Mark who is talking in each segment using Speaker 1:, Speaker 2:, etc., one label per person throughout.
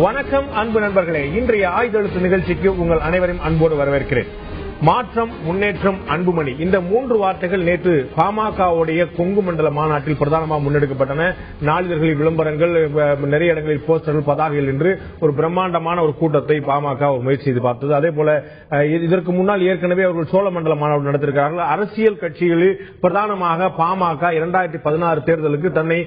Speaker 1: வணக்கம் அன்பு நண்பர்களே, இன்றைய ஆய்தெழுத்து நிகழ்ச்சிக்கு உங்கள் அனைவரையும் அன்போடு வரவேற்கிறேன். மாற்றம், முன்னேற்றம், அன்புமணி இந்த 3 வார்த்தைகள் நேற்று பாமகவுடைய கொங்கு மண்டல மாநாட்டில் பிரதானமாக முன்னெடுக்கப்பட்டன. நாளிதழ்களில் விளம்பரங்கள், நிறைய இடங்களில் போஸ்டர்கள், பதாகைகள் என்று ஒரு பிரம்மாண்டமான ஒரு கூட்டத்தை பாமக முயற்சி செய்து பார்த்தது. அதே போல இதற்கு முன்னால் ஏற்கனவே அவர்கள் சோழ மண்டல மாநாடு நடத்திருக்கிறார்கள். அரசியல் கட்சிகளில் பிரதானமாக பாமக 2016 தேர்தலுக்கு தன்னை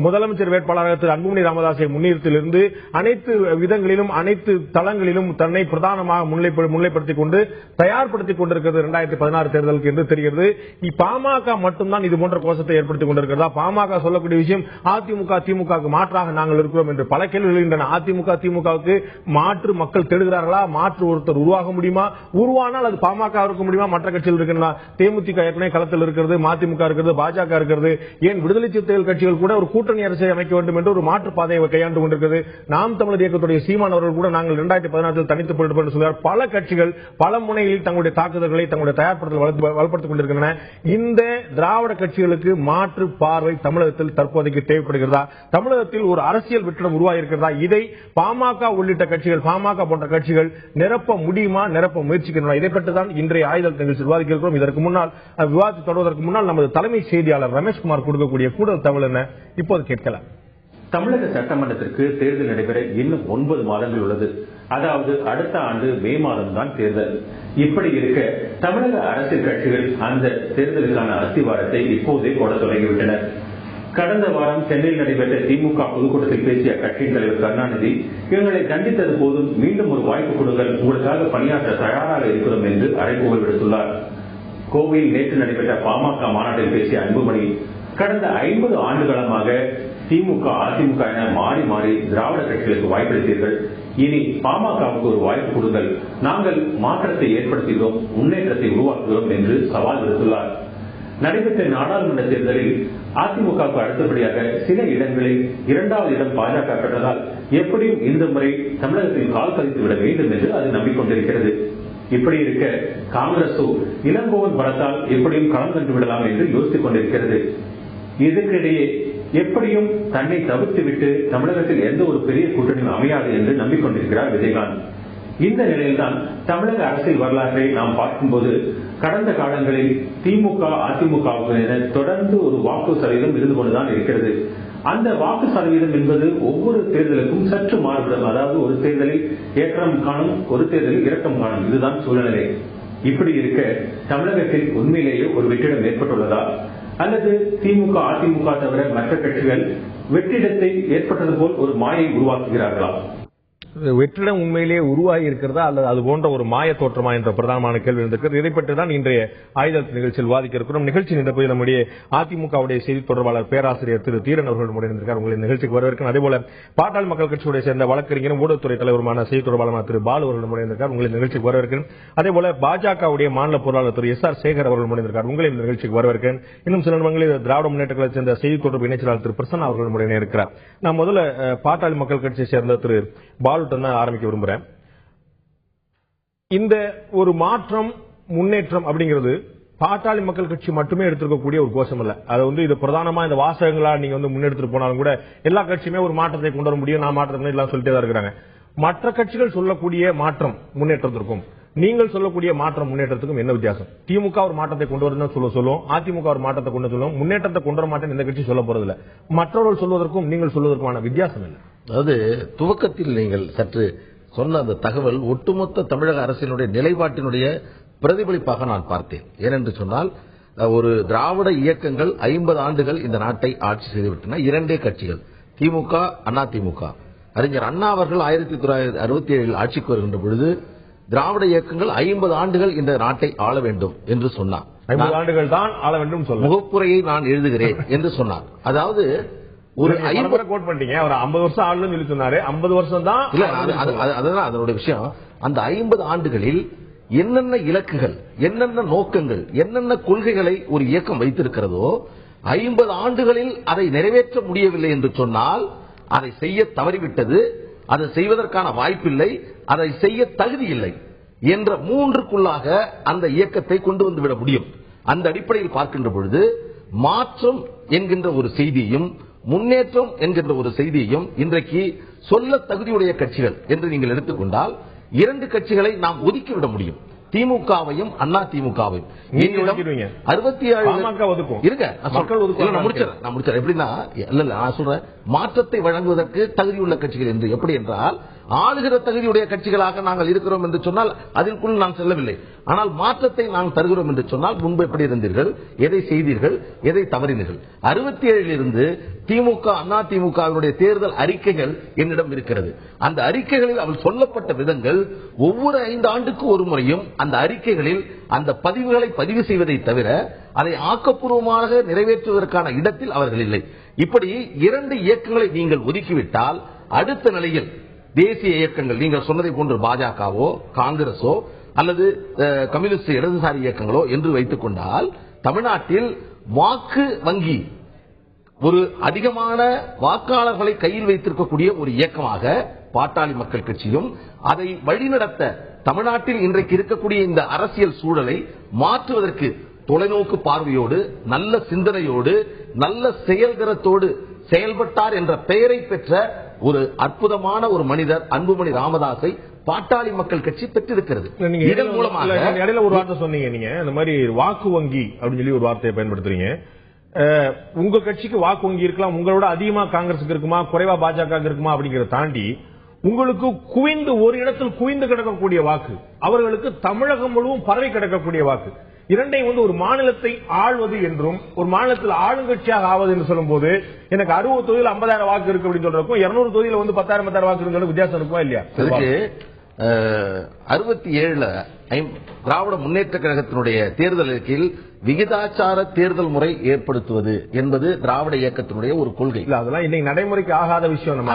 Speaker 1: முதலமைச்சர் வேட்பாளராக திரு அன்புமணி ராமதாஸை முன்னிறுத்திலிருந்து அனைத்து விதங்களிலும் அனைத்து தளங்களிலும் தன்னை பிரதானமாக முன்னிலைப்படுத்திக் கொண்டு தயார்படுத்திக் கொண்டிருக்கிறது 2016 தேர்தலுக்கு என்று தெரிகிறது. பாமக மட்டும்தான் இது போன்ற கோஷத்தை ஏற்படுத்திக் கொண்டிருக்கிறதா? பாமக சொல்லக்கூடிய விஷயம் அதிமுக திமுகவுக்கு மாற்றாக நாங்கள் இருக்கிறோம் என்று பல கேள்விகள் இருக்கின்றன. அதிமுக திமுகவுக்கு மாற்று மக்கள் தேடுகிறார்களா? மாற்று ஒருத்தர் உருவாக முடியுமா? உருவானால் அது பாமக இருக்க முடியுமா? மற்ற கட்சிகள் இருக்கின்றன. தேமுதிக ஏற்கனவே களத்தில் இருக்கிறது, மதிமுக இருக்கிறது, பாஜக இருக்கிறது. ஏன் விடுதலை சிறுத்தைகள் கட்சிகள் கூட ஒரு கூட்டணி அரசை அமைக்க வேண்டும் என்று ஒரு மாற்று பாதையை கையாண்டு கொண்டிருக்கிறது. நாம் தமிழர் இயக்கத்துடைய சீமான் அவர்கள் கூட நாங்கள் 2016 தனித்து போயிட்டு சொல்கிறார். பல கட்சிகள் பல முனைகளில் தங்களுடைய தாக்குதல்களை தங்களுடைய தயார்படுத்தல் வலுப்படுத்திக் கொண்டிருக்கின்றன. இந்த திராவிட கட்சிகளுக்கு மாற்று பார்வை தமிழகத்தில் தற்போதைக்கு தேவைப்படுகிறதா? தமிழகத்தில் ஒரு அரசியல் வெற்றிடம் உருவாகி இருக்கிறதா? இதை பாமக உள்ளிட்ட கட்சிகள், பாமக போன்ற கட்சிகள் நிரப்ப முடியுமா, நிரப்ப முயற்சிக்கின்றன? இதை பற்றி தான் இன்றைய ஆய்தல் நிகழ்ச்சி விவாதிக்க இருக்கிறோம். இதற்கு முன்னால் விவாதத்தை தொடர்வதற்கு முன்னால் நமது தலைமை செய்தியாளர் ரமேஷ்குமார் கொடுக்கக்கூடிய கூடுதல் தகவல் என்ன இப்போது கேட்கலாம்.
Speaker 2: தமிழக சட்டமன்றத்திற்கு தேர்தல் நடைபெற இன்னும் 9 மாதங்கள் உள்ளது. அதாவது அடுத்த ஆண்டு மே மாதம் தான் தேர்தல். இப்படி இருக்க தமிழக அரசியல் கட்சிகள் அந்த தேர்தலுக்கான அஸ்திவாரத்தை இப்போதே போட தொடங்கிவிட்டனர். கடந்த வாரம் சென்னையில் நடைபெற்ற திமுக பொதுக்கூட்டத்தில் பேசிய கட்சியின் தலைவர் கருணாநிதி, இவங்களை தண்டித்தது போதும், மீண்டும் ஒரு வாய்ப்பு கொடுங்கள், உங்களுக்காக பணியாற்ற தயாராக இருக்கிறோம் என்று அழைப்புகள் விடுத்துள்ளார். கோவையில் நேற்று நடைபெற்ற பாமக மாநாட்டில் பேசிய அன்புமணி, கடந்த 50 ஆண்டுகாலமாக திமுக அதிமுக என மாறி மாறி திராவிட கட்சிகளுக்கு வாய்ப்பளித்தீர்கள். இனி பாமகவுக்கு ஒரு வாய்ப்பு கொடுங்கள், நாங்கள் மாற்றத்தை ஏற்படுத்துகிறோம், முன்னேற்றத்தை உருவாக்குகிறோம் என்று சவால் விடுத்துள்ளார். நடைபெற்ற நாடாளுமன்ற தேர்தலில் அதிமுகவுக்கு அடுத்தபடியாக சில இடங்களில் 2வது இடம் பாஜக பெற்றதால் எப்படியும் இந்த முறை தமிழகத்தில் கால் பதித்து விட வேண்டும் என்று அது நம்பிக்கொண்டிருக்கிறது. இப்படி இருக்க காங்கிரசோ இளங்கோவன் பலத்தால் எப்படியும் களம் கண்டு விடலாம் என்று யோசித்துக் கொண்டிருக்கிறது. இதற்கிடையே எப்படியும் தன்னை தவிர்த்துவிட்டு தமிழகத்தில் எந்த ஒரு பெரிய கூட்டணியும் அமையாது என்று நம்பிக்கொண்டிருக்கிறார் விஜயகாந்த். இந்த நிலையில்தான் தமிழக அரசியல் வரலாற்றை நாம் பார்க்கும்போது கடந்த காலங்களில் திமுக அதிமுகவுக்கு என தொடர்ந்து ஒரு வாக்கு சதவீதம் இருந்து கொண்டுதான் இருக்கிறது. அந்த வாக்கு சதவீதம் என்பது ஒவ்வொரு தேர்தலுக்கும் சற்று மாறுபடும். அதாவது ஒரு தேர்தலில் ஏற்றம் காணும், ஒரு தேர்தலில் இறக்கம் காணும். இதுதான் சூழ்நிலை. இப்படி இருக்க தமிழகத்தில் உண்மையிலேயே ஒரு வெற்றிடம் ஏற்பட்டுள்ளதா, அல்லது திமுக அதிமுக தவிர மற்ற கட்சிகள் வெற்றிடத்தை ஏற்பட்டது போல் ஒரு மாயை உருவாக்குகிறார்களா?
Speaker 1: வெற்றிடம் உண்மையிலேயே உருவாகி இருக்கிறதா அல்லது அது போன்ற ஒரு மாய தோற்றமா என்ற பிரதானமான கேள்வி இருக்கிறது. இதை பற்றி தான் இன்றைய ஆய்தல் நிகழ்ச்சியில் விவாதிக்க இருக்கிறோம். நிகழ்ச்சி நின்ற நம்முடைய அதிமுகவுடைய செய்தி தொடர்பாளர் பேராசிரியர் திரு தீரன் அவர்கள் முன்னிருக்கிறார். உங்களை நிகழ்ச்சிக்கு வரவேற்கிறேன். அதேபோல பாட்டாளி மக்கள் கட்சியுடைய சேர்ந்த வழக்கறிஞரும் ஊடகத்துறை தலைவருமான செய்தி தொடர்பாளர் திரு பாலு அவர்கள் முன்னிருக்கிறார். உங்களை நிகழ்ச்சிக்கு வரவேற்கிறேன். அதேபோல பாஜகவுடைய மாநில பொருளாளர் திரு எஸ் ஆர் சேகர் அவர்கள் முன்னிருக்கிறார். உங்களை நிகழ்ச்சிக்கு வரவேற்கிறேன். இன்னும் சில நிமிடங்களில் திராவிட முன்னேற்ற கழகத்தை சேர்ந்த செய்தி தொடர்பு இணைச்சலாளர் திரு பிரசன்னா அவர்கள் முன்னிருக்கிறார். நான் முதல்ல பாட்டாளி மக்கள் கட்சியை சேர்ந்த திரு பாலு ஆரம்பிக்க விரும்புகிறேன். இந்த ஒரு மாற்றம், முன்னேற்றம் அப்படிங்கிறது பாட்டாளி மக்கள் கட்சி மட்டுமே எடுத்திருக்கக்கூடிய ஒரு கோஷம் அல்ல. அது இது பிரதானமா இந்த வாசகங்களா நீங்க முன்னெடுத்துட்டு போனாலும் கூட எல்லா கட்சியுமே ஒரு மாற்றத்தை கொண்டு வர முடியும், நான் மாற்றத்தை எல்லாம் சொல்லிட்டே தான் இருக்கிறாங்க. மற்ற கட்சிகள் சொல்லக்கூடிய மாற்றம் முன்னேற்றத்திற்கும் நீங்கள் சொல்லக்கூடிய மாற்றம் முன்னேற்றத்துக்கும் என்ன வித்தியாசம்? திமுக ஒரு மாற்றத்தை கொண்டு வரணும் சொல்லுவோம், அதிமுக ஒரு மாற்றத்தை கொண்டு சொல்லுவோம், முன்னேற்றத்தை கொண்டு வர மாட்டேன் இந்த கட்சி சொல்ல போறதில்லை. மற்றவர்கள் சொல்வதற்கும் நீங்கள் சொல்வதற்குமான வித்தியாசம் என்ன?
Speaker 3: அதாவது துவக்கத்தில் நீங்கள் சற்று சொன்ன அந்த தகவல் ஒட்டுமொத்த தமிழக அரசினுடைய நிலைப்பாட்டினுடைய பிரதிபலிப்பாக நான் பார்த்தேன். ஏனென்று சொன்னால், ஒரு திராவிட இயக்கங்கள் 50 ஆண்டுகள் இந்த நாட்டை ஆட்சி செய்துவிட்டன. 2 கட்சிகள், திமுக அதிமுக. அறிஞர் அண்ணா அவர்கள் 1967 ஆட்சிக்கு வருகின்ற பொழுது திராவிட இயக்கங்கள் 50 ஆண்டுகள் இந்த நாட்டை ஆள வேண்டும் என்று சொன்னார்.
Speaker 1: 50 ஆண்டுகள் தான் ஆள வேண்டும்
Speaker 3: முகப்புரையை நான் எழுதுகிறேன் என்று சொன்னார். அதாவது ஒரு 50
Speaker 1: கோட் பண்ணிட்டீங்க, ஒரு 50 வருஷம் ஆளுன்னு சொல்லி சொன்னாரு. 50 வருஷம் தான் இல்ல,
Speaker 3: அதுதான் அதனுடைய விஷயம். அந்த 50 ஆண்டுகளில் என்னென்ன இலக்குகள், என்னென்ன நோக்கங்கள், என்னென்ன கொள்கைகளை ஒரு இயக்கம் வைத்திருக்கிறதோ 50 ஆண்டுகளில் அதை நிறைவேற்ற முடியவில்லை என்று சொன்னால் அதை செய்ய தவறிவிட்டது, அதை செய்வதற்கான வாய்ப்பில்லை, அதை செய்ய தகுதி இல்லை என்ற 3க்குள்ளாக அந்த இயக்கத்தை கொண்டு வந்துவிட முடியும். அந்த அடிப்படையில் பார்க்கின்ற பொழுது மாற்றம் என்கின்ற ஒரு செய்தியும் முன்னேற்றம் என்கின்ற ஒரு செய்தியையும் இன்றைக்கு சொல்ல தகுதியுடைய கட்சிகள் என்று நீங்கள் எடுத்துக்கொண்டால் 2 கட்சிகளை நாம் ஒதுக்கிவிட முடியும், திமுகவையும் அண்ணா திமுகவையும். 67 இருங்க, நான் முடிச்சேன். எப்படின்னா நான் சொல்றேன், மாற்றத்தை வழங்குவதற்கு தகுதியுள்ள கட்சிகள் என்று. எப்படி என்றால், ஆளுகிற தகுதியுடைய கட்சிகளாக நாங்கள் இருக்கிறோம் என்று சொன்னால் அதற்குள் நான் செல்லவில்லை. ஆனால் மாற்றத்தை நாங்கள் தருகிறோம் என்று சொன்னால் முன்பு எப்படி இருந்தீர்கள், எதை செய்தீர்கள், எதை தவறினீர்கள். 67 இருந்து திமுக அண்ணா திமுகவினுடைய தேர்தல் அறிக்கைகள் என்னிடம் இருக்கிறது. அந்த அறிக்கைகளில் அவள் சொல்லப்பட்ட விதங்கள் ஒவ்வொரு 5 ஆண்டுக்கு ஒரு முறையும் அந்த அறிக்கைகளில் அந்த பதிவுகளை பதிவு செய்வதை தவிர அதை ஆக்கப்பூர்வமாக நிறைவேற்றுவதற்கான இடத்தில் அவர்கள் இல்லை. இப்படி 2 இயக்கங்களை நீங்கள் ஒதுக்கிவிட்டால் அடுத்த நிலையில் தேசிய இயக்கங்கள், நீங்கள் சொன்னதை போன்று பாஜகவோ காங்கிரஸோ அல்லது கம்யூனிஸ்ட் இடதுசாரி இயக்கங்களோ என்று வைத்துக் கொண்டால், தமிழ்நாட்டில் வாக்கு வங்கி ஒரு அதிகமான வாக்காளர்களை கையில் வைத்திருக்கக்கூடிய ஒரு இயக்கமாக பாட்டாளி மக்கள் கட்சியும், அதை வழிநடத்த தமிழ்நாட்டில் இன்றைக்கு இருக்கக்கூடிய இந்த அரசியல் சூழலை மாற்றுவதற்கு தொலைநோக்கு பார்வையோடு, நல்ல சிந்தனையோடு, நல்ல செயல்திறத்தோடு செயல்பட்டார் என்ற பெயரை பெற்ற ஒரு அற்புதமான ஒரு மனிதர் அன்புமணி ராமதாஸை பாட்டாளி மக்கள் கட்சி பெற்றிருக்கிறது. இதன் மூலமாக
Speaker 1: இடையில ஒரு வார்த்தை சொன்னீங்க, நீங்க இந்த மாதிரி வாக்கு வங்கி அப்படின்னு சொல்லி ஒரு வார்த்தையை பயன்படுத்துறீங்க. உங்க கட்சிக்கு வாக்கு வங்கி இருக்கலாம், உங்களோட அதிகமா காங்கிரஸுக்கு இருக்குமா, குறைவா பாஜக இருக்குமா அப்படிங்கறத தாண்டி உங்களுக்கு குவிந்து ஒரு இடத்தில் குவிந்து கிடக்கக்கூடிய வாக்கு, அவர்களுக்கு தமிழகம் முழுவதும் பரவி கிடக்கக்கூடிய வாக்கு, இரண்டையும் ஒரு மாநிலத்தை ஆள்வது என்றும் ஒரு மாநிலத்தில் ஆளுங்கட்சியாக ஆவது என்று சொல்லும் போது எனக்கு 60 தொகுதியில் 50,000 வாக்கு இருக்கு அப்படின்னு சொல்றதுக்கும் 200 தொகுதியில் 10,000 வாக்கு இருக்கு வித்தியாசம் இருக்குமா இல்லையா?
Speaker 3: 67 திராவிட முன்னேற்ற கழகத்தினுடைய தேர்தல் அறிக்கையில் விகிதாச்சார தேர்தல் முறை ஏற்படுத்துவது என்பது திராவிட இயக்கத்தினுடைய ஒரு கொள்கை.
Speaker 1: அதெல்லாம் இன்னைக்கு நடைமுறைக்கு ஆகாத விஷயம்.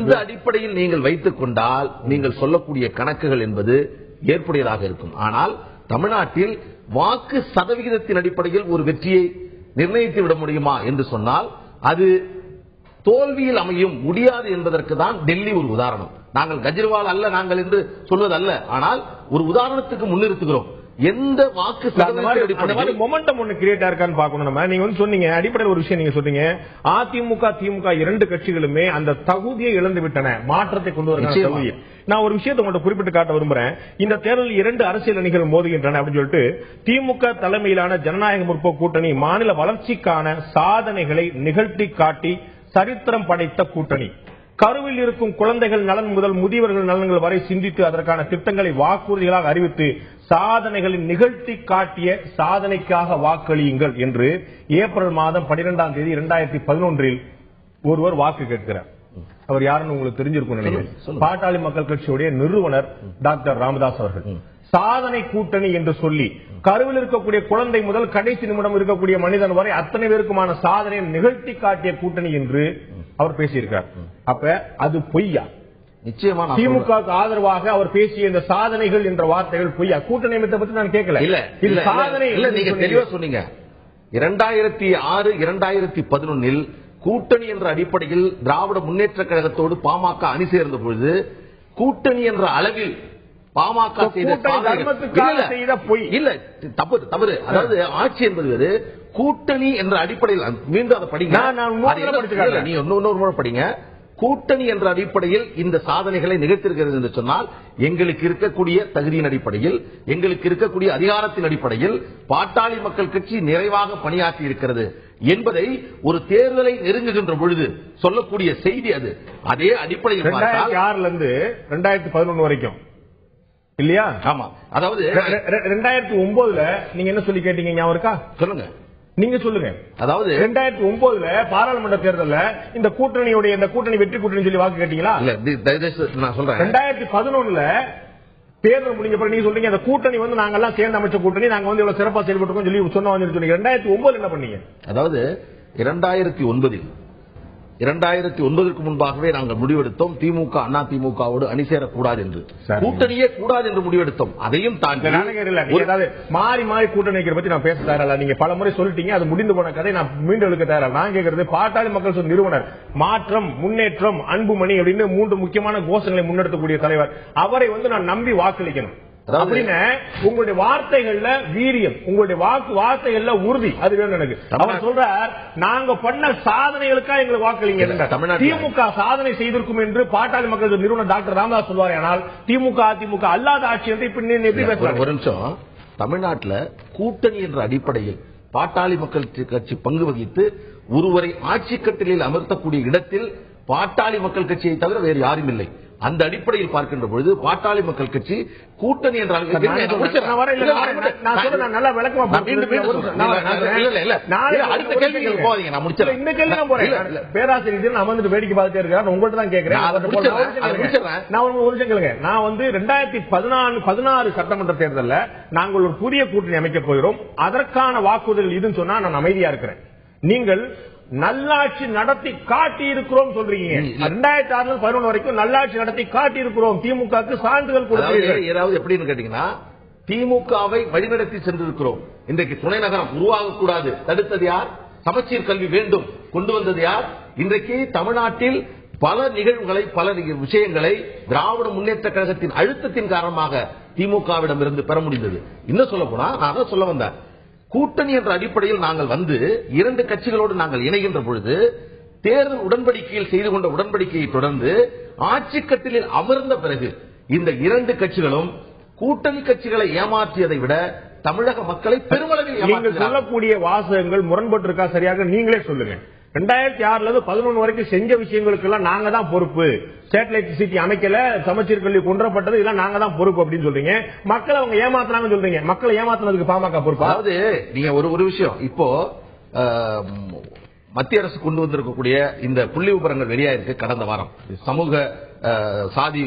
Speaker 3: அந்த அடிப்படையில் நீங்கள் வைத்துக் கொண்டால் நீங்கள் சொல்லக்கூடிய கணக்குகள் என்பது ஏற்புடையதாக இருக்கும். ஆனால் தமிழ்நாட்டில் வாக்கு சதவிகிதத்தின் அடிப்படையில் ஒரு வெற்றியை நிர்ணயித்து விட முடியுமா என்று சொன்னால் அது தோல்வியில் அமையும் முடியாது என்பதற்கு தான் டெல்லி ஒரு உதாரணம். நாங்கள் கெஜ்ரிவால் அல்ல நாங்கள் என்று சொல்வது அல்ல, ஆனால் ஒரு உதாரணத்துக்கு முன்னிறுத்துகிறோம். எந்த வாக்கு
Speaker 1: மொமெண்டம் ஒன்னு கிரியேட் ஆயிருக்கான்னு பார்க்கணும். நம்ம நீங்க சொன்னீங்க அடிப்படையில் ஒரு விஷயம் நீங்க சொன்னீங்க, அதிமுக திமுக 2 கட்சிகளுமே அந்த தகுதியை இழந்து விட்டன, மாற்றத்தை கொண்டு வர. நான் ஒரு விஷயத்தை உங்கள்கிட்ட குறிப்பிட்டு காட்ட விரும்புறேன். இந்த தேர்தலில் 2 அரசியல் அணிகள் மோதுகின்றன அப்படின்னு சொல்லிட்டு திமுக தலைமையிலான ஜனநாயக முற்போக்கு கூட்டணி மாநில வளர்ச்சிக்கான சாதனைகளை நிகழ்த்தி காட்டி சரித்திரம் படைத்த கூட்டணி, கருவில் இருக்கும் குழந்தைகள் நலன் முதல் முதியவர்கள் நலன்கள் வரை சிந்தித்து அதற்கான திட்டங்களை வாக்குறுதிகளாக அறிவித்து சாதனைகளின் நிகழ்த்தி காட்டிய சாதனைக்காக வாக்களியுங்கள் என்று ஏப்ரல் மாதம் 12ஆம் தேதி 2011 ஒருவர் வாக்கு கேட்கிறார். அவர் யாருன்னு உங்களுக்கு தெரிஞ்சிருக்கும் நினைக்கிறேன். பாட்டாளி மக்கள் கட்சியுடைய நிறுவனர் டாக்டர் ராமதாஸ் அவர்கள். சாதனை கூட்டணி என்று சொல்லி கருவில் இருக்கக்கூடிய குழந்தை முதல் கடைசி நிமிடம் இருக்கக்கூடிய மனிதன் வரை அத்தனை பேருக்குமான சாதனையை நிகழ்த்தி காட்டிய கூட்டணி என்று அவர் பேசியிருக்கார். அப்ப அது பொய்யா?
Speaker 3: நிச்சயமா
Speaker 1: திமுக ஆதரவாக அவர் பேசிய இந்த சாதனைகள் என்ற வார்த்தைகள் பொய்யா? கூட்டணி அமைப்பை பற்றி நான் கேட்கல.
Speaker 3: இது சாதனை இல்ல, நீங்க தெளிவா சொன்னீங்க. 2006 2011 கூட்டணி என்ற அடிப்படையில் திராவிட முன்னேற்ற கழகத்தோடு பாமக அணி சேர்ந்த பொழுது கூட்டணி என்ற அளவில் பாமக செய்த தவறு. அதாவது ஆட்சி என்பது கூட்டணி என்ற அடிப்படையில் மீண்டும் அதை படிங்க, நீ இன்னொரு முறை படிங்க. கூட்டணி என்ற அடிப்படையில் இந்த சாதனைகளை நிகழ்த்திருக்கிறது என்று சொன்னால் எங்களுக்கு இருக்கக்கூடிய தகுதியின் அடிப்படையில், எங்களுக்கு இருக்கக்கூடிய அதிகாரத்தின் அடிப்படையில் பாட்டாளி மக்கள் கட்சி நிறைவாக பணியாற்றி இருக்கிறது என்பதை ஒரு தேர்தலை நெருங்குகின்ற பொழுது சொல்லக்கூடிய செய்தி அது. அதே அடிப்படையில்
Speaker 1: 2006 இருந்து 2011 வரைக்கும் இல்லையா?
Speaker 3: ஆமா. அதாவது
Speaker 1: 2009 நீங்க என்ன சொல்லி கேட்டீங்க ஞாபகம் இருக்கா? சொல்லுங்க, நீங்க சொல்லுங்க. அதாவது 2009 பாராளுமன்ற தேர்தலில் இந்த கூட்டணியுடைய இந்த கூட்டணி வெற்றி கூட்டணி சொல்லி வாக்கு கேட்டீங்களா?
Speaker 3: நான் சொல்றேன்.
Speaker 1: 2011 தேர்தல் முடிஞ்ச பிறகு நீங்க சொல்றீங்க அந்த கூட்டணி நாங்க எல்லாம் சேர்ந்து அமைச்ச கூட்டணி, நாங்க இவ்வளவு சிறப்பா செயல்பட்டு சொல்லி சொன்ன சொன்னீங்க. 2009 என்ன பண்ணீங்க?
Speaker 3: அதாவது 2009க்கு முன்பாகவே நாங்கள் முடிவெடுத்தோம் திமுக அண்ணா திமுகவோடு அணி சேரக்கூடாது என்று, கூட்டணியே கூடாது என்று முடிவெடுத்தோம். அதையும் தாண்டி
Speaker 1: மாறி மாறி கூட்டணி பத்தி நான் பேச தயாரில்ல. நீங்க பல முறை சொல்லிட்டீங்க, அது முடிந்து போன கதை, நான் மீண்டும் எடுக்க தயாரில்ல. நான் கேட்கறது பாட்டாளி மக்கள் கட்சி நிறுவனர், மாற்றம் முன்னேற்றம் அன்புமணி அப்படின்னு 3 முக்கியமான கோஷங்களை முன்னெடுக்கக்கூடிய தலைவர், அவரை நான் நம்பி வாக்களிக்கணும். அப்படின்னு உங்களுடைய வார்த்தைகள்ல வீரியம், உங்களுடைய வார்த்தைகள்ல உறுதி, அது வேணும் எனக்கு. அவர் சொல்றார், நாங்க பண்ண சாதனைகளுக்காக எங்களுக்கு வாக்களிங்க. திமுக சாதனை செய்திருக்கும் என்று பாட்டாளி மக்கள் நிறுவனர் டாக்டர் ராமதாஸ் சொல்வார். ஆனால் திமுக அதிமுக அல்லாத ஆட்சி வந்து இப்ப எப்படி பேசுறாங்க?
Speaker 3: ஒரு நிமிஷம். தமிழ்நாட்டில் கூட்டணி என்ற அடிப்படையில் பாட்டாளி மக்கள் கட்சி பங்கு வகித்து ஒருவரை ஆட்சி கட்டிலில் அமர்த்தக்கூடிய இடத்தில் பாட்டாளி மக்கள் கட்சியை தவிர வேறு யாரும் இல்லை. அந்த அடிப்படையில் பார்க்கின்ற பொழுது பாட்டாளி மக்கள் கட்சி கூட்டணி என்றால்
Speaker 1: பேராசிரியர் நான் வந்து வேடிக்கை பார்த்துட்டே இருக்கிறேன். உங்கள்ட்ட தான் கேட்கிறேன். நான் ஒரு நிமிஷம் கேளுங்க. நான் வந்து 2016 சட்டமன்ற தேர்தலில் நாங்கள் ஒரு புதிய கூட்டணி அமைக்க போகிறோம், அதற்கான வாக்குறுதிகள் இதுன்னு சொன்னா நான் அமைதியா இருக்கிறேன். நீங்கள் நல்லாட்சி நடத்தி காட்டி இருக்கிறோம் சொல்றீங்க. 2006 வரைக்கும் நல்லாட்சி நடத்தி காட்டி இருக்கிறோம், திமுக சான்றிதழ் கொடுக்கிறீர்கள்.
Speaker 3: ஏதாவது எப்படின்னு கேட்டீங்கன்னா, திமுகவை வழிநடத்தி சென்றிருக்கிறோம். இன்றைக்கு துணை நகரம் உருவாகக்கூடாது தடுத்தது யார்? சமச்சீர் கல்வி வேண்டும் கொண்டு வந்தது யார்? இன்றைக்கு தமிழ்நாட்டில் பல நிகழ்வுகளை, பல விஷயங்களை திராவிட முன்னேற்ற கழகத்தின் அழுத்தத்தின் காரணமாக திமுகவிடம் இருந்து பெற முடிந்தது. இன்னும் சொல்ல போனா, நான் சொல்ல வந்தேன், கூட்டணி என்ற அடிப்படையில் நாங்கள் வந்து 2 கட்சிகளோடு நாங்கள் இணைகின்ற பொழுது தேர்தல் உடன்படிக்கையில் செய்து கொண்ட உடன்படிக்கையை தொடர்ந்து ஆட்சி கட்டிலில் அமர்ந்த பிறகு இந்த 2 கட்சிகளும் கூட்டணி கட்சிகளை ஏமாற்றியதை விட தமிழக மக்களை பெருமளவில்
Speaker 1: நீங்கள் சொல்லக்கூடிய வாசகங்கள் முரண்பட்டு இருக்கா? சரியாக நீங்களே சொல்லுங்க. 2006 11 வரைக்கும் செஞ்ச விஷயங்களுக்கு எல்லாம் நாங்க தான் பொறுப்பு, சேட்டலைட் சிட்டி அமைக்கல, சமச்சீர் கல்வி கொன்றப்பட்டது இதெல்லாம் நாங்க தான் பொறுப்பு அப்படின்னு சொல்றீங்க. மக்களை அவங்க ஏமாத்தினாங்க சொல்றீங்க. மக்களை ஏமாத்தினதுக்கு பாமக பொறுப்பு?
Speaker 3: அதாவது நீங்க ஒரு விஷயம், இப்போ மத்திய அரசு கொண்டு வந்திருக்கக்கூடிய இந்த புள்ளி விவரங்கள் வெளியாயிருக்கு கடந்த வாரம். சமூக சாதி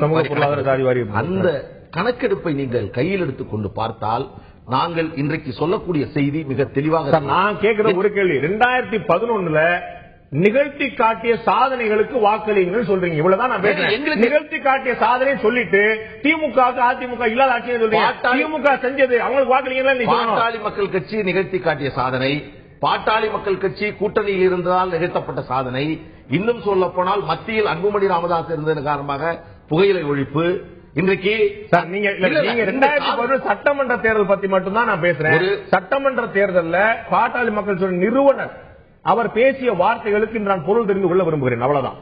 Speaker 1: வாரி
Speaker 3: அந்த கணக்கெடுப்பை நீங்கள் கையில் எடுத்துக் கொண்டு பார்த்தால் நாங்கள் இன்றைக்கு சொல்லக்கூடிய செய்தி மிக தெளிவாக.
Speaker 1: நான் கேட்கிற ஒரு கேள்வி, 2011 நிகழ்த்தி காட்டிய சாதனைகளுக்கு வாக்களிங்க சொல்றீங்க. இவ்வளவுதான் நான் பேசுறேன். நிகழ்த்தி காட்டிய சாதனை சொல்லிட்டு திமுக அதிமுக இல்லாத ஆட்சியை சொல்றீங்க. திமுக செஞ்சது அவங்களுக்கு வாக்களிங்க.
Speaker 3: பாட்டாளி மக்கள் கட்சி நிகழ்த்தி காட்டிய சாதனை, பாட்டாளி மக்கள் கட்சி கூட்டணியில் இருந்ததால் நிகழ்த்தப்பட்ட சாதனை, இன்னும் சொல்ல போனால் மத்தியில் அன்புமணி ராமதாஸ் இருந்ததன் காரணமாக புகையிலை ஒழிப்பு. இன்றைக்கு
Speaker 1: நீங்க 2011 சட்டமன்ற தேர்தல் பத்தி மட்டும்தான் நான் பேசுறேன். சட்டமன்ற தேர்தலில் பாட்டாளி மக்கள் நிறுவனர் அவர் பேசிய வார்த்தைகளுக்கு நான் பொருள் தெரிந்து கொள்ள விரும்புகிறேன். அவ்வளவுதான்.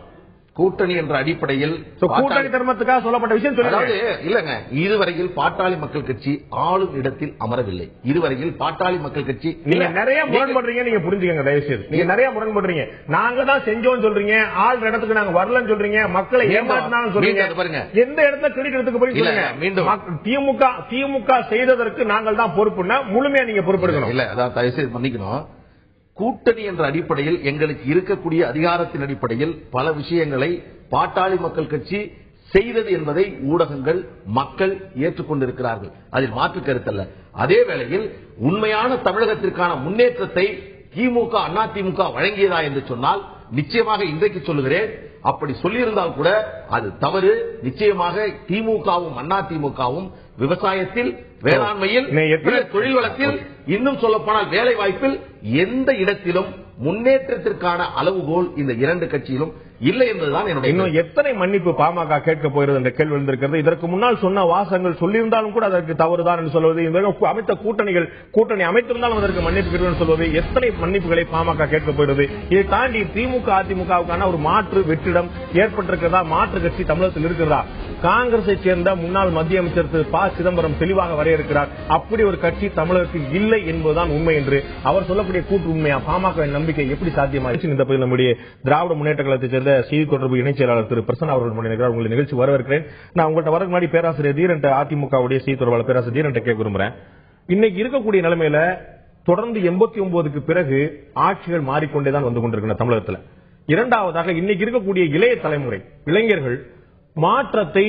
Speaker 3: கூட்டணி என்ற அடிப்படையில்
Speaker 1: கூட்டணி தர்மத்துக்காக சொல்லப்பட்ட விஷயம்
Speaker 3: இல்லங்க. இதுவரையில் பாட்டாளி மக்கள் கட்சி ஆளும் இடத்தில் அமரவில்லை. இதுவரையில் பாட்டாளி மக்கள் கட்சி
Speaker 1: நீங்க நிறைய முரண்படுறீங்க. நீங்க புரிஞ்சுக்கங்க தயவுசெய்து. நீங்க நிறைய முரண்படுறீங்க. நாங்க தான் செஞ்சோம் சொல்றீங்க, ஆள் இடத்துக்கு நாங்க வரலன்னு சொல்றீங்க, மக்களை ஏமாற்றினாலும் சொல்றீங்க. பாருங்க, எந்த இடத்துல கிரெடிட் எடுத்துக்க போய் சொல்லுங்க. மீண்டும் திமுக செய்ததற்கு நாங்கள் தான் பொறுப்புன்னா முழுமையா நீங்க பொறுப்பெடுக்கணும்.
Speaker 3: இல்ல, அதான் தயவுசெய்து மன்னிக்கணும். கூட்டணி என்ற அடிப்படையில் எங்களுக்கு இருக்கக்கூடிய அதிகாரத்தின் அடிப்படையில் பல விஷயங்களை பாட்டாளி மக்கள் கட்சி செய்தது என்பதை ஊடகங்கள், மக்கள் ஏற்றுக்கொண்டிருக்கிறார்கள். அதில் மாற்று கருத்தல்ல. அதே வேளையில் உண்மையான தமிழகத்திற்கான முன்னேற்றத்தை திமுக அதிமுக வழங்கியதா என்று சொன்னால் நிச்சயமாக இன்றைக்கு சொல்லுகிறேன், அப்படி சொல்லியிருந்தால் கூட அது தவறு. நிச்சயமாக திமுகவும் அதிமுகவும் விவசாயத்தில், வேளாண்மையில், தொழில் வளத்தில், இன்னும் சொல்ல போனால் வேலை வாய்ப்பில் எந்த இடத்திலும் முன்னேற்றத்திற்கான அளவுகோல் இந்த 2 கட்சியிலும் இல்லை என்பதுதான் என்னுடைய.
Speaker 1: இன்னும் எத்தனை மன்னிப்பு பாமக கேட்க போகிறது என்ற கேள்வி எழுந்திருக்கிறது. இதற்கு முன்னால் சொன்ன வாசகங்கள் சொல்லியிருந்தாலும் கூட அதற்கு தவறுதான் என்று சொல்வது, அமைத்த கூட்டணி அமைத்திருந்தாலும் அதற்கு மன்னிப்பு சொல்வது, எத்தனை மன்னிப்புகளை பாமக கேட்க போகிறது. இதை தாண்டி திமுக அதிமுகவுக்கான ஒரு மாற்று வெற்றிடம் ஏற்பட்டிருக்கிறதா? மாற்று கட்சி தமிழகத்தில் இருக்கிறதா? காங்கிரஸை சேர்ந்த முன்னாள் மத்திய அமைச்சர் திரு ப. சிதம்பரம் தெளிவாக வரையறுக்கிறார். அப்படி ஒரு கட்சி தமிழகத்தில் இல்லை என்பதுதான் உண்மை என்று அவர் சொல்லக்கூடிய கூட்டு உண்மையா? பாமக நம்பிக்கை எப்படி சாத்தியமாயிடுச்சு? இந்த பகுதியில் நம்முடைய திராவிட முன்னேற்ற கழகத்தை சேர்ந்த செய்தி தொடர்பு இணைச் செயலாளர் திரு பிரசன்னா அவர்கள் முன்னிலையில் உங்களை நிகழ்ச்சி வரவேற்கிறேன். நான் உங்கள்கிட்ட வரக்கு முன்னாடி பேராசிரியர் தீரன் அதிமுகவுடைய செய்தி தொடர்பாளர் பேராசிரியர் தீரன் கேட்க விரும்புறேன். இன்னைக்கு இருக்கக்கூடிய நிலைமையில தொடர்ந்து 89க்கு பிறகு ஆட்சிகள் மாறிக்கொண்டேதான் வந்து கொண்டிருக்கின்றன தமிழகத்தில். இரண்டாவதாக இன்னைக்கு இருக்கக்கூடிய இளைய தலைமுறை இளைஞர்கள் மாற்றத்தை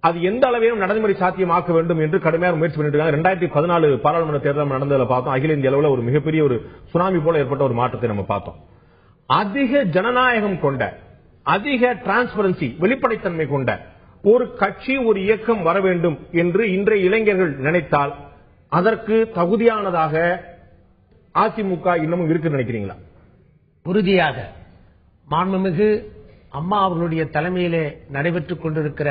Speaker 1: அது எந்த அளவிலும் நடைமுறை சாத்தியமாக்க வேண்டும் என்று கடுமையாக முயற்சி பண்ணிட்டு இருக்காங்க. 2014 பாராளுமன்ற தேர்தல் நடந்ததில் பார்த்தோம், அகில இந்திய அளவில் ஒரு மிகப்பெரிய ஒரு சுனாமி போல ஏற்பட்ட ஒரு மாற்றத்தை நம்ம பார்த்தோம். அதிக ஜனநாயகம் கொண்ட, அதிக டிரான்ஸ்பரன்சி, வெளிப்படைத்தன்மை கொண்ட ஒரு கட்சி, ஒரு இயக்கம் வர வேண்டும் என்று இன்றைய இளைஞர்கள் நினைத்தால் அதற்கு தகுதியானதாக அதிமுக இன்னமும் இருக்கு நினைக்கிறீங்களா?
Speaker 4: உறுதியாக மாண்புமிகு அம்மா அவர்களுடைய தலைமையிலே நடைபெற்றுக் கொண்டிருக்கிற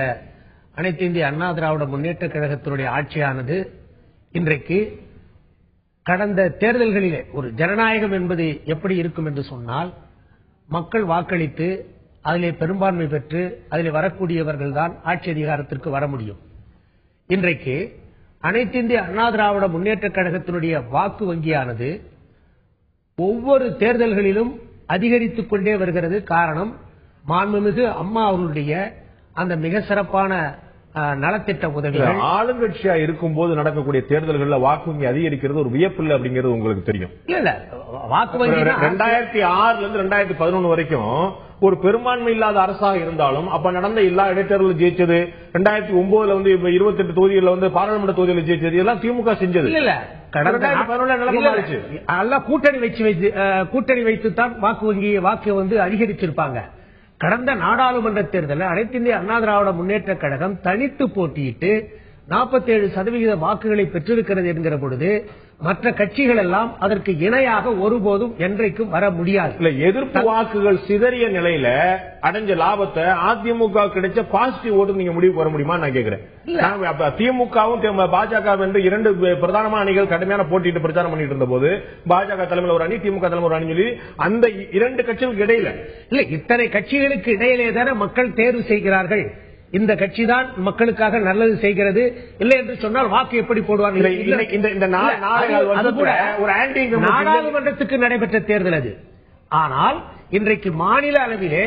Speaker 4: அனைத்து இந்திய அண்ணா திராவிட முன்னேற்ற கழகத்தினுடைய ஆட்சியானது இன்றைக்கு கடந்த தேர்தல்களிலே ஒரு ஜனநாயகம் என்பது எப்படி இருக்கும் என்று சொன்னால், மக்கள் வாக்களித்து அதிலே பெரும்பான்மை பெற்று அதிலே வரக்கூடியவர்கள் தான் ஆட்சி அதிகாரத்திற்கு வர முடியும். இன்றைக்கு அனைத்து இந்திய அண்ணா திராவிட முன்னேற்ற கழகத்தினுடைய வாக்கு வங்கியானது ஒவ்வொரு தேர்தல்களிலும் அதிகரித்துக் கொண்டே வருகிறது. காரணம், மாண்புமிகு அம்மா அவர்களுடைய அந்த மிக சிறப்பான நலத்திட்ட உதவிகள்.
Speaker 1: ஆளுங்கட்சியா இருக்கும் போது நடக்கக்கூடிய தேர்தல்களில் வாக்கு வங்கி அதிகரிக்கிறது ஒரு வியப்பில்லை அப்படிங்கிறது உங்களுக்கு தெரியும்.
Speaker 4: இல்ல வாக்கு வங்கி
Speaker 1: 2006 இருந்து 2011 வரைக்கும் ஒரு பெரும்பான்மை இல்லாத அரசாக இருந்தாலும் அப்ப நடந்த எல்லா இடைத்தேர்தலும் ஜெயிச்சது, 2009 வந்து 28 தொகுதிகளில் வந்து பாராளுமன்ற தொகுதிகளில் ஜெயிச்சது எல்லாம் திமுக செஞ்சது.
Speaker 4: இல்ல கூட்டணி வைத்துத்தான் வாக்கு வந்து அதிகரிச்சிருப்பாங்க. கடந்த நாடாளுமன்ற தேர்தலில் அனைத்து இந்திய அண்ணா திராவிட முன்னேற்ற கழகம் தனித்து போட்டியிட்டு 47% வாக்குகளை பெற்றிருக்கிறது என்கிற பொழுது மற்ற கட்சிகள் எல்லாம் அதற்கு இணையாக ஒருபோதும் என்றைக்கும் வர முடியாது.
Speaker 1: இல்ல, எதிர்ப்பு வாக்குகள் சிதறிய நிலையில அடைஞ்ச லாபத்தை அதிமுக கிடைச்ச பாசிட்டிவ் ஓட்டு நீங்க முடிவு வர முடியுமா நான் கேக்குறேன். திமுகவும் பாஜக என்று இரண்டு பிரதானமான அணிகள் கடுமையான போட்டிட்டு பிரச்சாரம் பண்ணிட்டு இருந்த போது பாஜக தலைமையில் ஒரு அணி, திமுக தலைமையில் ஒரு அணி சொல்லி அந்த இரண்டு கட்சிகளுக்கு இடையில
Speaker 4: இல்ல இத்தனை கட்சிகளுக்கு இடையிலே தானே மக்கள் தேர்வு செய்கிறார்கள். இந்த கட்சி தான் மக்களுக்காக நல்லது செய்கிறது. இல்லை என்று சொன்னால் வாக்கு எப்படி போடுவார்கள்? நாடாளுமன்றத்துக்கு நடைபெற்ற தேர்தல் அது. ஆனால் இன்றைக்கு மாநில அளவிலே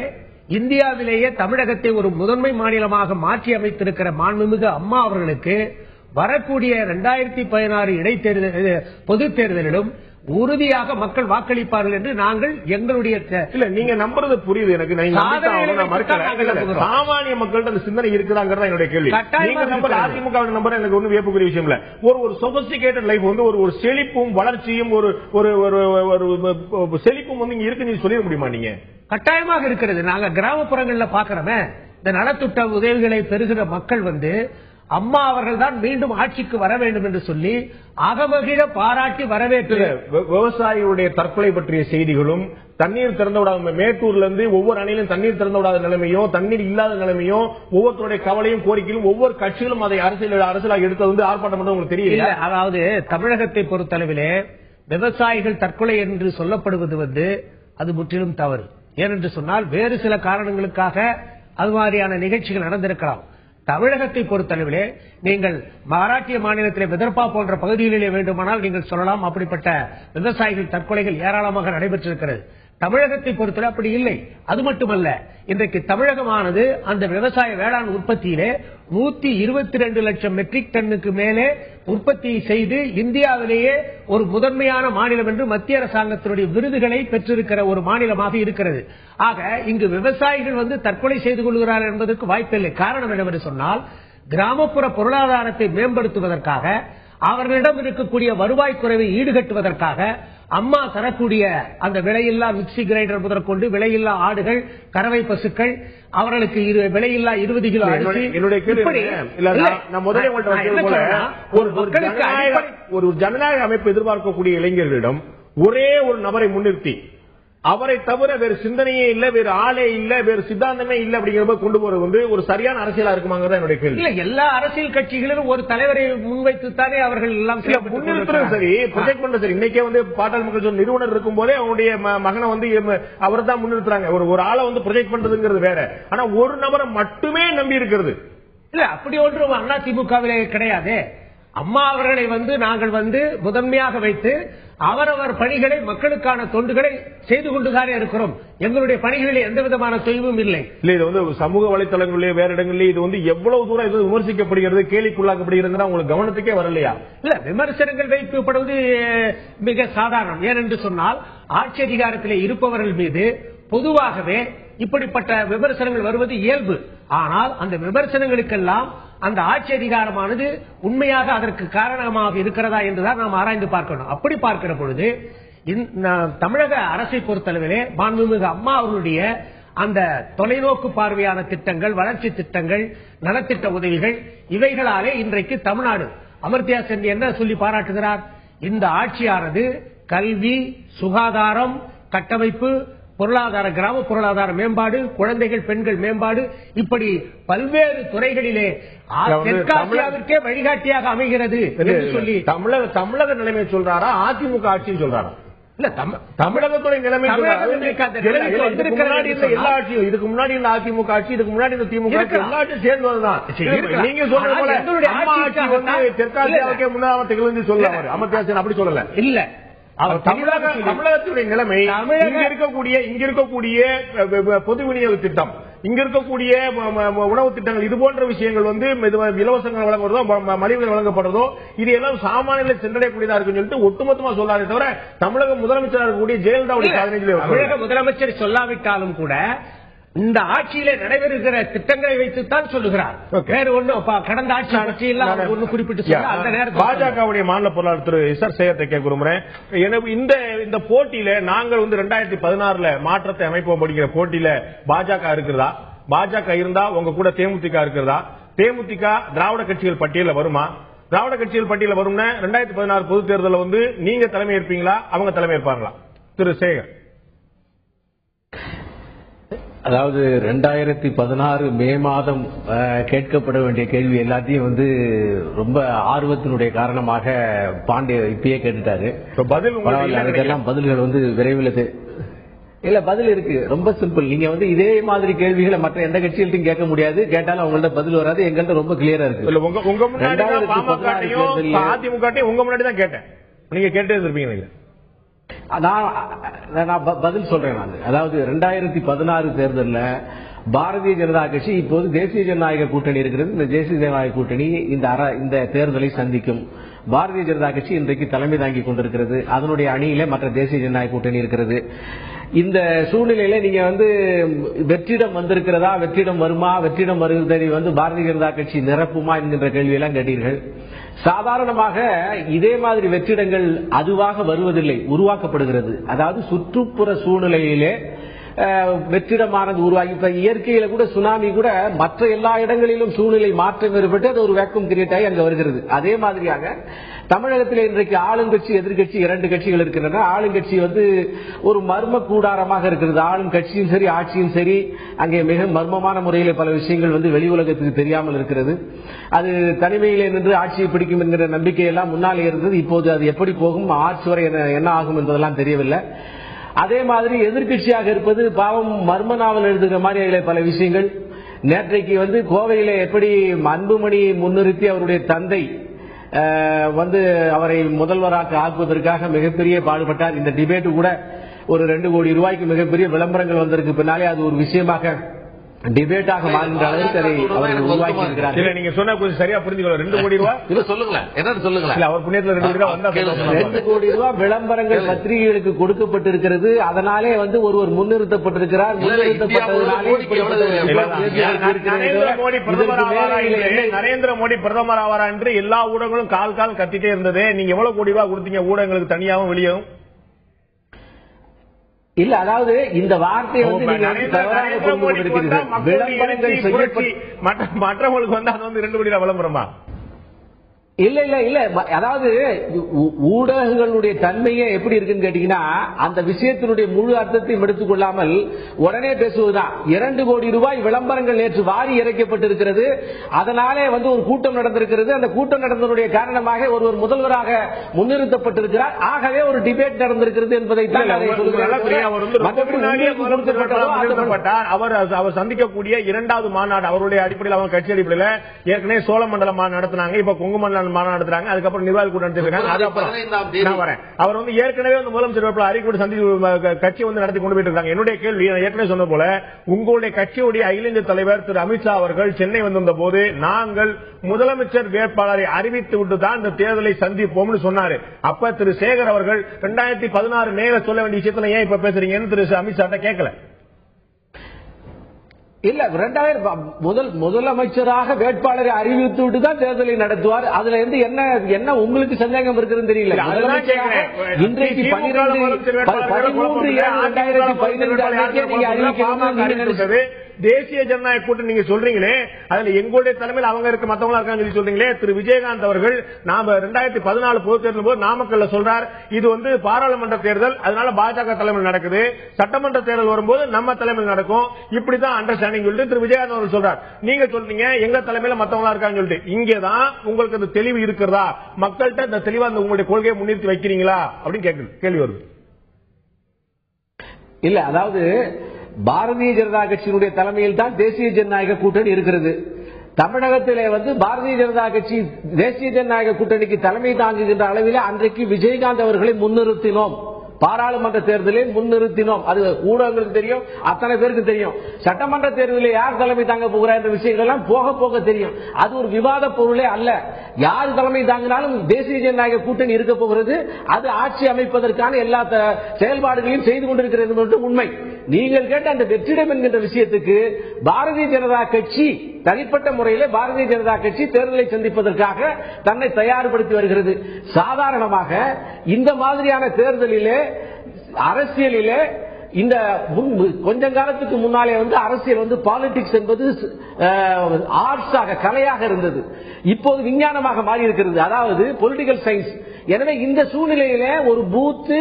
Speaker 4: இந்தியாவிலேயே தமிழகத்தை ஒரு முதன்மை மாநிலமாக மாற்றி அமைத்திருக்கிற மாண்புமிகு அம்மா அவர்களுக்கு வரக்கூடிய 2016 இடைத்தேர்தல் பொது தேர்தலிலும் உறுதியாக மக்கள் வாக்களிப்பார்கள் என்று நாங்கள் எங்களுடைய
Speaker 1: இல்ல நீங்க நம்புறது புரியுது எனக்கு. சாமானிய மக்கள்கிட்ட அந்த சிந்தனை இருக்குதாங்கிறதா என்னுடைய கேள்வி. அதிமுக நம்பர் எனக்கு ஒன்னும் வியப்புக்குரிய விஷயம் இல்ல. ஒரு சொபிஸ்டிகேட்டட் லைஃப் வந்து ஒரு செழிப்பும் வளர்ச்சியும் ஒரு செழிப்பும் வந்து இங்க இருக்குன்னு சொல்லிட முடியுமா? நீங்க
Speaker 4: கட்டாயமாக இருக்கிறது. நாங்க கிராமப்புறங்கள்ல பாக்கிறோமே, இந்த நலத்திட்ட உதவிகளை பெறுகிற மக்கள் வந்து அம்மா அவர்கள் தான் மீண்டும் ஆட்சிக்கு வர வேண்டும் என்று சொல்லி அகமகிழ பாராட்டி வரவேற்று.
Speaker 1: விவசாயிகளுடைய தற்கொலை பற்றிய செய்திகளும், தண்ணீர் திறந்து விடாத மேட்டூர்ல இருந்து ஒவ்வொரு அணையிலும் தண்ணீர் திறந்து விடாத நிலைமையோ, தண்ணீர் இல்லாத நிலைமையோ, ஒவ்வொருத்தருடைய கவலையும் கோரிக்கையும் ஒவ்வொரு கட்சிகளும் அதை அரசியலாக எடுத்தது வந்து ஆர்ப்பாட்டம் பண்ண உங்களுக்கு தெரியல.
Speaker 4: அதாவது தமிழகத்தை பொறுத்தளவிலே விவசாயிகள் தற்கொலை என்று சொல்லப்படுவது வந்து அது முற்றிலும் தவறு. ஏனென்று சொன்னால் வேறு சில காரணங்களுக்காக அது மாதிரியான நிகழ்ச்சிகள் நடந்திருக்கலாம். தமிழகத்தை பொறுத்தளவிலே நீங்கள் மராட்டிய மாநிலத்திலே விதர்பா போன்ற பகுதிகளிலே வேண்டுமானால் நீங்கள் சொல்லலாம், அப்படிப்பட்ட விவசாயிகள் தற்கொலைகள் ஏராளமாக நடைபெற்றிருக்கிறது. தமிழகத்தை பொறுத்தவரை அப்படி இல்லை. அது மட்டுமல்ல, இன்றைக்கு தமிழகமானது அந்த விவசாய வேளாண் உற்பத்தியிலே 122 லட்சம் மெட்ரிக் டன்னுக்கு மேலே உற்பத்தி செய்து இந்தியாவிலேயே ஒரு முதன்மையான மாநிலம் என்று மத்திய அரசாங்கத்தினுடைய விருதுகளை பெற்றிருக்கிற ஒரு மாநிலமாக இருக்கிறது. ஆக இங்கு விவசாயிகள் வந்து தற்கொலை செய்து கொள்கிறார்கள் என்பதற்கு வாய்ப்பில்லை. காரணம் என்னவென்று சொன்னால், கிராமப்புற பொருளாதாரத்தை மேம்படுத்துவதற்காக, அவர்களிடம் இருக்கக்கூடிய வருவாய் குறைவை ஈடுகட்டுவதற்காக அம்மா தரக்கூடிய அந்த விலையில்லா மிக்சி கிரைண்டர் முதற்கொண்டு விலையில்லா ஆடுகள், கறவை பசுக்கள், அவர்களுக்கு விலையில்லா 20 கிலோ அரிசி.
Speaker 1: ஒரு ஜனநாயக அமைப்பு எதிர்பார்க்கக்கூடிய இளைஞர்களிடம் ஒரே ஒரு நபரை முன்னிறுத்தி அவரை தவிர வேறு சிந்தனையே இல்ல, வேறு ஆளே இல்ல, வேறு சித்தாந்தமே இல்ல அப்படிங்கிற கொண்டு போறது வந்து ஒரு சரியான அரசியலா இருக்குமாங்கிறத என்னுடைய கேள்வி.
Speaker 4: இல்ல, எல்லா அரசியல் கட்சிகளிலும் ஒரு தலைவரை முன்வைத்துத்தானே அவர்கள் எல்லாம்
Speaker 1: முன்னிறுத்துறது சரி, ப்ரொஜெக்ட் பண்றது சரி. இன்னைக்கே வந்து பாட்டாளி மக்கள் நிறுவனர் இருக்கும் போதே அவனுடைய மகனை வந்து அவர் தான் முன்னிறுத்துறாங்க. ஒரு ஆளை வந்து ப்ரொஜெக்ட் பண்றதுங்கிறது வேற. ஆனா ஒரு நபரை மட்டுமே நம்பி இருக்கிறது
Speaker 4: இல்ல, அப்படி ஒன்று அண்ணா திமுகவிலே கிடையாது. அம்மா அவர்களை வந்து நாங்கள் வந்து முதன்மையாக வைத்து அவரவர் பணிகளை, மக்களுக்கான தொண்டுகளை செய்து கொண்டுதானே இருக்கிறோம். எங்களுடைய பணிகளில் எந்த விதமான தொய்வும் இல்லை.
Speaker 1: இல்ல, இது வந்து சமூக வலைதளங்களிலே வேற இடங்களிலே இது வந்து எவ்வளவு தூரம் இது விமர்சிக்கப்படுகிறது, கேலிக்குள்ளாக்கப்படுகிறது உங்களுக்கு கவனத்துக்கே வரலையா?
Speaker 4: இல்ல, விமர்சனங்கள் வைக்கப்படுவது மிக சாதாரணம். ஏனென்று சொன்னால், ஆட்சி அதிகாரத்திலே இருப்பவர்கள் மீது பொதுவாகவே இப்படிப்பட்ட விமர்சனங்கள் வருவது இயல்பு. ஆனால் அந்த விமர்சனங்களுக்கெல்லாம் அந்த ஆட்சி அதிகாரமானது உண்மையாக அதற்கு காரணமாக இருக்கிறதா என்றுதான் நாம் ஆராய்ந்து பார்க்கணும். அப்படி பார்க்கிற பொழுது தமிழக அரசை பொறுத்தளவிலே மாண்புமிகு அம்மா அவர்களுடைய அந்த தொலைநோக்கு பார்வையான திட்டங்கள், வளர்ச்சி திட்டங்கள், நலத்திட்ட உதவிகள், இவைகளாலே இன்றைக்கு தமிழ்நாடு அமர்த்தியா சென் என்ன சொல்லி பாராட்டுகிறார்? இந்த ஆட்சியானது கல்வி, சுகாதாரம், கட்டமைப்பு, பொருளாதார கிராம பொருளாதார மேம்பாடு, குழந்தைகள் பெண்கள் மேம்பாடு, இப்படி பல்வேறு துறைகளிலே தெற்காசியாவிற்கே வழிகாட்டியாக அமைகிறது என்று சொல்லி
Speaker 1: தமிழக நிலைமை சொல்றாரா, அதிமுக ஆட்சின்னு சொல்றாரா?
Speaker 4: இல்ல,
Speaker 1: தமிழகத்துடைய நிலைமை எல்லா ஆட்சியும், இதுக்கு முன்னாடி இந்த அதிமுக ஆட்சி, இதுக்கு முன்னாடி இந்த திமுக ஆட்சி, எல்லா ஆட்சியும் சேர்ந்ததுதான். நீங்க சொல்ற போல அம்மா ஆட்சி வந்து தெற்காசியாவுக்கே முன்னாள் திகழ்ந்து சொல்லலாம். அமர்த்தியாசன் அப்படி சொல்லல. இல்ல, தமிழகத்துடைய நிலைமை இங்க இருக்கக்கூடிய பொது விநியோக திட்டம், இங்க இருக்கக்கூடிய உணவு திட்டங்கள், இது போன்ற விஷயங்கள் வந்து இலவசங்கள் வழங்குறதோ மலிவுகள் வழங்கப்படுறதோ இது எல்லாம் சாமானிய சென்றடையக்கூடியதா இருக்குன்னு சொல்லிட்டு ஒட்டுமொத்தமா சொல்லாதே தவிர தமிழக முதலமைச்சராக இருக்கக்கூடிய ஜெயலலிதாவுடைய 15
Speaker 4: தமிழக முதலமைச்சர் சொல்லாவிட்டாலும் கூட இந்த ஆட்சியிலே நடைபெறுகிற திட்டங்களை வைத்துத்தான் சொல்லுகிறார். வேறு ஒண்ணு கடந்த ஆட்சி பற்றியெல்லாம் ஒண்ணு குறிப்பிட்டு சொல்ல அந்த நேரத்தில்
Speaker 1: பாஜகவுடைய மாநில பொருளாளர் திரு எஸ்.ஆர். சேகத்தை கேட்க விரும்புறேன். இந்த போட்டியில நாங்கள் வந்து 2016 மாற்றத்தை அமைப்போம் படிக்கிற போட்டியில பாஜக இருக்கிறதா? பாஜக இருந்தா உங்க கூட தேமுதிக இருக்கிறதா? தேமுதிக திராவிட கட்சிகள் பட்டியல வருமா? திராவிட கட்சிகள் பட்டியல வரும்னா 2016 பொது தேர்தலில் வந்து நீங்க தலைமை ஏற்பீங்களா, அவங்க தலைமை ஏற்பாங்களா? திரு சேகர்.
Speaker 5: அதாவது 2016 மே மாதம் கேட்கப்பட வேண்டிய கேள்வி எல்லாத்தையும் வந்து ரொம்ப ஆர்வத்தினுடைய காரணமாக பாண்டே இப்பயே கேட்டுட்டாரு. அதுக்கெல்லாம் பதில்கள் வந்து விரைவில் இல்ல பதில் இருக்கு. ரொம்ப சிம்பிள். நீங்க வந்து இதே மாதிரி கேள்விகளை மற்ற எந்த கட்சிகள்ட்டையும் கேட்க முடியாது. கேட்டாலும் அவங்கள்ட்ட பதில் வராது. எங்கள்கிட்ட ரொம்ப கிளியரா இருக்கு.
Speaker 1: அதிமுக உங்க முன்னாடி தான் கேட்டேன், நீங்க கேட்டே இருப்பீங்க.
Speaker 5: நான் பதில் சொல்றேன். அதாவது 2016 தேர்தலில் பாரதிய ஜனதா கட்சி இப்போது தேசிய ஜனநாயக கூட்டணி இருக்கிறது. இந்த தேசிய ஜனநாயக கூட்டணி இந்த தேர்தலை சந்திக்கும். பாரதிய ஜனதா கட்சி இன்றைக்கு தலைமை தாங்கி கொண்டிருக்கிறது. அதனுடைய அணியில மற்ற தேசிய ஜனநாயக கூட்டணி இருக்கிறது. இந்த சூழ்நிலையில நீங்க வந்து வெற்றிடம் வந்திருக்கிறதா, வெற்றிடம் வருமா, வெற்றிடம் வருவதை வந்து பாரதிய ஜனதா கட்சி நிரப்புமா என்கின்ற கேள்வியெல்லாம் கேட்டீர்கள். சாதாரணமாக இதே மாதிரி வெற்றிடங்கள் அதுவாக வருவதில்லை, உருவாக்கப்படுகிறது. அதாவது சுற்றுப்புற சூழ்நிலையிலே வெற்றிடமானது உருவாகி, இப்ப இயற்கையில கூட சுனாமி கூட மற்ற எல்லா இடங்களிலும் சூழ்நிலை மாற்றம் ஏற்பட்டு அது ஒரு வேக்கம் கிரியேட் ஆகி அங்க வருகிறது. அதே மாதிரியாக தமிழகத்தில் இன்றைக்கு ஆளுங்கட்சி எதிர்கட்சி 2 கட்சிகள் இருக்கின்றன. ஆளுங்கட்சி வந்து ஒரு மர்ம கூடாரமாக இருக்கிறது. ஆளும் கட்சியும் சரி ஆட்சியும் சரி அங்கே மிக மர்மமான முறையில் பல விஷயங்கள் வந்து வெளி உலகத்துக்கு தெரியாமல் இருக்கிறது. அது தனிமையிலே நின்று ஆட்சியை பிடிக்கும் என்கிற நம்பிக்கையெல்லாம் முன்னாலே இருந்தது. இப்போது அது எப்படி போகும், ஆட்சி வரை என்ன ஆகும் என்பதெல்லாம் தெரியவில்லை. அதே மாதிரி எதிர்கட்சியாக இருப்பது பாவம் மர்ம நாவல் எழுதுகிற மாதிரி அதில் பல விஷயங்கள். நேற்றைக்கு வந்து கோவையில எப்படி அன்புமணி முன்னிறுத்தி அவருடைய தந்தை வந்து அவரை முதல்வராக ஆக்குவதற்காக மிகப்பெரிய பாடுபட்டார். இந்த டிபேட் கூட ஒரு 2 கோடி ரூபாய்க்கு மிகப்பெரிய விளம்பரங்கள் வந்திருக்கு. பின்னாலே அது ஒரு விஷயமாக டிபேட்டாக மாறுகின்ற அளவுக்கு அதை அவர்கள் உருவாக்கி இருக்கிறார்கள்.
Speaker 1: நீங்க சொன்ன கொஞ்சம் சரியா புரிஞ்சுக்கலாம். 2 கோடி ரூபாய் சொல்லுங்களேன், என்னன்னு சொல்லுங்களேன். அவர் புண்ணியத்தில் 2 கோடி ரூபாய் வந்தா
Speaker 5: 2 கோடி ரூபாய் விளம்பரங்கள் பத்திரிகைகளுக்கு கொடுக்கப்பட்டிருக்கிறது. அதனாலே வந்து ஒருவர் முன்னிறுத்தப்பட்டிருக்கிறார்.
Speaker 1: நரேந்திர மோடி பிரதமர் ஆவாரா என்று எல்லா ஊடகங்களும் கால் கத்திட்டே இருந்தது. நீங்க எவ்வளவு கோடி ரூபாய் கொடுத்தீங்க ஊடகங்களுக்கு தனியாகவும் வெளியாகும்?
Speaker 5: இல்ல, அதாவது இந்த வார்த்தையை வந்து
Speaker 1: மற்றவங்களுக்கு வந்து அது வந்து 2 கோடி ரூபாய் விளம்பரமா?
Speaker 5: இல்ல இல்ல இல்ல, அதாவது ஊடகங்களுடைய தன்மையே எப்படி இருக்குன்னு கேட்டீங்கன்னா அந்த விஷயத்தினுடைய முழு அர்த்தத்தையும் எடுத்துக் கொள்ளாமல் உடனே பேசுவதுதான். 2 கோடி ரூபாய் விளம்பரங்கள் நேற்று வாரி இறைக்கப்பட்டிருக்கிறது. அதனாலே வந்து ஒரு கூட்டம் நடந்திருக்கிறது. அந்த கூட்டம் நடந்ததனுடைய காரணமாக ஒருவர் முதல்வராக முன்னிறுத்தப்பட்டிருக்கிறார். ஆகவே ஒரு டிபேட் நடந்திருக்கிறது என்பதை
Speaker 1: அவர் சந்திக்கக்கூடிய 2வது மாநாடு அவருடைய அடிப்படையில் அவங்க கட்சி அடிப்படையில் ஏற்கனவே சோழமண்டல மாநாடு நடத்தினாங்க. இப்ப கொங்கு மண்டலம் மாநாடு நடத்துறாங்க. அதுக்கப்புறம் நிர்வாகி கூட்டம் நடத்திருக்காங்க. அவர் வந்து ஏற்கனவே முதலமைச்சர் அறிக்கை சந்தி கட்சி வந்து நடத்தி கொண்டு போயிட்டு இருக்காங்க. என்னுடைய கேள்வி ஏற்கனவே சொன்ன போல உங்களுடைய கட்சியுடைய அகில இந்திய தலைவர் திரு அமித்ஷா அவர்கள் சென்னை வந்திருந்த போது நாங்கள் முதலமைச்சர் வேட்பாளரை அறிவித்து விட்டு தான் இந்த தேர்தலை சந்திப்போம்னு சொன்னாரு. அப்ப திரு சேகர் அவர்கள் 2016 மேல சொல்ல வேண்டிய விஷயத்துல ஏன் இப்ப பேசுறீங்கன்னு திரு அமித்ஷா கேட்கல.
Speaker 5: இல்ல, 2000 முதலமைச்சராக வேட்பாளரை அறிவித்து விட்டு தான் தேர்தலை நடத்துவார். அதுல இருந்து என்ன உங்களுக்கு சந்தேகம் இருக்குன்னு தெரியல. இன்றைக்கு 13/7/2015 நீங்க அறிவிக்கணும்.
Speaker 1: தேசிய ஜனநாயக கூட்டணி நீங்க சொல்றீங்களே, அதுல எங்களுடைய தலைமையில் அவங்க இருக்க மத்தவங்களா இருக்காங்க சொல்லி சொல்றீங்களே. திரு விஜயகாந்த் அவர்கள் நாம 2014 பொதுத் தேர்தல் போது நாமக்கல்ல சொல்றார், இது வந்து பாராளுமன்ற தேர்தல், அதனால பாஜக தலைமையில் நடக்குது, சட்டமன்ற தேர்தல் வரும்போது நம்ம தலைமையில் நடக்கும், இப்படிதான் அண்டர்ஸ்டாண்டிங் சொல்லிட்டு திரு விஜயகாந்த் அவர்கள் சொல்றார். நீங்க சொல்றீங்க எங்க தலைமையில மத்தவங்களா இருக்காங்க சொல்லிட்டு. இங்கதான் உங்களுக்கு அந்த தெளிவு இருக்கிறதா, மக்கள்கிட்ட இந்த தெளிவா உங்களுடைய கொள்கையை முன்னிறுத்தி வைக்கிறீங்களா அப்படின்னு கேள்வி வருது.
Speaker 5: இல்ல, அதாவது பாரதிய ஜனதா கட்சியினுடைய தலைமையில் தான் தேசிய ஜனநாயக கூட்டணி இருக்கிறது. தமிழகத்திலே பாரதிய ஜனதா கட்சி தேசிய ஜனநாயக கூட்டணிக்கு தலைமை தாங்குகின்ற அளவில் அன்றைக்கு விஜயகாந்த் அவர்களை முன்னிறுத்தினோம், பாராளுமன்ற தேர்தலில் முன்னிறுத்தினோம். அது ஊடகங்களுக்கு தெரியும், அத்தனை பேருக்கு தெரியும். சட்டமன்ற தேர்தலில் யார் தலைமை தாங்க போகிறார் என்ற விஷயங்கள் எல்லாம் போக போக தெரியும். அது ஒரு விவாத பொருளே அல்ல. யார் தலைமை தாங்கினாலும் தேசிய ஜனநாயக கூட்டணி இருக்க போகிறது. அது ஆட்சி அமைப்பதற்கான எல்லா செயல்பாடுகளையும் செய்து கொண்டிருக்கிறது என்று உண்மை. நீங்கள் கேட்ட அந்த வெற்றிடம் என்கின்ற விஷயத்துக்கு பாரதிய ஜனதா கட்சி தனிப்பட்ட முறையில் பாரதிய ஜனதா கட்சி தேர்தலை சந்திப்பதற்காக தன்னை தயார்படுத்தி வருகிறது. சாதாரணமாக இந்த மாதிரியான தேர்தலிலே அரசியலிலே இந்த கொஞ்ச காலத்துக்கு முன்னாலே அரசியல் பாலிடிக்ஸ் என்பது ஆர்ட்ஸாக கலையாக இருந்தது. இப்போது விஞ்ஞானமாக மாறி இருக்கிறது, அதாவது பொலிட்டிக்கல் சயின்ஸ். எனவே இந்த சூழ்நிலையிலே ஒரு பூத்து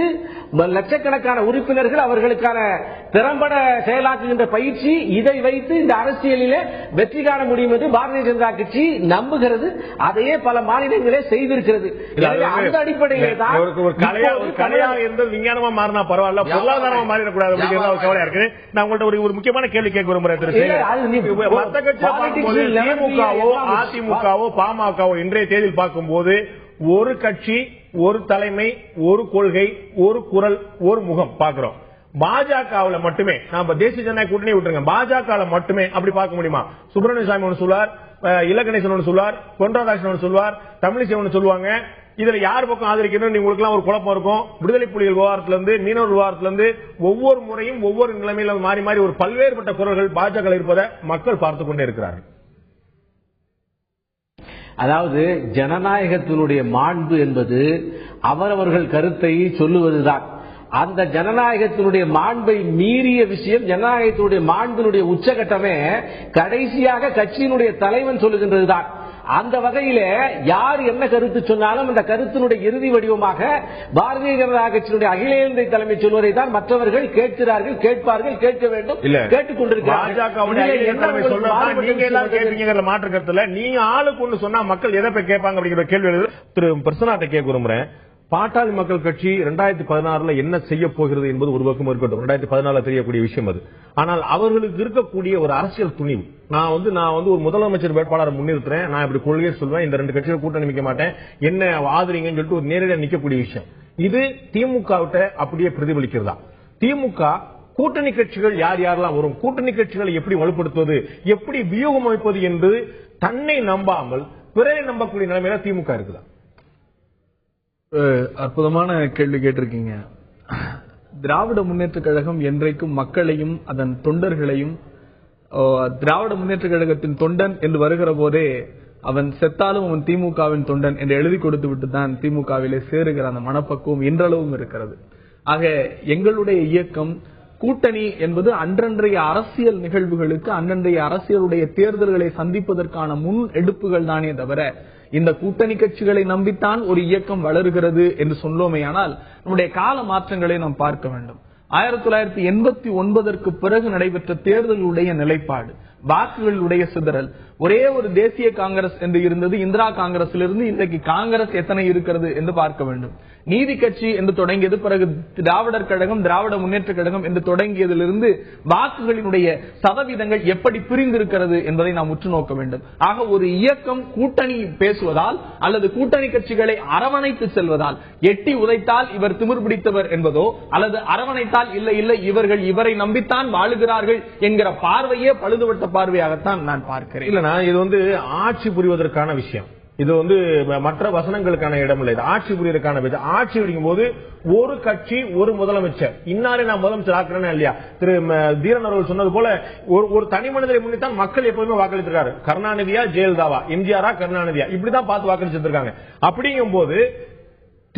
Speaker 5: லட்சக்கணக்கான உறுப்பினர்கள் அவர்களுக்கான திறம்பட செயலாக்குகின்ற பயிற்சி, இதை வைத்து இந்த அரசியலிலே வெற்றி காண முடியும் என்று பாரதிய ஜனதா கட்சி நம்புகிறது. அதையே பல மாநிலங்களே செய்திருக்கிறது. அந்த அடிப்படையிலே தான்
Speaker 1: விஞ்ஞானமா மாறினா பரவாயில்ல, பொருளாதாரமா மாறிடக்கூடாது அப்படிங்கிறது ஒரு கவலையா இருக்கு. நான் உங்கள்கிட்ட ஒரு முக்கியமான கேள்வி கேட்க விரும்புறேன். மற்ற கட்சியை திமுகவோ அதிமுகவோ பாமகவோ இன்றைய தேதியில் பார்க்கும்போது ஒரு கட்சி, ஒரு தலைமை, ஒரு கொள்கை, ஒரு குரல், ஒரு முகம் பார்க்கிறோம். பாஜகவில் மட்டுமே, நாம தேசிய ஜனநாயக கூட்டணி விட்டுருங்க, பாஜக மட்டுமே அப்படி பார்க்க முடியுமா? சுப்பிரமணிய சாமி ஒன்று சொல்வார், இலகணேசன் ஒன்று சொல்வார், பொன்ராதாகிருஷ்ணன் ஒன்று சொல்வார், தமிழிசை ஒன்று சொல்லுவாங்க. இதுல யார் பக்கம் ஆதரிக்கணும் உங்களுக்கு எல்லாம் ஒரு குழப்பம் இருக்கும். விடுதலை புலிகள் விவகாரத்திலிருந்து மீனவர் விவகாரத்திலிருந்து ஒவ்வொரு முறையும் ஒவ்வொரு நிலைமையில மாறி மாறி ஒரு பல்வேறுபட்ட குரல்கள் பாஜக இருப்பதை மக்கள் பார்த்துக் கொண்டே இருக்கிறார்கள்.
Speaker 5: அதாவது ஜனநாயகத்தினுடைய மாண்பு என்பது அவரவர்கள் கருத்தை சொல்லுவதுதான். அந்த ஜனநாயகத்தினுடைய மாண்பை மீறிய விஷயம், ஜனநாயகத்தினுடைய மாண்பினுடைய உச்சகட்டமே கடைசியாக கட்சியினுடைய தலைவன் சொல்லுகின்றதுதான். அந்த வகையில யார் என்ன கருத்து சொன்னாலும் அந்த கருத்தினுடைய இறுதி வடிவமாக பாரதிய ஜனதா கட்சியினுடைய அகில இந்திய தலைமை சொல்வதை தான் மற்றவர்கள் கேட்கிறார்கள், கேட்பார்கள், கேட்க வேண்டும், கேட்டுக் கொண்டிருக்கிறார்கள்.
Speaker 1: மாற்று கருத்துல நீங்க ஆளுக்கு ஒன்று சொன்னா மக்கள் எதை போய் கேட்பாங்க அப்படிங்கிற கேள்வி திரு பிரசனாட்ட கேட்க விரும்புறேன். பாட்டாளி மக்கள் கட்சி 2016 என்ன செய்ய போகிறது என்பது ஒரு பக்கம் இருக்கட்டும், 2014 தெரியக்கூடிய விஷயம் அது. ஆனால் அவர்களுக்கு இருக்கக்கூடிய ஒரு அரசியல் துணிவு, நான் ஒரு முதலமைச்சர் வேட்பாளரை முன்னிறுத்துறேன், நான் இப்படி கொள்கையை சொல்வேன், இந்த ரெண்டு கட்சிகளை கூட்டணி நிக்க மாட்டேன், என்ன ஆதரிங்கன்னு சொல்லிட்டு ஒரு நேரடியாக நிக்கக்கூடிய விஷயம். இது திமுக விட்ட அப்படியே பிரதிபலிக்கிறதா? திமுக கூட்டணி கட்சிகள் யார் யாரெல்லாம் வரும், கூட்டணி கட்சிகளை எப்படி வலுப்படுத்துவது, எப்படி வியூகம் அமைப்பது என்று தன்னை நம்பாமல் பிறரை நம்பக்கூடிய நிலைமையில திமுக இருக்குதா?
Speaker 6: அற்புதமான கேள்வி கேட்டிருக்கீங்க. திராவிட முன்னேற்ற கழகம் என்றைக்கும் மக்களையும் அதன் தொண்டர்களையும், திராவிட முன்னேற்ற கழகத்தின் தொண்டன் என்று வருகிற போதே அவன் செத்தாலும் அவன் திமுகவின் தொண்டன் என்று எழுதி கொடுத்து விட்டு தான் திமுகவிலே சேருகிற அந்த மனப்பக்குவம் இன்றளவும் இருக்கிறது. ஆக எங்களுடைய இயக்கம் கூட்டணி என்பது அன்றன்றைய அரசியல் நிகழ்வுகளுக்கு, அன்றன்றைய அரசியலுடைய தேர்தல்களை சந்திப்பதற்கான முன் எடுப்புகள் தானே தவிர இந்த கூட்டணி கட்சிகளை நம்பித்தான் ஒரு இயக்கம் வளருகிறது என்று சொன்னோமேயானால் நம்முடைய கால மாற்றங்களை நாம் பார்க்க வேண்டும். 1989 பிறகு நடைபெற்ற தேர்தலுடைய நிலைப்பாடு, வாக்குகளுடைய சிதறல், ஒரே ஒரு தேசிய காங்கிரஸ் என்று இருந்தது, இந்திரா காங்கிரசிலிருந்து இன்றைக்கு காங்கிரஸ் எத்தனை இருக்கிறது என்று பார்க்க வேண்டும். நீதி கட்சி என்று தொடங்கியது, பிறகு திராவிடர் கழகம், திராவிட முன்னேற்ற கழகம் என்று தொடங்கியதிலிருந்து வாக்குகளினுடைய சதவீதங்கள் எப்படி பிரிந்திருக்கிறது என்பதை நாம் உற்று நோக்க வேண்டும். ஆக ஒரு இயக்கம் கூட்டணி பேசுவதால் அல்லது கூட்டணி கட்சிகளை அரவணைத்து செல்வதால், எட்டி உதைத்தால் இவர் திமிர் பிடித்தவர் என்பதோ அல்லது அரவணைத்தால் இல்லை இல்லை இவர்கள் இவரை நம்பித்தான் வாழுகிறார்கள் என்கிற பார்வையே பழுதுபட்ட பார்வையாகத்தான் நான் பார்க்கிறேன்.
Speaker 1: இல்லனா இது ஆட்சி புரிவதற்கான விஷயம், இது மற்ற வசனங்களுக்கான இடம் இல்லை, ஆட்சி புரியறதுக்கான விஷயம். ஆட்சி புரியும் போது ஒரு கட்சி ஒரு முதலமைச்சர், இன்னாரே நான் முதலமைச்சர் ஆக்குறேன்னா இல்லையா? திரு தீரன் அவர்கள் சொன்னது போல ஒரு தனி மனிதரை முன்னித்தான் மக்கள் எப்போதுமே வாக்களித்திருக்காரு. கருணாநிதியா ஜெயலலிதாவா, எம்ஜிஆரா கருணாநிதியா, இப்படிதான் பார்த்து வாக்களிச்சிருக்காங்க. அப்படிங்கும் போது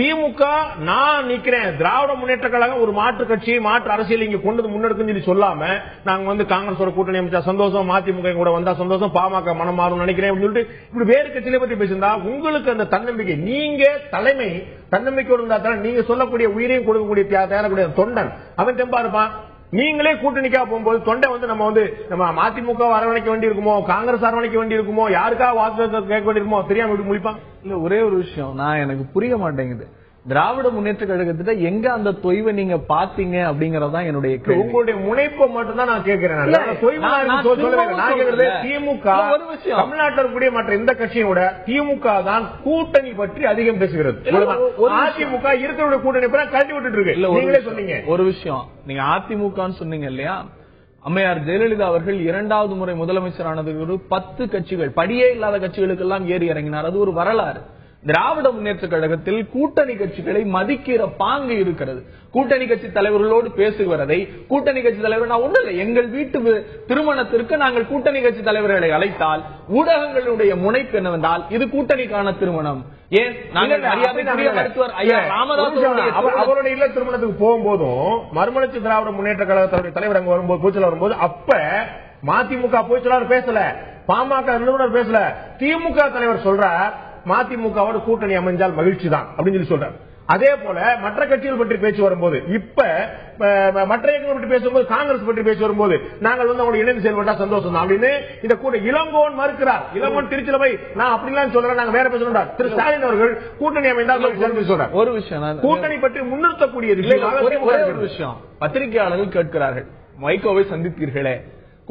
Speaker 1: திமுக நான் நிக்கிறேன், திராவிட முன்னேற்ற கழகம் ஒரு மாற்று கட்சி, மாற்று அரசியல் இங்க கொண்டு முன்னெடுக்குன்னு சொல்லி சொல்லாம, நாங்க காங்கிரஸோட கூட்டணி அமைச்சா சந்தோஷம், மதிமுக கூட வந்தா சந்தோஷம், பாமக மனம் மாறும் நினைக்கிறேன் அப்படின்னு சொல்லிட்டு இப்படி வேறு கட்சியில பத்தி பேசியிருந்தா உங்களுக்கு அந்த தன்னம்பிக்கை, நீங்க தலைமை தன்னம்பிக்கையோடு இருந்தா தான் நீங்க சொல்லக்கூடிய உயிரையும் கொடுக்கக்கூடிய தேரக்கூடிய தொண்டன் அவன் தெம்பா இருப்பான். நீங்களே கூட்டணிக்கா போகும்போது தொண்டை நம்ம மதிமுக அரவணைக்க வேண்டி இருக்குமோ, காங்கிரஸ் அரவணைக்க வேண்டி இருக்குமோ, யாருக்காக வாக்கு கேட்க வேண்டி இருக்குமோ தெரியாம இப்படி முடிப்பான்.
Speaker 6: இல்ல, ஒரே ஒரு விஷயம் நான் எனக்கு புரிய மாட்டேங்குது. திராவிட முன்னேற்ற கழகத்திட்ட எங்க அந்த தொய்வை நீங்க பாத்தீங்க அப்படிங்கறதான் என்னுடைய கேள்வி.
Speaker 1: உங்களுடைய முனைப்பை மட்டும் தான் நான் கேட்கிறேன். திமுக தமிழ்நாட்டில் இருக்கக்கூடிய மற்ற எந்த கட்சியோட திமுக தான் கூட்டணி பற்றி அதிகம் பேசுகிறது. அதிமுக இருக்கிற கூட்டணி கழட்டி விட்டுட்டு இருக்கு. நீங்களே சொன்னீங்க
Speaker 6: ஒரு விஷயம், நீங்க அதிமுகன்னு சொன்னீங்க இல்லையா, அம்மையார் ஜெயலலிதா அவர்கள் 2வது முறை முதலமைச்சரானது 10 கட்சிகள், படியே இல்லாத கட்சிகளுக்கு எல்லாம் ஏறி இறங்கினார். அது ஒரு வரலாறு. திராவிட முன்னேற்ற கழகத்தில் கூட்டணி கட்சிகளை மதிக்கிற பாங்கு இருக்கிறது. கூட்டணி கட்சி தலைவர்களோடு பேசுவதை, கூட்டணி கட்சி தலைவர் நான் ஒண்ணு இல்லை, எங்கள் வீட்டு திருமணத்திற்கு நாங்கள் கூட்டணி கட்சி தலைவர்களை அழைத்தால் ஊடகங்களுடைய முனைப்பு என்னவென்றால் இது கூட்டணிக்கான திருமணம். ஏன் நாங்கள் மருத்துவர் ஐயா ராமதாஸ்
Speaker 1: அவருடைய இல்ல திருமணத்துக்கு போகும்போதும் மறுமலர்ச்சி திராவிட முன்னேற்ற கழகத்துடைய தலைவர் அங்க வரும்போது பூச்சல் வரும்போது அப்ப மதிமுக பூச்சலாளர் பேசல, பாமக நிறுவனர் பேசல, திமுக தலைவர் சொல்றார் மதிமுகவோட கூட்டணி அமைஞ்சால் மகிழ்ச்சி தான் அப்படின்னு சொல்லி சொல்றாரு. அதே போல மற்ற கட்சிகள் பற்றி பேச்சு வரும்போது, இப்ப மற்ற இயக்கங்கள் பற்றி பேசும்போது, காங்கிரஸ் பற்றி பேச்சு வரும்போது நாங்கள் அவங்க இணைந்து செயல்பட்டா சந்தோஷம் தான் அப்படின்னு இந்த கூட இளங்கோன் மறுக்கிறார். இளங்கோன் திருச்சியில போய் நான் அப்படிலாம் சொல்றேன், நாங்க வேற பேசுறோம். திரு ஸ்டாலின் அவர்கள் கூட்டணி அமைந்தால் சொல்றார்.
Speaker 6: ஒரு விஷயம்
Speaker 1: கூட்டணி பற்றி முன்னிறுத்தக்கூடியது இல்லை.
Speaker 6: ஒரு விஷயம், பத்திரிகையாளர்கள் கேட்கிறார்கள், வைகோவை சந்தித்தீர்களே,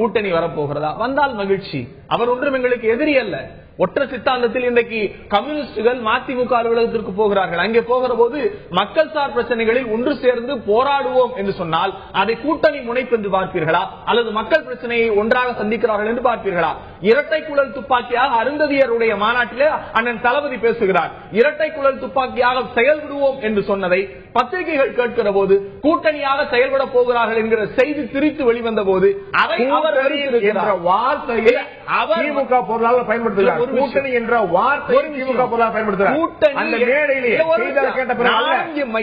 Speaker 6: கூட்டணி வரப்போகிறதா? வந்தால் மகிழ்ச்சி. அவர் ஒன்றும் எங்களுக்கு எதிரி அல்ல. ஒற்றை சித்தாந்தத்தில் இன்றைக்கு கம்யூனிஸ்டுகள் மதிமுக அலுவலகத்திற்கு போகிறார்கள். அங்கே போகிற போது மக்கள் சார் பிரச்சனைகளில் ஒன்று சேர்ந்து போராடுவோம் என்று சொன்னால் அதை கூட்டணி முனைப்பு என்று பார்ப்பீர்களா, அல்லது மக்கள் பிரச்சனையை ஒன்றாக சந்திக்கிறார்கள் என்று பார்ப்பீர்களா? இரட்டை குழல் துப்பாக்கியாக அருந்ததியருடைய மாநாட்டிலே அண்ணன் தளபதி பேசுகிறார். இரட்டை குழல் துப்பாக்கியாக செயல்படுவோம் என்று சொன்னதை பத்திரிகைகள் கேட்கிற போது கூட்டணியாக செயல்பட போகிறார்கள் என்கிற செய்தி திரித்து வெளிவந்த போது அதை அவர்
Speaker 1: வார்த்தையை திமுக பொருளாக பயன்படுத்துகிறார். கூட்டணி என்ற வார்த்தை திமுக பொருளாக பயன்படுத்துகிறார்.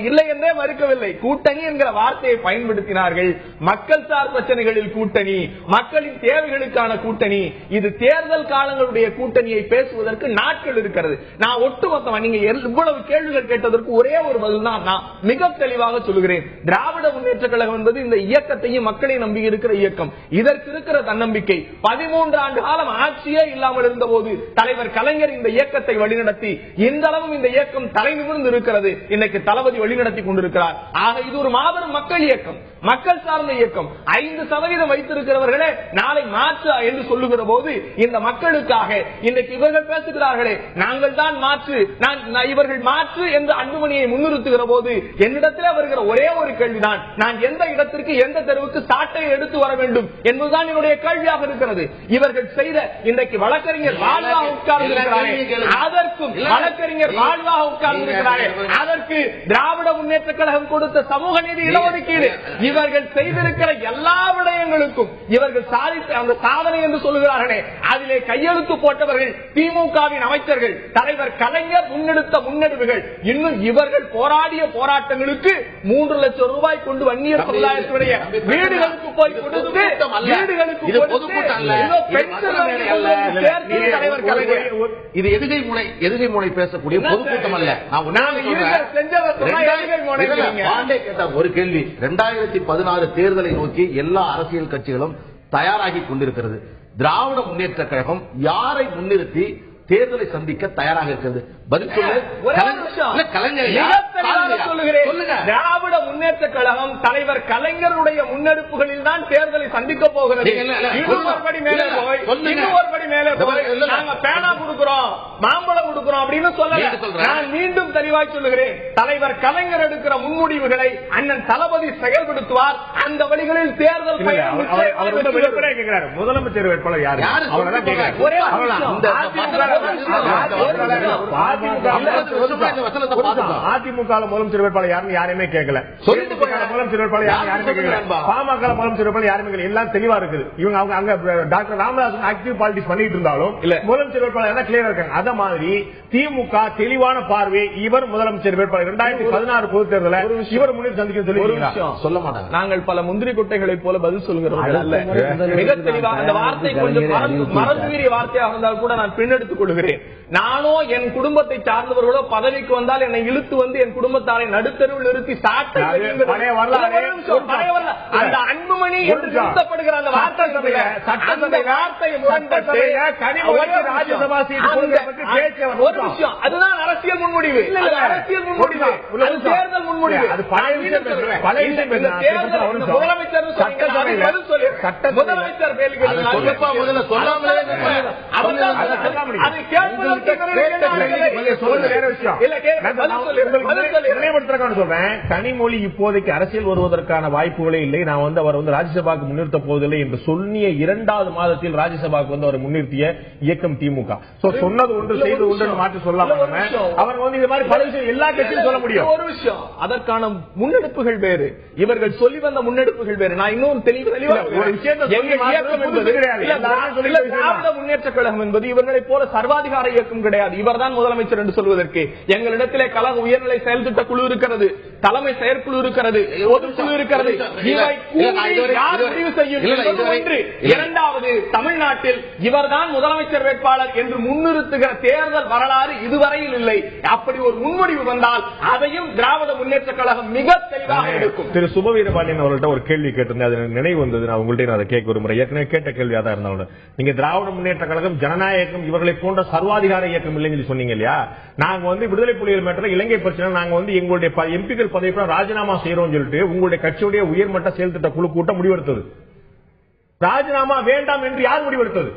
Speaker 6: இல்லை என்றே மறுக்கவில்லை, கூட்டணி என்கிற வார்த்தையை பயன்படுத்தினார்கள். மக்கள் சார் பிரச்சனைகளில் கூட்டணி, மக்களின் தேவைகளுக்கான கூட்டணி, இது தேர்தல் காலங்களுடைய கூட்டணியை பேசுவதற்கு நாட்கள் இருக்கிறது. நான் ஒட்டுமொத்தமா நீங்க இவ்வளவு கேள்விகள் கேட்டதற்கு ஒரே ஒரு பதில் தான் நான் மிக தெளிவாக சொல்லுகிறேன். திராவிட முன்னேற்ற கழகம் என்பது இந்த இயக்கத்தையும் மக்களை நம்பி இருக்கிற இயக்கம். இதற்கு இருக்கிற தன்னம்பிக்கை 13 ஆண்டு காலம் ஆட்சியே இல்லாமல் இருந்த போது தலைவர் கலைஞர் இந்த இயக்கத்தை வழிநடத்தி இன்றளவும் இந்த இயக்கம் தலை நிமிர்ந்து இருக்கிறது. இன்னைக்கு தளபதி வழிநடத்தி கொண்டிருக்கிறார். ஆக இது ஒரு மாபெரும் மக்கள் இயக்கம், மக்கள் சார்ந்த இயக்கம். 5% வைத்திருக்கிறவர்களே நாளை மாற்று என்று சொல்லுகிற போது இந்த மக்களுக்காக இன்றைக்கு இவர்கள் பேசுகிறார்களே நாங்கள் தான் மாற்று, இவர்கள் மாற்று என்று அன்புமணியை முன்னிறுத்துகிற போது என்னிடத்திலே வருகிற ஒரே ஒரு கேள்விதான், நான் எந்த இடத்திற்கு எந்த தெருவுக்கு சாட்டையை எடுத்து வர வேண்டும் என்பதுதான் என்னுடைய கேள்வியாக இருக்கிறது. இவர்கள் செய்த இன்றைக்கு வழக்கறிஞர் வாழ்வாக உட்கார்ந்திருக்கிறாரே, அதற்கும் வழக்கறிஞர் வாழ்வாக உட்கார்ந்திருக்கிறாரே, அதற்கு திராவிட முன்னேற்ற கழகம் கொடுத்த சமூக நீதி இடஒதுக்கீடு, இவர்கள் செய்திருக்கிற எல்லா விடயங்களுக்கும் இவர்கள் சாதித்த அந்த சாதனை என்று சொல்லுகிறார்களே அதிலே கையெழுத்து போட்டவர்கள் திமுகவின் அமைச்சர்கள், தலைவர் கலைஞர் முன்னெடுத்த முன்னெடுப்புகள், இன்னும் இவர்கள் போராடிய போராட்டங்களுக்கு 3 லட்சம் ரூபாய் கொண்டு வன்னியர் சமுதாயத்துடைய வீடுகளுக்கு போய் கொடுத்து வீடுகளுக்கு
Speaker 3: இது எதுகை முனை பேசக்கூடிய பொதுக்கூட்டம் அல்ல. ஒரு கேள்வி, 2016 தேர்தலை நோக்கி எல்லா அரசியல் கட்சிகளும் தயாராகி கொண்டிருக்கிறது. திராவிட முன்னேற்ற கழகம் யாரை முன்னிறுத்தி தேர்தலை சந்திக்க தயாராக இருக்கிறது? பதில்
Speaker 6: திராவிட முன்னேற்ற கழகம் தலைவர் கலைஞருடைய முன்னெடுப்புகளில் தான் தேர்தலை சந்திக்க போகிறது. இன்னொரு மேலே போய் நாங்க பேனா கொடுக்கிறோம், மாம்பழம் கொடுக்கிறோம் அப்படின்னு சொல்லல. நான் மீண்டும் தெளிவாய் சொல்லுகிறேன், தலைவர் கலைஞர் எடுக்கிற முன்முடிவுகளை அண்ணன் தளபதி செயல்படுத்துவார். அந்த வழிகளில் தேர்தல்
Speaker 1: முதலமைச்சர் வேட்பாளர் யார்? அதிமுக முதலமைச்சர் வேட்பாளர் யாருன்னு யாருமே கேட்கல. முதலமைச்சர் வேட்பாளர் யாருமே கேட்கல. பாமக முதலமைச்சர் வேட்பாளர் யாருமே கேட்கல. எல்லாம் தெளிவா இருக்குது. இவங்க அங்க டாக்டர் ராமதாஸ் ஆக்டிவ் பாலிடிக்ஸ் பண்ணிட்டு இருந்தாலும் முதலமைச்சர் வேட்பாளர் கிளியரா இருக்காங்க. அத மாதிரி திமுக தெளிவான பார்வை, இவர் இவர் முதலமைச்சர் வேட்பாளர் 2016 பொதுத் தேர்தலில் இவர் முன்னிட்டு சந்திக்க சொல்லி
Speaker 6: சொல்ல மாட்டாங்க. நாங்கள் பல முந்திரி கொட்டைகளை போல பதில் சொல்கிறவர்கள் அல்ல. மிக தெளிவாக அந்த வார்த்தை கொஞ்சம் மறந்துமீறிய வார்த்தையாக இருந்தால் கூட நான் பின்னெடுத்துக் கொள்கிறேன். நானோ என் குடும்பத்தை சார்ந்தவர்களோ பதவிக்கு வந்தால் என்னை இழுத்து வந்து என் குடும்பத்தாரை நடுத்தருவில் நிறுத்தி சாட்டை அந்த அன்புமணி என்று நிறுத்தப்படுகிற அந்த வார்த்தை ராஜ்யசபா ஒரு விஷயம். அதுதான் அரசியல் முன்முடிவு. அரசியல் முன்முடிவு, தேர்தல் முன்முடிவு. முதலமைச்சர் முதலமைச்சர்
Speaker 1: கனிமொழி இப்போதைக்கு அரசியல் வருவதற்கான வாய்ப்புகளே இல்லை. நான் வந்து அவர் வந்து ராஜ்யசபாக்கு முன்னிறுத்த போவதில்லை என்று சொன்னிய 2வது மாதத்தில் ராஜ்யசபாக்கு வந்து அவர் முன்னிறுத்திய இயக்கம் திமுக. சொன்னது ஒன்று செய்து ஒன்று மாற்றி சொல்லலாம். அவர் வந்து இது மாதிரி பல விஷயம் எல்லா கட்சியும் சொல்ல முடியும்.
Speaker 6: ஒரு விஷயம், அதற்கான முன்னெடுப்புகள் வேறு, இவர்கள் சொல்லி வந்த முன்னெடுப்புகள் வேறு. நான் இன்னும் தெளிவாக ஒரு விஷயத்தை திராவிட முன்னேற்ற கழகம் என்பது இவர்களை போல சர்வாதிகார இயக்கம் கிடையாது. இவர்தான் முதலமைச்சர் என்று சொல்வதற்கு எங்களிடத்திலே கழக உயர்நிலை செயல் திட்ட குழு இருக்கிறது, தலைமை செயற்குழு இருக்கிறது, பொதுக்குழு இருக்கிறது. இவை முடிவு செய்யும். இரண்டாவது, தமிழ்நாட்டில் இவர்தான் முதலமைச்சர் வேட்பாளர் என்று முன்னிறுத்துகிற தேர்தல் வரலாறு இதுவரையில் இல்லை. அப்படி ஒரு முன்முடிவு வந்தால் அதையும் திராவிட முன்னேற்ற கழகம் மிக தெளிவாக இருக்கும்.
Speaker 1: திரு சுபவீரபாண்டியன் அவர்கள்ட்ட ஒரு கேள்வி கேட்டிருந்தேன், அது நினைவு வந்தது. நான் உங்கள்கிட்ட அதை கேட்க ஒரு முறை ஏற்கனவே கேட்ட கேள்வியா தான் இருந்தாலும், நீங்க திராவிட முன்னேற்ற கழகம் ஜனநாயக இயக்கம் இவர்களை போன்ற சர்வாதிகார இயக்கம் இல்லைன்னு சொன்னீங்க இல்லையா? நாங்க வந்து விடுதலை புலிகள் மேட்டர் இலங்கை பிரச்சனை நாங்க வந்து எங்களுடைய எம்பிக்கள் பதவிக்கு ராஜினாமா செய்யறோம் சொல்லிட்டு உங்களுடைய கட்சியுடைய உயர்மட்ட செயல் திட்ட குழு கூட்டம் முடிவெடுத்தது. ராஜினாமா வேண்டாம் என்று யார் முடிவெடுத்தது?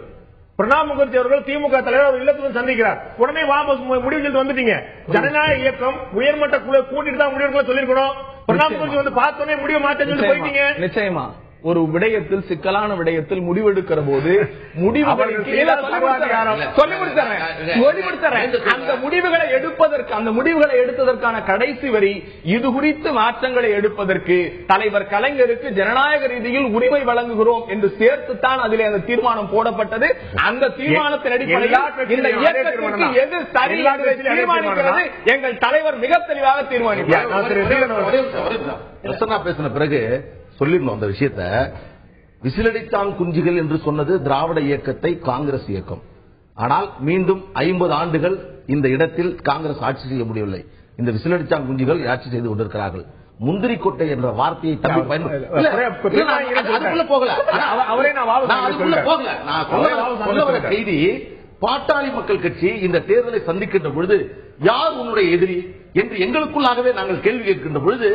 Speaker 1: பிரணாப் முகர்ஜி அவர்கள் திமுக தலைவர் இல்லத்துடன் சந்திக்கிறார். உடனே வாபஸ் முடிவு சொல்லிட்டு வந்துட்டீங்க. ஜனநாயக இயக்கம் உயர்மட்ட குழு கூட்டிட்டு தான் முடிவு சொல்லிருக்கணும். பிரணாப் முகர்ஜி வந்து பார்த்தோன்னே முடிவு மாற்ற சொல்லி போயிட்டீங்க.
Speaker 6: நிச்சயமா ஒரு விடயத்தில், சிக்கலான விடயத்தில் முடிவெடுக்கிற போது அந்த முடிவுகளை எடுப்பதற்கான கடைசி வரி இது குறித்து மாற்றங்களை எடுப்பதற்கு தலைவர் கலைஞருக்கு ஜனநாயக ரீதியில் உரிமை வழங்குகிறோம் என்று சேர்த்துத்தான் அதிலே அந்த தீர்மானம் போடப்பட்டது. அந்த தீர்மானத்தின் அடிப்படையில் இந்த இயக்கத்திற்கு எது சரி என்று தீர்மானிக்கிறது எங்கள் தலைவர் மிக தெளிவாக தீர்மானித்தார்.
Speaker 3: பேசின பிறகு சொல்லிருந்தோம் அந்த விஷயத்தை. விசிலடித்தான் குஞ்சுகள் என்று சொன்னது திராவிட இயக்கத்தை காங்கிரஸ் இயக்கம். ஆனால் மீண்டும் 50 ஆண்டுகள் இந்த இடத்தில் காங்கிரஸ் ஆட்சி செய்ய முடியவில்லை. இந்த விசிலடித்தான் குஞ்சுகள் ஆட்சி செய்து கொண்டிருக்கிறார்கள். முந்திரி கொட்டை என்ற வார்த்தையை செய்தி பாட்டாளி மக்கள் கட்சி இந்த தேர்தலை சந்திக்கின்ற பொழுது யார் உன்னுடைய எதிரி என்று எங்களுக்குள்ளாகவே நாங்கள் கேள்வி கேட்கின்ற பொழுது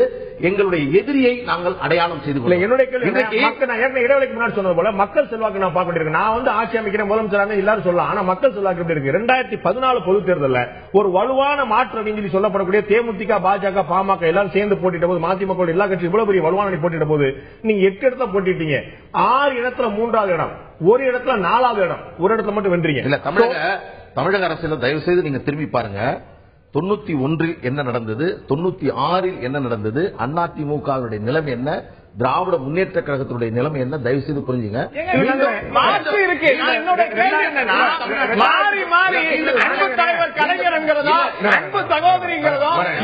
Speaker 3: எங்களுடைய எதிரியை நாங்கள் அடையாளம் செய்து கொள்ள.
Speaker 1: என்னுடைய கேள்வி இடைவெளிக்கு முன்னாடி சொன்னது போல மக்கள் செல்வாக்கு நான் பார்க்க நான் வந்து ஆட்சி அமைக்கிறேன் முதலமைச்சராக எல்லாரும் சொல்லலாம். ஆனா மக்கள் செல்வாக்கு எப்படி இருக்கு? 2014 பொது தேர்தலில் ஒரு வலுவான மாற்றம் என்று சொல்லப்படக்கூடிய தேமுதிக, பாஜக, பாமக எல்லாரும் சேர்ந்து போட்டிட்ட போது, மதிமுக எல்லா கட்சியும் இவ்வளவு பெரிய வலுவான போட்டிட்ட போது நீங்க 8 இடத்துல போட்டிட்டீங்க. 6 இடத்துல 3வது இடம், ஒரு இடத்துல 4வது இடம், ஒரு இடத்துல மட்டும் வென்றீங்க.
Speaker 3: இல்ல தமிழக அரசியல் தயவு செய்து நீங்க திரும்பி பாருங்க. 91 என்ன நடந்தது, 96 என்ன நடந்தது, அதிமுகவுடைய நிலைமை என்ன, திராவிட முன்னேற்ற கழகத்தினுடைய நிலைமை என்ன, தயவு செய்து புரிஞ்சுங்க.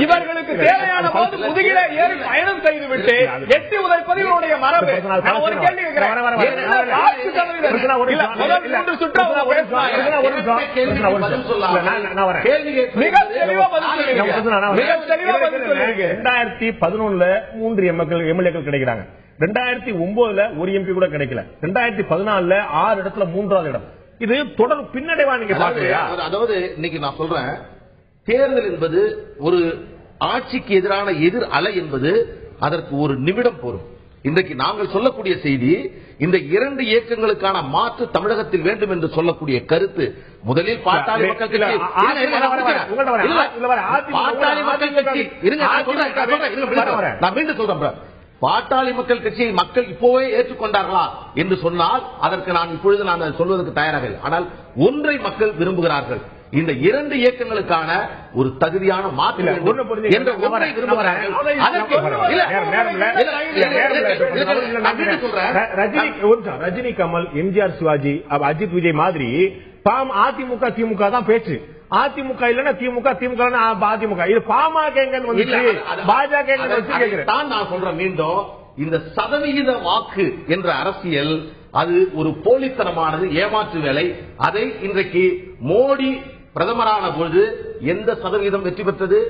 Speaker 6: இவர்களுக்கு தேவையான போது முதுகிலே ஏறி பயணம் செய்துவிட்டு எட்டி உதைப்பது இவருடைய மரபு. ஒரு கேள்வி மிக தெளிவா பதில் சொல்லுங்க.
Speaker 1: 2011 3 எம்எல்ஏக்கள் கிடைக்கிறாங்க. 2009 ஒரு எம்பி கூட கிடைக்கல. 2014 6 இடத்துல 3வது இடம். இது தொடர் பின்னடைவா நீங்க பாக்குறீங்க?
Speaker 3: அதாவது இன்னைக்கு நான் சொல்றேன், தேர்தல் என்பது ஒரு ஆட்சிக்கு எதிரான எதிர் அலை என்பது அதற்கு ஒரு நிமிடம் போரும். இன்றைக்கு நாங்கள் சொல்லக்கூடிய செய்தி, இந்த 2 இயக்கங்களுக்கான மாற்று தமிழகத்தில் வேண்டும் என்று சொல்லக்கூடிய கருத்து முதலில் பாட்டாளி மக்கள் கட்சி நான் மீண்டும் சொல்றேன், பாட்டாளி மக்கள் கட்சியை மக்கள் இப்போவே ஏற்றுக்கொண்டார்களா என்று சொன்னால் அதற்கு நான் இப்பொழுது நான் சொல்வதற்கு தயாராக இல்லை. ஆனால் ஒன்றை மக்கள் விரும்புகிறார்கள், இந்த 2 இயக்கங்களுக்கான ஒரு தகுதியான மாற்று என்ற ஒன்றை விரும்புகிறார்கள்.
Speaker 1: ரஜினி, கமல், எம்ஜிஆர், சிவாஜி, அஜித், விஜய் மாதிரி அதிமுக திமுக தான் பேச்சு. அதிமுக இல்லன்னா திமுக, திமுக அதிமுக. இது பாமக வந்துச்சு, பாஜக
Speaker 3: தான் நான் சொல்றேன். மீண்டும் இந்த சதவிகித வாக்கு என்ற அரசியல் அது ஒரு போலித்தனமானது, ஏமாற்று வேலை. அதை இன்றைக்கு மோடி பிரதமரான பொழுது எந்த சதவீதம் வெற்றி பெற்றது?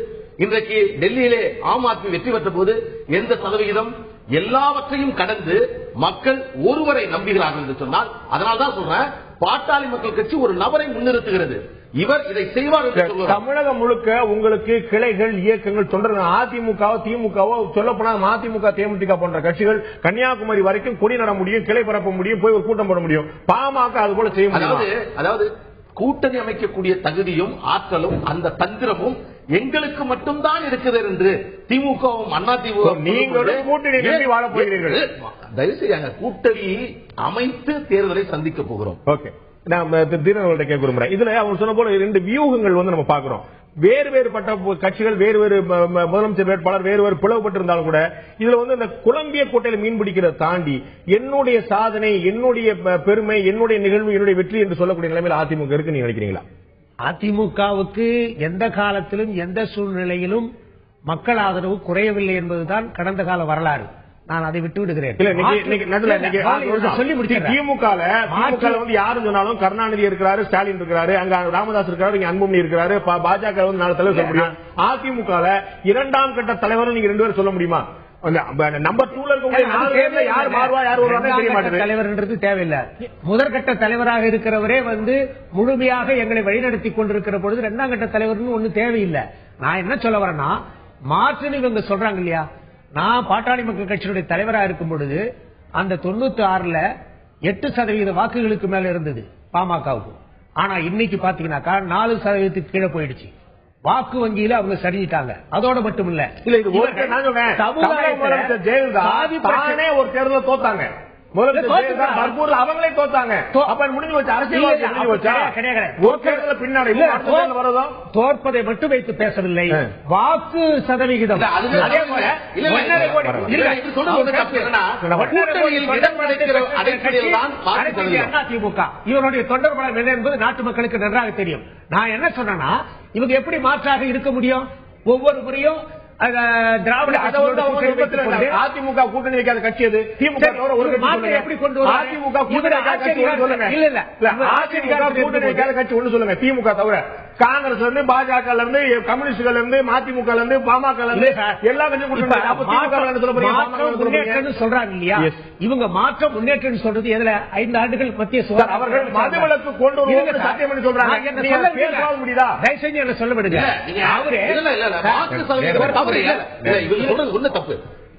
Speaker 3: இன்றைக்கு டெல்லியிலே ஆம் ஆத்மி வெற்றி பெற்ற போது எந்த சதவிகிதம்? எல்லாவற்றையும் கடந்து மக்கள் ஒருவரை நம்புகிறார்கள் என்று சொன்னால், அதனால்தான் சொல்றேன், பாட்டாளி மக்கள் கட்சி ஒரு நபரை முன்னிறுத்துகிறது. இவர் இதை செய்வார்.
Speaker 1: தமிழகம் முழுக்க உங்களுக்கு கிளைகள், இயக்கங்கள், தொண்டர்கள், அதிமுகவோ திமுகவோ, சொல்லப்போனா அதிமுக தேமுதிக போன்ற கட்சிகள் கன்னியாகுமரி வரைக்கும் கொடி நட முடியும், கிளை பரப்ப முடியும், போய் ஒரு கூட்டம் போட முடியும். பாமக அது போல செய்ய முடியும்.
Speaker 3: அதாவது கூட்டணி அமைக்கக்கூடிய தகுதியும் ஆற்றலும் அந்த தந்திரமும் எங்களுக்கு மட்டும்தான் இருக்குது என்று திமுகவும் அண்ணா திமுக
Speaker 1: நீங்களும் கூட்டணி நம்பி வாழ போகிறீர்கள்.
Speaker 3: தயவுசெய்து கூட்டணி அமைத்து தேர்தலை சந்திக்க போகிறோம்.
Speaker 1: ஓகே, நான் தீரன் கேட்க விரும்புறேன். இதுல அவங்க சொன்ன போல 2 வியூகங்கள் நம்ம பாக்குறோம். வேறு வேறுபட்ட கட்சிகள், வேறு வேறு முதலமைச்சர் வேட்பாளர் வேறு வேறு பிளவுபட்டிருந்தாலும் கூட இதுல இந்த குழம்பிய கோட்டையில மீன் பிடிக்கிறத தாண்டி என்னுடைய சாதனை, என்னுடைய பெருமை, என்னுடைய நிகழ்வு, என்னுடைய வெற்றி என்று சொல்லக்கூடிய நிலைமையில் அதிமுக இருக்கு நீங்க நினைக்கிறீங்களா?
Speaker 4: அதிமுகவுக்கு எந்த காலத்திலும் எந்த சூழ்நிலையிலும் மக்கள் ஆதரவு குறையவில்லை என்பதுதான் கடந்த கால வரலாறு. நான் அதை விட்டு விடுகிறேன்.
Speaker 1: திமுக யாரு சொன்னாலும் கருணாநிதி இருக்கிறாரு, ஸ்டாலின் இருக்கிறாரு, அங்க ராமதாஸ் இருக்காரு, இங்க அன்புமணி இருக்காரு, பாஜக 4 தலைவர் சொல்ல முடியும். அதிமுக 2ஆம் கட்ட தலைவர் நீங்க 2 பேரும் சொல்ல முடியுமா? நம்பர் 2ல இருக்க யார் மாறுவா, யார் வருவாங்க தெரிய மாட்டேங்குது.
Speaker 4: தலைவர்ன்றது தேவையில்லை. முதற்கட்ட தலைவராக இருக்கிறவரே முழுமையாக எங்களை வழிநடத்தி கொண்டிருக்கிற பொழுது 2ஆம் கட்ட தலைவர்னு ஒண்ணு தேவையில்லை. நான் என்ன சொல்ல வரேன்னா, மாற்றுன்னு இவங்க சொல்றாங்க இல்லையா, நான் பாட்டாளி மக்கள் கட்சியினுடைய தலைவராக இருக்கும் பொழுது அந்த 96ல 8% வாக்குகளுக்கு மேல இருந்தது பாமகவுக்கு. ஆனா இன்னைக்கு பாத்தீங்கன்னாக்கா 4% கீழே போயிடுச்சு. வாக்கு வங்கியில அவங்க சரிஞ்சிட்டாங்க. அதோட மட்டும் இல்ல,
Speaker 1: ஜெயலலிதா ஒரு தேர்தல் தோத்தாங்க, அவங்களே தோத்தாங்க.
Speaker 4: தோற்பதை மட்டும் வைத்து பேசவில்லை, வாக்கு சதவிகிதம் அதிமுக இவருடைய தொண்டர் பலம் என்ன என்பது நாட்டு மக்களுக்கு நன்றாக தெரியும். நான் என்ன சொன்னா, இவங்க எப்படி மாற்றாக இருக்க முடியும்? ஒவ்வொரு முறையும் திராவிட
Speaker 1: அதிமுக கூட்டணி வைக்காத கட்சி அது. திமுக எப்படி கொண்டு அதிமுக கூட்டணி வைக்காத கட்சி ஒண்ணு சொல்லுங்க. திமுக தவிர காங்கிரஸ் இருந்து, பாஜக இருந்து, கம்யூனிஸ்ட்கள் இருந்து, மதிமுக இருந்து, பாமக இருந்து எல்லா கட்சியும்
Speaker 4: சொல்றாங்க இல்லையா? இவங்க மாற்றம் முன்னேற்றம் சொல்றது எதுல? 5 ஆண்டுகள் மத்திய சுகாதார
Speaker 1: அவர்கள் மதுவிலக்கு கொண்டு வருவது சத்தியம் பண்ணி சொல்றாங்க. முடியுதா?
Speaker 4: தயவு செஞ்சு என்ன சொல்ல விடுங்க.
Speaker 3: ஒண்ணு தப்பு.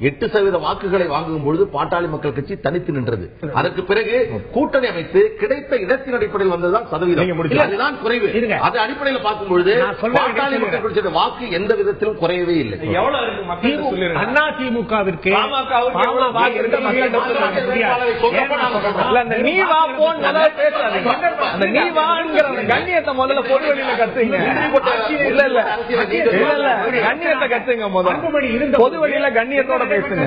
Speaker 3: 8% வாக்குகளை வாங்கும் பொழுது பாட்டாளி மக்கள் கட்சி தனித்து நின்றது. அதற்கு பிறகு கூட்டணி அமைத்து கிடைத்த இடத்தின் அடிப்படையில் வந்ததுதான் சதவீதம். அதுதான் குறைவு. அது அடிப்படையில் பார்க்கும் பொழுது பாட்டாளி மக்கள் கட்சியோட வாக்கு எந்த விதத்திலும் குறையவே இல்லை.
Speaker 4: அண்ணா திமுகவிற்கு
Speaker 6: கண்ணியத்தை முதல்ல பொது வெளியில கத்துங்க. கண்ணியத்தை கத்துங்க. பொது வெளியில கண்ணியத்தோட பேசுங்க.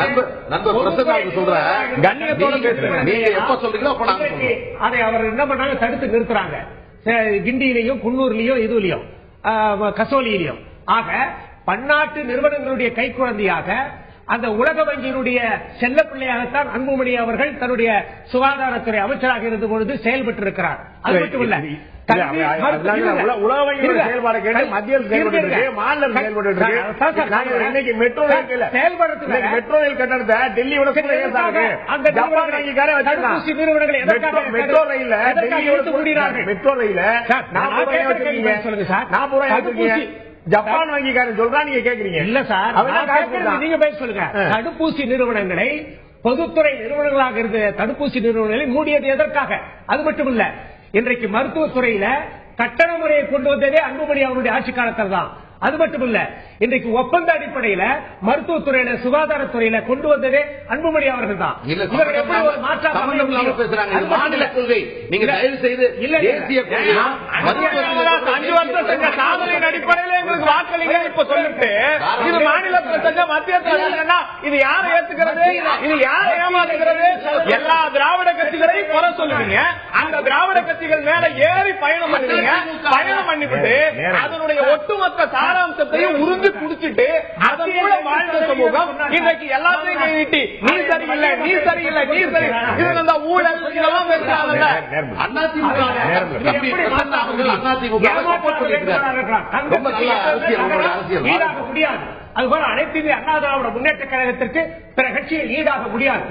Speaker 6: கண்ணியத்தோட பேசுங்க.
Speaker 4: நீங்க எப்ப சொல்றீங்களோ அதை அவர் என்ன பண்ணாங்க, தடுத்து நிறுத்துறாங்க. கிண்டியிலையும், குன்னூர்லயும், இதுலயும், கசோலியிலையும். ஆக பன்னாட்டு நிறுவனங்களுடைய கைக்குழந்தையாக, அந்த உலக வங்கியினுடைய செல்ல பிள்ளையாகத்தான் அன்புமணி அவர்கள் தன்னுடைய சுகாதாரத்துறை அமைச்சராக இருந்த பொழுது செயல்பட்டு இருக்கிறார். அது மட்டுமல்ல,
Speaker 1: உலக வங்கியோட செயல்பாடு கேட்டு மத்திய செயல்பட்டு மாநில செயல்பட்டு மெட்ரோ ரயில் கட்டணத்தை டெல்லியோட மெட்ரோ ரயில மெட்ரோ ரயில ஜப்பான் வங்கிக்காரன் சொல்றா, நீங்க கேக்குறீங்க
Speaker 4: இல்ல சார்? நீங்க பேச சொல்லுங்க. தடுப்பூசி நிறுவனங்களை, பொதுத்துறை நிறுவனங்களாக இருந்த தடுப்பூசி நிறுவனங்களை மூடியது எதற்காக? அது மட்டும் இல்ல, இன்றைக்கு மருத்துவத்துறையில கட்டண முறையை கொண்டு வந்ததே அன்புமணி அவருடைய ஆட்சி காலத்தில் தான். அது மட்டுமல்ல, இன்றைக்கு ஒப்பந்த அடிப்படையில மருத்துவத்துறையில, சுகாதாரத்துறையில கொண்டு வந்ததே அன்புமணி அவர்கள் தான். இவர்கள் எப்படி ஒரு மாற்றம்
Speaker 3: பேசுறாங்க? மாநில கொள்கை. நீங்க தயவு செய்து தேசிய கொள்கை
Speaker 1: 5 வருஷம் செஞ்ச சாதனையின் அடிப்படையில் எங்களுக்கு வாக்களிங்க இப்ப சொல்லிட்டு, இது மாநிலத்தில் செஞ்ச மத்திய
Speaker 6: இது யாரை ஏத்துக்கிறது? இது யாரை ஏமாத்துகிறது? எல்லா திராவிட கட்சிகளையும் குறை சொல்லுவீங்க, அந்த திராவிட கட்சிகள் மேல ஏறி பயணம் பண்ணுவீங்க. பயணம் பண்ணிவிட்டு அதனுடைய ஒட்டுமொத்த சாராம்சத்தையும் உறிஞ்சு குடிச்சிட்டு அதன் மூலம் வாழ்ந்த சமூகம் இன்றைக்கு எல்லாத்தையும் கைவிட்டு நீ சரியில்லை, நீ சரியில்லை, நீ சரி, இது அந்த ஊழல் இதெல்லாம் பேசுறாங்கல்ல.
Speaker 4: முடியாது. அதுபோல அனைத்து இந்திய அண்ணா திராவிட முன்னேற்ற கழகத்திற்கு பிற கட்சியில் ஈடாக முடியாது.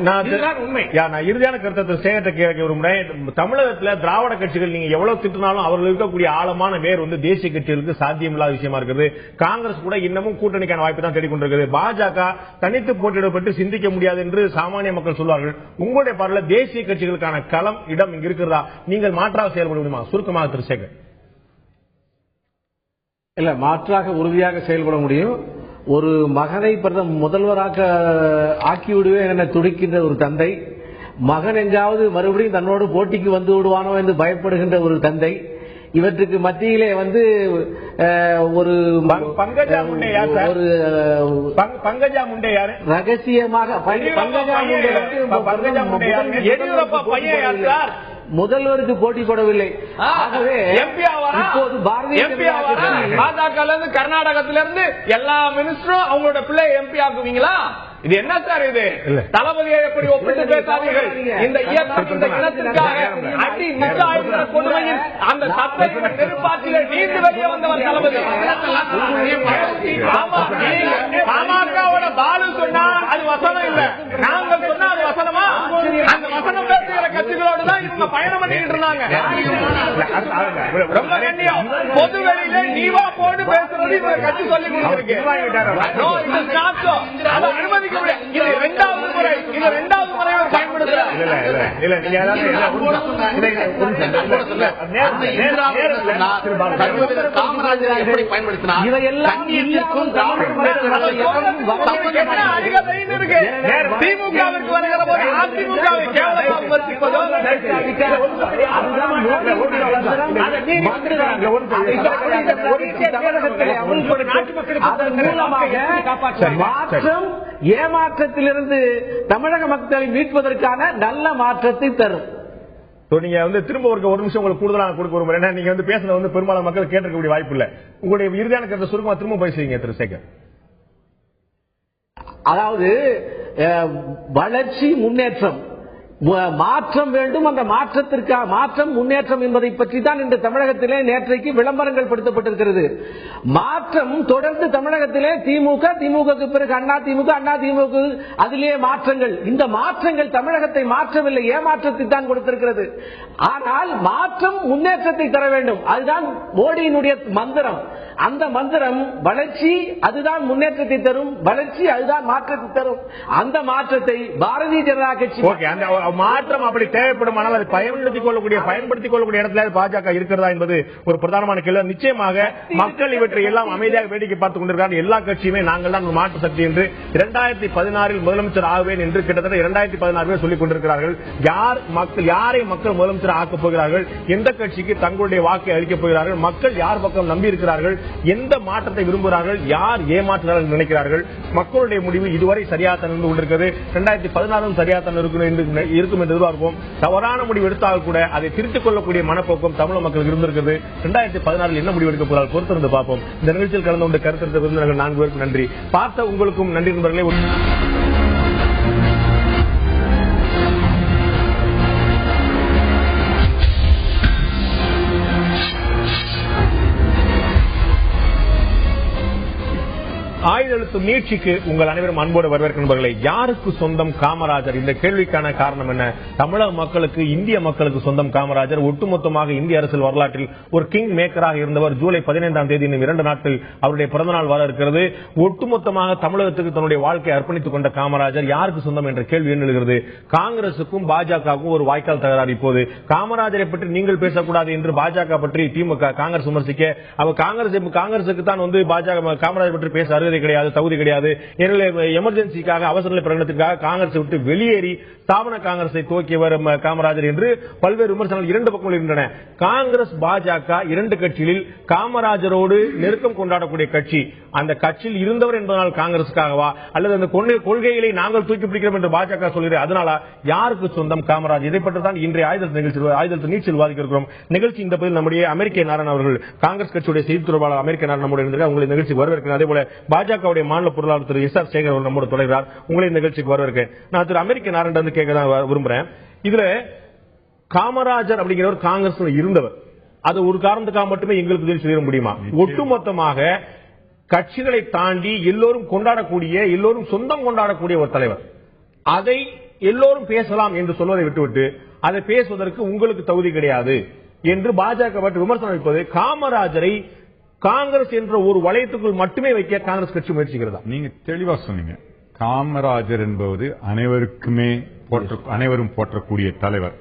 Speaker 4: உண்மை.
Speaker 1: நான் இறுதியான கருத்தை சேகத்தை கேட்க விரும்புறேன். தமிழகத்தில் திராவிட கட்சிகள் நீங்க எவ்வளவு திட்டினாலும் அவர்கள் இருக்கக்கூடிய ஆழமான வேர் வந்து தேசிய கட்சிகளுக்கு சாத்தியமில்லாத விஷயமா இருக்கிறது. காங்கிரஸ் கூட இன்னமும் கூட்டணிக்கான வாய்ப்பு தான் தேடிக்கொண்டிருக்கிறது. பாஜக தனித்து போட்டியிடப்பட்டு சிந்திக்க முடியாது என்று சாமானிய மக்கள் சொல்வார்கள். உங்களுடைய பார்வையில் தேசிய கட்சிகளுக்கான களம் இடம் இங்க இருக்கிறதா? நீங்கள் மாற்றாக செயல்பட முடியுமா? சுருக்கமாக திரு சேகர்.
Speaker 5: இல்ல, மாற்றாக உறுதியாக செயல்பட முடியும். ஒரு மகனை முதல்வராக ஆக்கிவிடுவேன் என துடிக்கின்ற ஒரு தந்தை, மகன் எங்காவது மறுபடியும் தன்னோடு போட்டிக்கு வந்து விடுவானோ என்று பயப்படுகின்ற ஒரு தந்தை, இவற்றுக்கு மத்தியிலே வந்து ஒரு
Speaker 1: பங்கஜா முண்டே யாரு
Speaker 5: ரகசியமாக
Speaker 6: எடியூரப்பா பையன் யார் சார்?
Speaker 5: முதல்வருக்கு போட்டி போடவில்லை. ஆகவே
Speaker 6: இப்போது பாஜக கர்நாடகத்திலிருந்து எல்லா மினிஸ்டரும் அவங்களோட பிள்ளை எம்பி ஆக்குவீங்களா? இது என்ன சார்? இது தளபதியை எப்படி ஒப்பிட்டு பேசாதீர்கள். இந்த இயக்கம் இந்த இனத்திற்காக அடி நிச்சய கொடுமையில் அந்த சத்தையின் நெருப்பாற்றில நீண்டு வெளியே வந்தவர் தளபதி. பாமகவோட பாலு சொன்னா அது வசனம் இல்ல, நாங்கள் சொன்னா அது வசனமா? அந்த வசனம் பேசுகிற கட்சிகளோடு தான் இவங்க பயணம் பண்ணிட்டு இருந்தாங்க. ரொம்ப கண்ணியம். பொது வெளியில நீவா போட்டு பேசுறது இந்த கட்சி சொல்லி கொடுத்திருக்கு. அனுமதி இரண்டாவது முறை பயன்படுத்துறாங்க. திமுகவிற்கு வருகிற போது அதிமுகவை கேவலமாக விமர்சிப்பதோ
Speaker 5: மாற்றம் ஏமாற்றத்திலிருந்து தமிழக மக்களை மீட்பதற்கான நல்ல மாற்றத்தை தரும்.
Speaker 1: நீங்க வந்து திரும்ப ஒரு நிமிஷம் உங்களுக்கு கூடுதலாக கொடுக்க விரும்புறேன். நீங்க வந்து பேசுறது வந்து பெரும்பாலான மக்கள் கேட்டிருக்கக்கூடிய வாய்ப்பு இல்ல. உங்களுடைய இறுதியான கருத்தை சுருக்கமா திரும்ப பேசுவீங்க திரு சேகர்.
Speaker 5: அதாவது வளர்ச்சி, முன்னேற்றம், மாற்றம் வேண்டும். அந்த மாற்றத்திற்காக மாற்றம், முன்னேற்றம் என்பதை பற்றி தான் இன்று தமிழகத்திலே நேற்றைக்கு விளம்பரங்கள் படுத்தப்பட்டிருக்கிறது. மாற்றம் தொடர்ந்து தமிழகத்திலே திமுக, திமுகவுக்கு பிறகு அண்ணா திமுக, அண்ணா திமுக, அதிலேயே மாற்றங்கள். இந்த மாற்றங்கள் தமிழகத்தை மாற்றவில்லை, ஏமாற்றத்தை தான் கொடுத்திருக்கிறது. ஆனால் மாற்றம் முன்னேற்றத்தை தர வேண்டும். அதுதான் மோடியினுடைய மந்திரம். அந்த மந்திரம் வளர்ச்சி, அதுதான் முன்னேற்றத்தை தரும். வளர்ச்சி, அதுதான் மாற்றத்தை தரும். அந்த மாற்றத்தை பாரதிய ஜனதா கட்சி
Speaker 1: மாற்றம் அப்படி தேவைப்படும், ஆனால் அதை பயன்படுத்திக் கொள்ளக்கூடிய இடத்துல பாஜக இருக்கிறதா என்பது ஒரு பிரதானமான கேள்வி. நிச்சயமாக மக்கள் இவற்றை எல்லாம் அமைதியாக வேடிக்கை பார்த்துக் கொண்டிருக்கிறார்கள். எல்லா கட்சியுமே நாங்கள் தான் மாற்று சக்தி என்று 2016 முதலமைச்சர் ஆகுவேன் என்று கிட்டத்தட்ட 2016 பேர் சொல்லிக் கொண்டிருக்கிறார்கள். யாரை மக்கள் முதலமைச்சர் ஆக்கப் போகிறார்கள், எந்த கட்சிக்கு தங்களுடைய வாக்கை அளிக்கப் போகிறார்கள், மக்கள் யார் பக்கம் நம்பி இருக்கிறார்கள், எந்த மாற்றத்தை விரும்புகிறார்கள், யார் ஏமாற்றுகிறார்கள் நினைக்கிறார்கள். மக்களுடைய முடிவு இதுவரை சரியாக இருந்து கொண்டிருக்கிறது. 2016 சரியாக இருக்கும் என்று எதிர்பார்ப்போம். தவறான முடிவு எடுத்தால் கூட அதை திருத்திக் கொள்ளக்கூடிய மனப்போக்கம் தமிழக மக்களுக்கு இருந்திருக்கிறது. 2016 என்ன முடிவு எடுக்க போறால் பொறுத்திருந்து பார்ப்போம். இந்த நிகழ்ச்சியில் கலந்து கொண்டு கருத்து விருந்தினர்கள் 4 பேருக்கு நன்றி. பார்த்த உங்களுக்கும் நன்றி நண்பர்களே. ஆயுதெழுத்தும் நீட்சிக்கு உங்கள் அனைவரும் அன்போடு வரவேற்கின்றவர்களை. யாருக்கு சொந்தம் காமராஜர்? இந்த கேள்விக்கான காரணம் என்ன? தமிழக மக்களுக்கு, இந்திய மக்களுக்கு சொந்தம் காமராஜர். ஒட்டுமொத்தமாக இந்திய அரசியல் வரலாற்றில் ஒரு கிங் மேக்கராக இருந்தவர். ஜூலை 15ஆம் தேதி இன்னும் 2 நாட்கள் அவருடைய பிறந்தநாள் வர இருக்கிறது. ஒட்டுமொத்தமாக தமிழகத்துக்கு தன்னுடைய வாழ்க்கையை அர்ப்பணித்துக் கொண்ட காமராஜர் யாருக்கு சொந்தம் என்ற கேள்வி எழுகிறது. காங்கிரசுக்கும் பாஜகவுக்கும் ஒரு வாய்க்கால் தகராறு. இப்போது காமராஜரை பற்றி நீங்கள் பேசக்கூடாது என்று பாஜக பற்றி திமுக காங்கிரஸ் விமர்சிக்க, அவர் காங்கிரசுக்கு தான் வந்து பாஜக காமராஜர் பற்றி பேச அருகதை கிடையாது, தகுதி கிடையாது, எமர்ஜென்சிக்காக அவசர நிலை பிரகடனத்திற்காக காங்கிரஸ் விட்டு வெளியேறி ஸ்தாபன காங்கிரஸை துவக்கியவர் காமராஜர் என்று பல்வேறு விமர்சனங்கள் இரண்டு பக்கங்கள் இருந்தன. காங்கிரஸ் பாஜக இரண்டு கட்சிகளில் காமராஜரோடு நெருக்கம் கொண்டாடக்கூடிய கட்சி. அந்த கட்சியில் இருந்தவர் என்பதனால் காங்கிரசுக்காகவா அல்லது அந்த கொள்கைகளை நாங்கள் தூக்கி பிடிக்கிறோம் என்று பாஜக சொல்கிறேன். அதனால யாருக்கு சொந்தம் காமராஜ்? இதை பற்றி தான் இன்றைய ஆயுதத்தை நீச்சல் விவாதிக்க இருக்கிறோம். நிகழ்ச்சி இந்த பதில் நம்முடைய அமெரிக்க நாராயணன் அவர்கள், காங்கிரஸ் கட்சியுடைய செய்தி தொடர்பாளர் அமெரிக்க நாராயணன் நம்முடைய இருந்திருக்கார். உங்களை நிகழ்ச்சிக்கு வரவேற்கிறேன். அதே போல பாஜகவுடைய மாநில பொருளாளர் திரு எஸ் ஆர் சேகர் அவர்கள் நம்மோடு தொடர்கிறார். உங்களை நிகழ்ச்சிக்கு வரவேற்கிறேன். நான் திரு அமெரிக்க நாராயணன் கேட்க தான் விரும்புறேன். இதுல காமராஜர் அப்படிங்கிறவர் காங்கிரஸ் இருந்தவர். அது ஒரு காரணத்துக்காக மட்டுமே எங்களுக்கு சொல்லிட முடியுமா? ஒட்டுமொத்தமாக கட்சிகளை தாண்டி எல்லோரும் கொண்டாடக்கூடிய, எல்லோரும் சொந்தம் கொண்டாடக்கூடிய ஒரு தலைவர். அதை எல்லோரும் பேசலாம் என்று சொல்வதை விட்டுவிட்டு அதை பேசுவதற்கு உங்களுக்கு தகுதி கிடையாது என்று பாஜக பற்றி விமர்சனம் வைப்பது காமராஜரை காங்கிரஸ் என்ற ஒரு வளையத்துக்குள் மட்டுமே வைக்க காங்கிரஸ் கட்சி முயற்சிக்கிறதா?
Speaker 7: நீங்க தெளிவா சொன்னீங்க. காமராஜர் என்பது அனைவரும் போற்றக்கூடிய தலைவர்.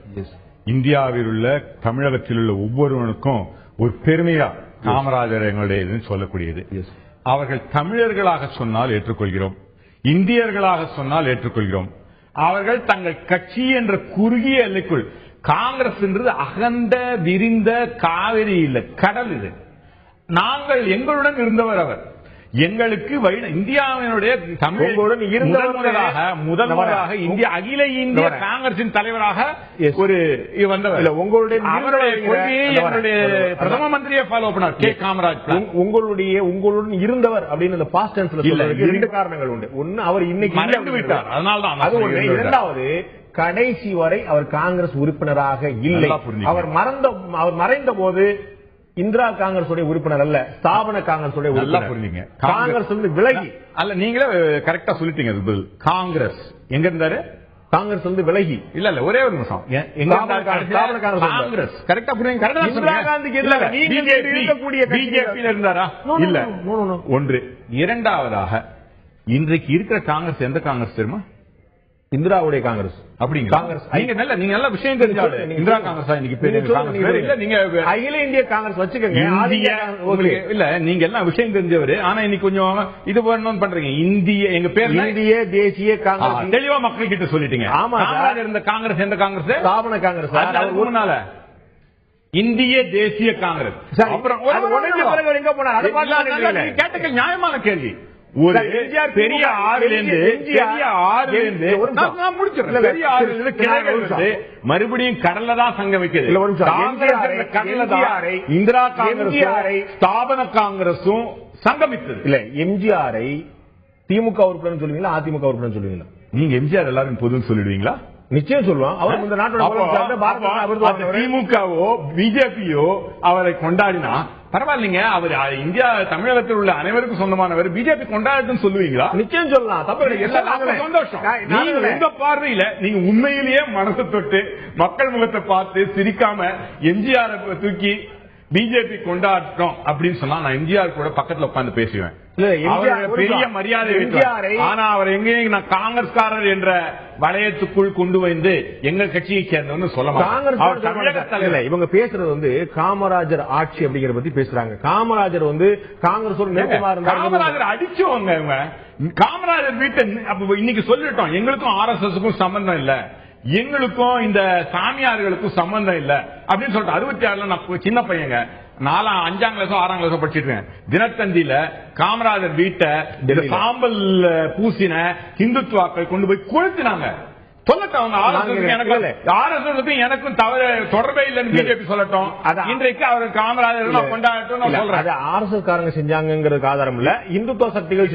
Speaker 7: இந்தியாவில் உள்ள, தமிழகத்தில் உள்ள ஒவ்வொருவனுக்கும் ஒரு பெருமையா காமராஜர் எங்களுடைய சொல்லக்கூடியது. அவர்கள் தமிழர்களாக சொன்னால் ஏற்றுக்கொள்கிறோம், இந்தியர்களாக சொன்னால் ஏற்றுக்கொள்கிறோம். அவர்கள் தங்கள் கட்சி என்ற குறுகிய எல்லைக்குள், காங்கிரஸ் என்றது அகண்ட விரிந்த காவிரி இல்ல, கடல். இது நாங்கள் எங்களுடன் இருந்தவர் அவர். எங்களுக்கு இந்தியாவினுடைய தமிழர்களுடன் முதல்வராக இந்திய அகில இந்திய காங்கிரசின் தலைவராக ஒரு வந்தவர். உங்களுடைய பிரதம மந்திரியை ஃபாலோ பண்ணார் கே காமராஜ்.
Speaker 1: உங்களுடன் இருந்தவர் அப்படின்னு பாஸ்ட் டென்ஸ்ல சொல்றதுக்கு இரண்டு காரணங்கள் உண்டு. ஒன்னு, அவர் இன்னைக்கு
Speaker 7: மறைந்து விட்டார், அதனால்தான்.
Speaker 1: அது ஒன்று. இரண்டாவது, கடைசி வரை அவர் காங்கிரஸ் உறுப்பினராக இல்லை. அவர் மறைந்த போது இந்திரா காங்கிரஸ் உறுப்பினர் அல்ல, ஸ்தாபன காங்கிரஸ் உறுப்பினர். காங்கிரஸ் விலகி
Speaker 7: அல்ல, நீங்களே கரெக்டா சொல்லிட்டீங்க. காங்கிரஸ் எங்க இருந்தாரு?
Speaker 1: காங்கிரஸ் விலகி இல்ல
Speaker 7: ஒரே ஒரு நிமிஷம். காங்கிரஸ் கரெக்டா புரியுங்க.
Speaker 1: இந்திரா காந்திக்கு
Speaker 7: பிஜேபி இருந்தாரா? இல்ல. ஒன்று. இரண்டாவதாக, இன்றைக்கு இருக்கிற காங்கிரஸ் எந்த காங்கிரஸ் தெரியுமா?
Speaker 1: இந்திராவுடைய காங்கிரஸ்.
Speaker 7: அப்படிங்களா? நீங்க நல்ல விஷயம் தெரிஞ்சாலும் இந்திரா காங்கிரஸ் இன்னைக்கு பேரு இல்ல. நீங்க
Speaker 1: அகில இந்திய காங்கிரஸ் வச்சுக்கோங்க.
Speaker 7: இல்ல, நீங்க எல்லாம் விஷயம் தெரிஞ்சவரு. ஆனா இன்னைக்கு கொஞ்சம் இது பண்ணணும் பண்றீங்க. எங்க பேர்
Speaker 1: இந்திய தேசிய காங்கிரஸ்.
Speaker 7: தெளிவா மக்கள் கிட்ட சொல்லிட்டீங்க.
Speaker 1: ஆமா,
Speaker 7: இருந்த காங்கிரஸ் எந்த காங்கிரஸ்?
Speaker 1: ஸ்தாபன காங்கிரஸ்.
Speaker 7: ஒரு நாள இந்திய தேசிய காங்கிரஸ். அப்புறம் கேட்ட நியாயமான கேள்வி. ஒரு பெரிய ஆறிலிருந்து மறுபடியும் கடல்ல தான் சங்கம் வைக்கிறது. இந்திரா காங்கிரஸ் ஸ்தாபன காங்கிரஸும் சங்கமித்தது இல்ல.
Speaker 1: எம்ஜிஆரை திமுக உறுப்பினர் சொல்லுவீங்களா, அதிமுக உறுப்பினர் சொல்லுவீங்களா?
Speaker 7: நீங்க எம்ஜிஆர் எல்லாரும் பொதுன்னு சொல்லிடுவீங்களா?
Speaker 1: நிச்சயம் சொல்லுவான். அவர் இந்த நாட்டோட
Speaker 7: திமுகவோ பிஜேபியோ அவரை கொண்டாடினா பரவாயில்லைங்க. அவர் இந்தியா தமிழகத்தில் உள்ள அனைவருக்கும் சொந்தமானவர், பிஜேபி கொண்டாடுன்னு சொல்லுவீங்களா?
Speaker 1: நிச்சயம் சொல்லலாம். தப்பு.
Speaker 7: சந்தோஷம். நீங்க உங்க பார்வையில நீங்க உண்மையிலேயே மனசை தொட்டு மக்கள் முகத்தை பார்த்து சிரிக்காம எம்ஜிஆர் தூக்கி பிஜேபி கொண்டாடுறோம் அப்படின்னு சொன்னா நான் எம்ஜிஆர் கூட பக்கத்துல உட்கார்ந்து பேசுவேன். பெரிய மரியாதை. ஆனா அவர் எங்கேயும் நான் காங்கிரஸ்காரர் என்ற வளையத்துக்குள் கொண்டு வந்து எங்க கட்சியை சேர்ந்தவன்னு சொல்ல மாட்டாங்க.
Speaker 1: இவங்க பேசுறது காமராஜர் ஆட்சி அப்படிங்கிற பத்தி பேசுறாங்க. காமராஜர் காங்கிரஸ்
Speaker 7: காமராஜர் அடிச்சவங்க. இவங்க காமராஜர் வீட்டை இன்னைக்கு சொல்லிட்டோம். எங்களுக்கும் RSSக்கும் சம்பந்தம் இல்ல, எங்களுக்கும் இந்த சாமியார்களுக்கும் சம்பந்தம் இல்ல அப்படின்னு சொல்லிட்டு 66 நான் சின்ன பையங்க, 5ஆம் கிளாஸோ 6ஆம் கிளாஸோ படிச்சிருக்கேன். தினத்தந்தியில காமராஜர் வீட்டை சாம்பல் பூசின இந்துத்துவாக்கள் கொண்டு போய் கொளுத்தினாங்க. சொல்லட்டும், எனக்கும் தவறு தொடர்பே இல்லைன்னு பிஜேபி சொல்லட்டும். இன்றைக்கு அவர் காமராஜர் கொண்டாடட்டும் சொல்றாங்க.
Speaker 1: RSS காரங்க செஞ்சாங்கிறது ஆதாரம் இல்ல, இந்துத்துவ சக்திகள்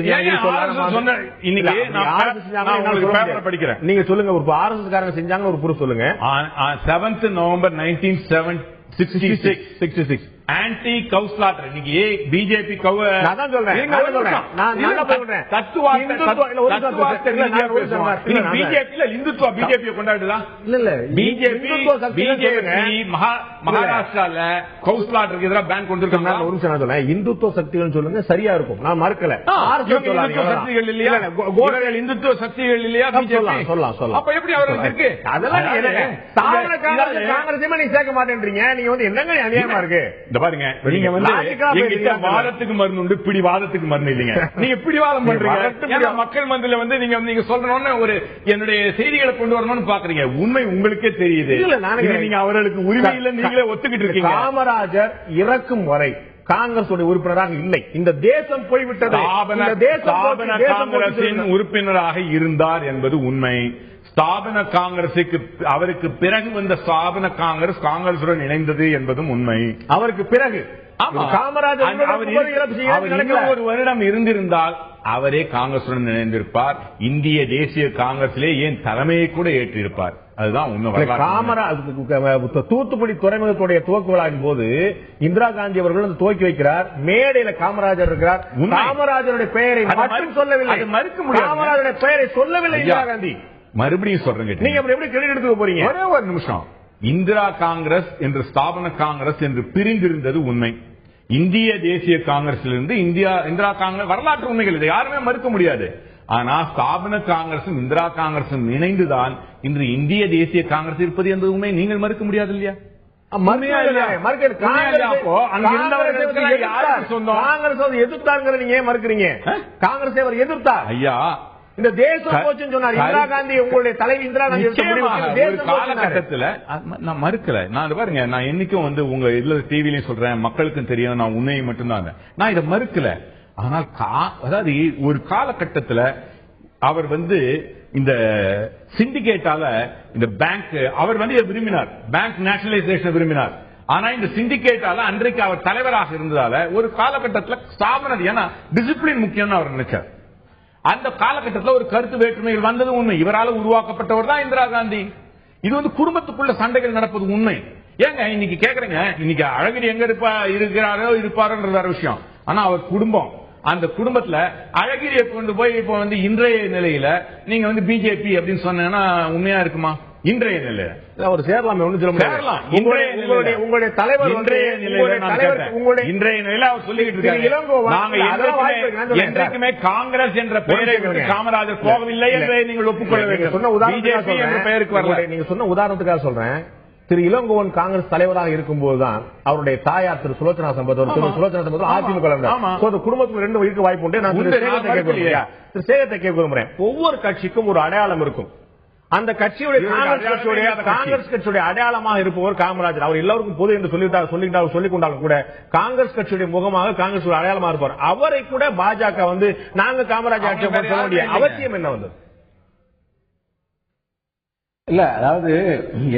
Speaker 7: படிக்கிறேன்.
Speaker 1: நீங்க சொல்லுங்க, ஒரு RSS காரங்க செஞ்சாங்கன்னு ஒரு ப்ரூஃப் சொல்லுங்க.
Speaker 7: 7th November 1966 ஆன்டி கவ் ஸ்லாட்டர். இன்னைக்கு பிஜேபி கவ் பிஜேபி கொண்டாடுதா? இல்ல பிஜேபி மகாராஷ்டிரால கவ் ஸ்லாட்டருக்கு எதிராக பேன் கொண்டு இருக்காங்க.
Speaker 1: இந்துத்துவ சக்திகள் சொல்லுங்க, சரியா இருக்கும், நான் மறுக்கல.
Speaker 7: சக்திகள் இல்லையா? இந்துத்துவ சக்திகள் இல்லையா? சொல்லலாம். அப்ப எப்படி அவர்களுக்கு இருக்கு?
Speaker 1: அதெல்லாம் காங்கிரஸ் நீங்க சேர்க்க மாட்டேன்றீங்க. நீங்க என்னங்க அநியாயமா இருக்கு?
Speaker 7: பாருங்க, நீங்க வந்து எங்கிட்ட வாதத்துக்கு மருந்து உண்டு, பிடிவாதத்துக்கு மருந்து இல்லைங்க. நீங்க பிடிவாதம் பண்றீங்க, மக்கள் மத்தியில வந்து நீங்க சொல்றோன்னு ஒரு என்னுடைய செய்திகளை கொண்டு வரணும்னு பாக்குறீங்க. உண்மை உங்களுக்கே தெரியுது. நீங்க அவர்களுக்கு உரிமை இல்லை, நீங்களே ஒத்துக்கிட்டு இருக்கீங்க.
Speaker 1: காமராஜர் இறக்கும் வரை காங்கிரஸ் உறுப்பினராக இல்லை. இந்த தேசம் போய்விட்டது.
Speaker 7: காங்கிரசின் உறுப்பினராக இருந்தார் என்பது உண்மை. ஸ்தாபன காங்கிரசுக்கு அவருக்கு பிறகு வந்த ஸ்தாபன காங்கிரசுடன் இணைந்தது என்பதும் உண்மை.
Speaker 1: அவருக்கு பிறகு காமராஜர்
Speaker 7: ஒரு வருடம் இருந்திருந்தால் அவரே காங்கிரசுடன் இணைந்திருப்பார். இந்திய தேசிய காங்கிரசிலே ஏன் தலைமையை கூட ஏற்றிருப்பார். அதுதான் உண்மை.
Speaker 1: தூத்துக்குடி துறைமுகத்துடைய துவக்க விழாவின் போது இந்திரா காந்தி அவர்கள் துவக்கி வைக்கிறார். மேடையில காமராஜர் இருக்கிறார். காமராஜருடைய பெயரை மட்டும் சொல்லவில்லை, மறுக்க முடியாது. காமராஜருடைய பெயரை சொல்லவில்லை இந்திரா காந்தி.
Speaker 7: மறுபடியும் சொல்றேங்க,
Speaker 1: நீங்க எப்படி கிரெடிட் எடுத்துக்க போறீங்க?
Speaker 7: ஒரே ஒரு நிமிஷம். இந்திரா காங்கிரஸ் என்று ஸ்தாபன காங்கிரஸ் என்று பிரிந்திருந்தது உண்மை. இந்திய தேசிய காங்கிரசிலிருந்து இந்திரா காங்கிரஸ் வரலாற்று உண்மைகள், இதை யாருமே மறுக்க முடியாது. ஆனா ஸ்தாபன காங்கிரசும் இந்திரா காங்கிரசும் இணைந்துதான் இன்று இந்திய தேசிய காங்கிரஸ் இருப்பது என்பது உண்மை. நீங்கள் மறுக்க முடியாது இல்லையா?
Speaker 1: காங்கிரஸ் எதிர்த்தாங்க, நீங்க ஏன் மறுக்கிறீங்க? காங்கிரஸ் அவர் எதிர்த்தார்.
Speaker 7: ஐயா,
Speaker 1: இந்த தேசம் போச்சுன்னு சொன்னார் இந்திரா காந்தி. உங்களுடைய தலைவி இந்திரா காந்தி
Speaker 7: ஒரு காலகட்டத்தில் நான் மறுக்கல. நான் பாருங்க, நான் என்னைக்கும் வந்து உங்க இதுல டிவிலையும் சொல்றேன், மக்களுக்கும் தெரியும், நான் உண்மையை மட்டும்தான். நான் இதை மறுக்கல. ஆனால் அதாவது ஒரு காலகட்டத்தில் அவர் வந்து இந்த சிண்டிகேட்டால இந்த பேங்க் அவர் வந்து விரும்பினார், பேங்க் நேஷனலைசேஷன் விரும்பினார். ஆனா இந்த சிண்டிகேட்டால அன்றைக்கு அவர் தலைவராக இருந்ததால ஒரு காலகட்டத்தில் ஸ்தாபனம், ஏன்னா டிசிப்ளின் முக்கியம்னு அவர் நினைச்சார். அந்த காலகட்டத்தில் ஒரு கருத்து வேற்றுமைகள் வந்தது உண்மை. இவரால் உருவாக்கப்பட்டவர் தான் இந்திரா காந்தி. இது வந்து குடும்பத்துக்குள்ள சண்டைகள் நடப்பது உண்மை. ஏங்க இன்னைக்கு கேக்குறீங்க, இன்னைக்கு அழகிரி எங்க இருக்கிறாரோ இருப்பாரோன்ற வேற விஷயம். ஆனா அவர் குடும்பம், அந்த குடும்பத்துல அழகிரியை கொண்டு போய் இப்ப வந்து இன்றைய நிலையில நீங்க வந்து பிஜேபி அப்படின்னு சொன்னா உண்மையா இருக்குமா? இன்றைய நிலையில
Speaker 1: ஒரு சேரலாம், உங்களுடைய தலைவர்
Speaker 7: இன்றைய நிலையில அவர் சொல்லிக்கிட்டு இருக்காங்க, நாங்க என்றைக்குமே காங்கிரஸ் என்ற பெயரை காமராஜர் போகவில்லை என்று நீங்கள் ஒப்புக்கொள்ள வேண்டும்.
Speaker 1: சொன்ன உதாரணத்துக்காக பெயருக்கு வரல. நீங்க சொன்ன உதாரணத்துக்காக சொல்றேன். திரு இளங்கோவன் காங்கிரஸ் தலைவராக இருக்கும் போதுதான் அவருடைய தாயார் திரு சுலோச்சனா சம்பத் அதிமுக குடும்பத்துக்கு 2 வழிக்கு வாய்ப்பு உண்டு. நான் திரு சேகத்தை கேட்க விரும்புறேன். ஒவ்வொரு கட்சிக்கும் ஒரு அடையாளம் இருக்கும். அந்த கட்சியுடைய காங்கிரஸ் கட்சியுடைய அடையாளமாக இருப்பவர் காமராஜர். அவர் எல்லாருக்கும் பொது என்று சொல்லிக் கொண்டாலும் கூட காங்கிரஸ் கட்சியுடைய முகமாக காங்கிரஸ் அடையாளமாக இருப்பார். அவரை கூட பாஜக வந்து நாங்க காமராஜர் ஆட்சி சொல்ல வேண்டிய அவசியம் என்ன வந்தது?
Speaker 5: இல்ல, அதாவது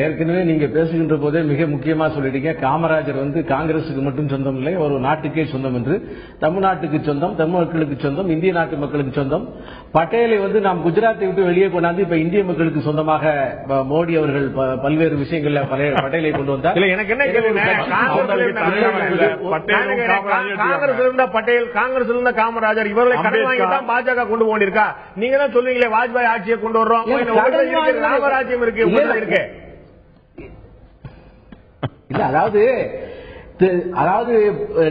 Speaker 5: ஏற்கனவே நீங்க பேசுகின்ற போதே மிக முக்கியமா சொல்லிட்டீங்க, காமராஜர் வந்து காங்கிரசுக்கு மட்டும் சொந்தம் இல்லை, ஒரு நாட்டுக்கே சொந்தம் என்று. தமிழ்நாட்டுக்கு சொந்தம், தமிழ் மக்களுக்கு சொந்தம், இந்திய நாட்டு மக்களுக்கு சொந்தம். பட்டேலை வந்து நாம் குஜராத்தை விட்டு வெளியே கொண்டாந்து இப்ப இந்திய மக்களுக்கு சொந்தமாக மோடி அவர்கள் பல்வேறு விஷயங்கள்ல பட்டேலை கொண்டு வந்தார்.
Speaker 1: எனக்கு என்ன காங்கிரஸ் இருந்த பட்டேல், காங்கிரஸ் இருந்த காமராஜர் இவர்களை கடன் வாங்கி தான் பாஜக கொண்டு போயிருக்கா? நீங்க தான் சொல்லுவீங்களே வாஜ்பாய் ஆட்சியை கொண்டு வர்றோம், ராமராஜ்யம் இருக்கு.
Speaker 5: இல்ல, அதாவது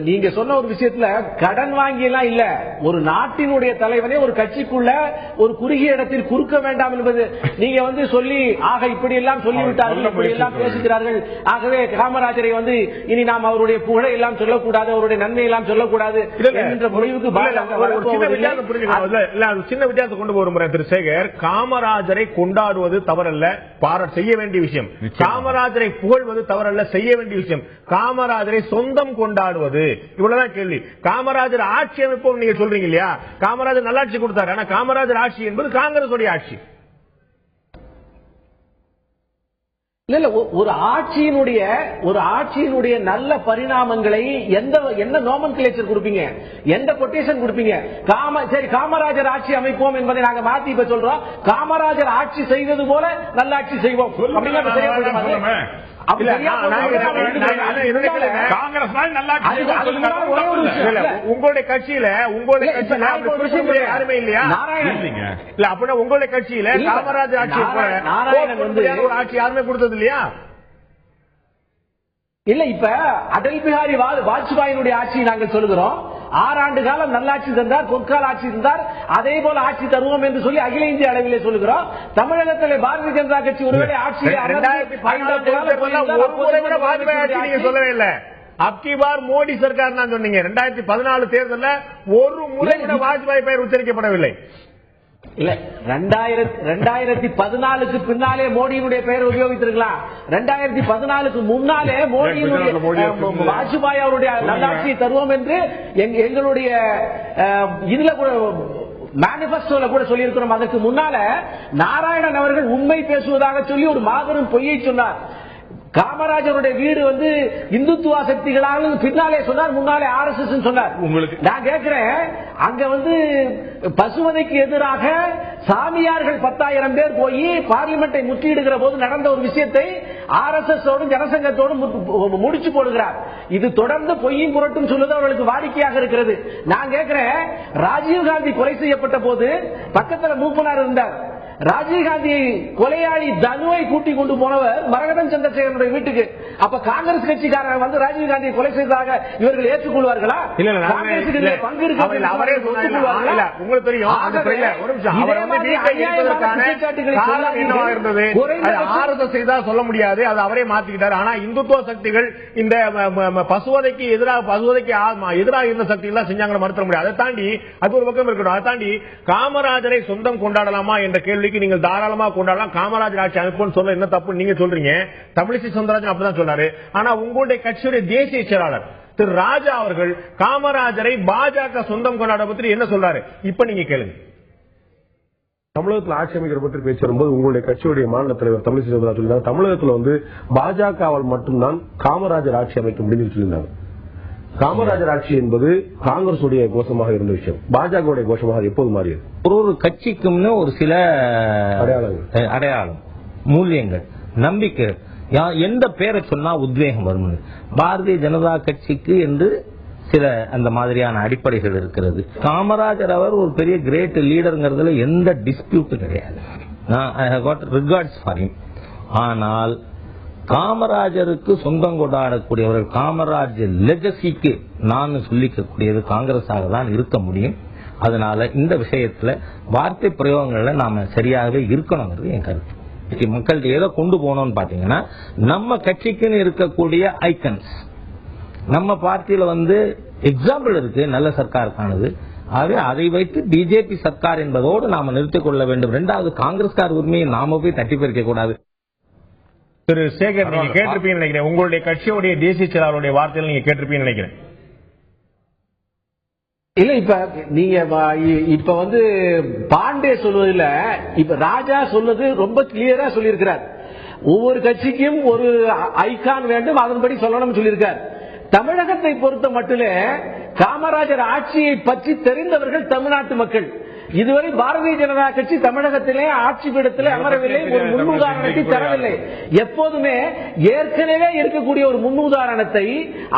Speaker 5: நீங்க சொன்ன ஒரு விஷயத்துல கடன் வாங்கி எல்லாம் இல்ல, ஒரு நாட்டினுடைய தலைவனே ஒரு கட்சிக்குள்ள ஒரு குறுகிய இடத்தில் குறுக்க வேண்டாம் என்பது நீங்க வந்து சொல்லி இப்படி எல்லாம் சொல்லிவிட்டார்கள், இப்படி எல்லாம் பேசுகிறார்கள், ஆகவே காமராஜரை வந்து இனி நாம் அவருடைய புகழை எல்லாம் சொல்லக்கூடாது, அவருடைய நன்மை எல்லாம் சொல்லக்கூடாது என்ற முடிவுக்கு
Speaker 1: சின்ன வித்தியாசம் கொண்டு போற திரு சேகர். காமராஜரை கொண்டாடுவது தவறல்ல, செய்ய வேண்டிய விஷயம். காமராஜரை புகழ்வது தவறல்ல, செய்ய வேண்டிய விஷயம். காமராஜரை சொந்தம் கொண்டாடுவது இவ்வளவுதான் கேள்வி. காமராஜர் ஆட்சி அமைப்போம் நீங்க சொல்றீங்க இல்லையா? காமராஜர் நல்லாட்சி கொடுத்தாரு. ஆனா காமராஜர் ஆட்சி என்பது காங்கிரஸ் ஆட்சி
Speaker 5: இல்ல. ஒரு ஆட்சியினுடைய நல்ல பரிணாமங்களை என்ன நோமன்கிளேச்சர் கொடுப்பீங்க, எந்த கொட்டேஷன் கொடுப்பீங்க? சரி, காமராஜர் ஆட்சி அமைப்போம் என்பதை நாங்க மாத்தி இப்ப சொல்றோம், காமராஜர் ஆட்சி செய்தது போல நல்லாட்சி செய்வோம் அப்படின்னா
Speaker 1: உங்களுடைய கட்சியில யாருமே இல்லையா? இல்ல அப்படின்னா உங்களுடைய கட்சியில காமராஜர் ஆட்சி ஆட்சி யாருமே கொடுத்தது இல்லையா?
Speaker 5: இல்ல, இப்ப அடல் பிஹாரி வாஜ்பாயினுடைய ஆட்சி நாங்கள் சொல்லுகிறோம். 6 ஆண்டு காலம் நல்லாட்சி தந்தார், பொற்கால ஆட்சி தந்தார், அதே போல ஆட்சி தருவோம் என்று சொல்லி அகில இந்திய அளவிலே சொல்லுகிறோம். தமிழகத்தில் பாரதிய ஜனதா கட்சி ஒருவேளை ஆட்சி
Speaker 1: சொல்லவே இல்லை. அப்கி பார் மோடி சர்க்கார் தான் சொன்னீங்க. 2014 தேர்தலில் ஒரு முறை கூட வாஜ்பாய் பெயர் உச்சரிக்கப்படவில்லை.
Speaker 5: இல்ல 2014க்கு பின்னாலே மோடியினுடைய பெயர் உபயோகித்திருக்கலாம். 2014க்கு முன்னாலே மோடியினுடைய வாஜ்பாய் அவருடைய நல்லாட்சியை தருவோம் என்று எங்களுடைய இதுல கூட மேனிபெஸ்டோல கூட சொல்லியிருக்கிறோம். அதற்கு முன்னால நாராயணன் அவர்கள் உண்மை பேசுவதாக சொல்லி ஒரு மாபெரும் பொய்யை சொன்னார். காமராஜருடைய வீடு இந்துத்துவ சக்திகளாக பின்னாலே சொன்னார், முன்னாலே RSS சொன்னார். உங்களுக்கு நான் கேட்கிறேன், அங்க பசுவதைக்கு எதிராக சாமியார்கள் 10,000 பேர் போய் பார்லிமெண்டை முற்றியிடுகிற போது நடந்த ஒரு விஷயத்தை RSS ஜனசங்கத்தோடு முடிச்சு போடுகிறார். இது தொடர்ந்து பொய்யும் புரட்டும் சொல்வது அவர்களுக்கு வாடிக்கையாக இருக்கிறது. நான் கேட்கிறேன், ராஜீவ்காந்தி கொலை செய்யப்பட்ட போது பக்கத்தில் மூப்பனார் இருந்தார். ராஜீவ்காந்தி கொலையாளி தனுவை கூட்டி கொண்டு போனவர் மரகதம் சந்திரசேகரனுடைய வீட்டுக்கு. அப்ப காங்கிரஸ் கட்சிக்காரர் ராஜீவ்காந்தியை கொலை செய்ததாக இவர்கள் ஏற்றுக்கொள்வார்களா? பங்கு
Speaker 1: சொல்ல முடியாது, அது அவரே மாத்திக்கிட்டார். ஆனா இந்துத்துவ சக்திகள் இந்த பசுவதைக்கு எதிராக இருந்த சக்திகள் செஞ்சாங்க மறுத்த முடியாது. அதை தாண்டி அது ஒரு பக்கம் இருக்கட்டும். அதை தாண்டி காமராஜரை சொந்தம் கொண்டாடலாமா என்ற கேள்வி நீங்கள் தாராளமா கொண்டாடலாம். காமராஜர் ஆட்சி அமைப்புன்னு சொல்ல என்ன தப்பு நீங்க சொல்றீங்க? தமிழிசை சவுந்தரராஜன் அப்படிதான் சொன்னாரு. ஆனா உங்களுடைய கட்சியுடைய தேசிய செயலாளர் திரு ராஜா அவர்கள் காமராஜரை பாஜக சொந்தம் கொண்டாட பற்றி என்ன சொல்றாரு? இப்ப நீங்க கேளுங்க.
Speaker 8: தமிழகத்தில் ஆட்சி அமைக்கிற பற்றி பேச்சு வரும்போது உங்களுடைய கட்சியுடைய மாநில தலைவர் தமிழிசை சவுந்தரராஜன் சொல்லியிருந்தாங்க, தமிழகத்தில் பாஜகவால் மட்டும்தான் காமராஜர் ஆட்சி அமைக்க முடியும்னு சொல்லியிருந்தாங்க. காமராஜர் ஆட்சி என்பது காங்கிரஸ் கோஷமாக இருந்த விஷயம், பாஜக கோஷமாக எப்போது மாறியது?
Speaker 9: ஒரு கட்சிக்கும்னு ஒரு சில அடையாளம், மூலியங்கள், நம்பிக்கை, எந்த பேரை சொன்னா உத்வேகம் வரும். பாரதிய ஜனதா கட்சிக்கு என்று சில அந்த மாதிரியான அடிப்படைகள் இருக்கிறது. காமராஜர் அவர் ஒரு பெரிய கிரேட் லீடர்ங்கிறதுல எந்த டிஸ்பியூட் கிடையாது. I have got regards for him. ஆனால் காமராஜருக்கு சொந்தம் கொண்டாடக்கூடியவர்கள், காமராஜர் லெகசிக்கு நான் சொல்லிக்கக்கூடியது காங்கிரஸாக தான் இருக்க முடியும். அதனால இந்த விஷயத்துல வார்த்தை பிரயோகங்கள்ல நாம சரியாகவே இருக்கணுங்கிறது என் கருத்து. மக்கள்கிட்ட ஏதோ கொண்டு போனோம்னு பாத்தீங்கன்னா, நம்ம கட்சிக்குன்னு இருக்கக்கூடிய ஐக்கன்ஸ் நம்ம பார்ட்டியில எக்ஸாம்பிள் இருக்கு, நல்ல சர்க்காருக்கானது. ஆகவே அதை வைத்து பிஜேபி சர்க்கார் என்பதோடு நாம நிறுத்திக் கொள்ள வேண்டும். இரண்டாவது, காங்கிரஸ்கார் உரிமையை நாம போய் தட்டி பறிக்க கூடாது.
Speaker 1: திரு சேகர், நீங்க கேட்டிருப்பீங்கன்னு நினைக்கிறேன், உங்களுடைய கட்சியுடைய தேசிய செயலாளருடைய வார்த்தையில் நீங்க கேட்டிருப்பீங்கன்னு நினைக்கிறேன்.
Speaker 5: இல்ல, இப்ப நீங்க இப்ப பாண்டே சொல்வதில் இப்ப ராஜா சொல்வது ரொம்ப கிளியரா சொல்லியிருக்கிறார். ஒவ்வொரு கட்சிக்கும் ஒரு ஐகான் வேண்டும், அதன்படி சொல்லணும்னு சொல்லியிருக்கார். தமிழகத்தை பொறுத்த மட்டுமே காமராஜர் ஆட்சியை பற்றி தெரிந்தவர்கள் தமிழ்நாட்டு மக்கள். இதுவரை பாரதிய ஜனதா கட்சி தமிழகத்திலே ஆட்சி பீடத்திலே அமரவில்லை, ஒரு முன்னுதாரணத்தை தரவில்லை. எப்போதுமே ஏற்கனவே இருக்கக்கூடிய ஒரு முன்னுதாரணத்தை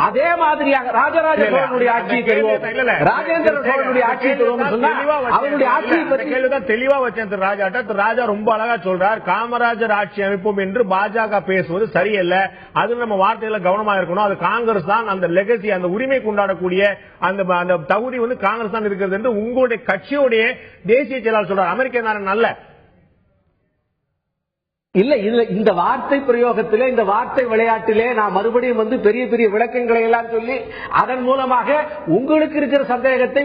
Speaker 5: அதே மாதிரியாக ராஜராஜ சோழனுடைய ஆட்சியை தருவோம், ராஜேந்திர சோழனுடைய ஆட்சியை தருவோம் சொன்னா அவருடைய ஆட்சியை பற்றி
Speaker 1: கேள்விதான் தெளிவா வச்சேன் திரு ராஜாட்ட. திரு ராஜா ரொம்ப அழகா சொல்றார், காமராஜர் ஆட்சி அமைப்போம் என்று பாஜக பேசுவது சரியல்ல, அது நம்ம வார்த்தையில கவனமா இருக்கணும். அது காங்கிரஸ் தான் அந்த லெகசி, அந்த உரிமை கொண்டாடக்கூடிய அந்த தகுதி காங்கிரஸ் தான் இருக்கிறது என்று உங்களுடைய கட்சியுடைய தேசிய செயலாளர் சொல்றார். அமெரிக்க நல்ல
Speaker 5: இல்ல, இந்த வார்த்தை பிரயோகத்திலே, இந்த வார்த்தை விளையாட்டிலே நான் மறுபடியும் பெரிய பெரிய விளக்கங்களை எல்லாம் சொல்லி அதன் மூலமாக உங்களுக்கு இருக்கிற சந்தேகத்தை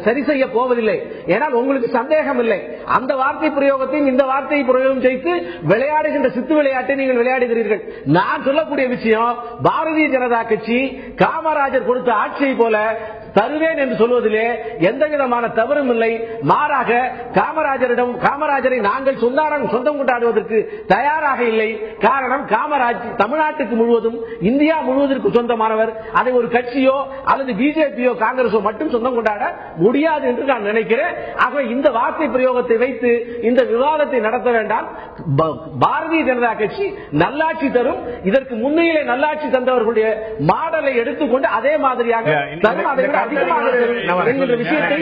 Speaker 5: சரி செய்ய போவதில்லை. ஏனால் உங்களுக்கு சந்தேகம் இல்லை. அந்த வார்த்தை பிரயோகத்தையும் இந்த வார்த்தையை பிரயோகம் செய்து விளையாடுகின்ற சித்து விளையாட்டை நீங்கள் விளையாடுகிறீர்கள். நான் சொல்லக்கூடிய விஷயம், பாரதிய ஜனதா கட்சி காமராஜர் கொடுத்த ஆட்சியை போல தருவேன் என்று சொல்வதிலே எந்த விதமான தவறும் இல்லை. மாறாக காமராஜரை நாங்கள் சொந்தம் கொண்டாடுவதற்கு தயாராக இல்லை. காரணம், காமராஜ் தமிழ்நாட்டுக்கு முழுவதும், இந்தியா முழுவதற்கு சொந்தமானவர். அதை ஒரு கட்சியோ அல்லது பிஜேபியோ காங்கிரஸோ மட்டும் சொந்தம் கொண்டாட முடியாது என்று நான் நினைக்கிறேன். ஆகவே இந்த வார்த்தை பிரயோகத்தை வைத்து இந்த விவாதத்தை நடத்த வேண்டாம். பாரதிய ஜனதா கட்சி நல்லாட்சி தரும். இதற்கு முன்னையிலே நல்லாட்சி தந்தவர்களுடைய மாடலை எடுத்துக்கொண்டு அதே மாதிரியாக தரும். அதை விட அதிகமாக என்கிற விஷயத்தை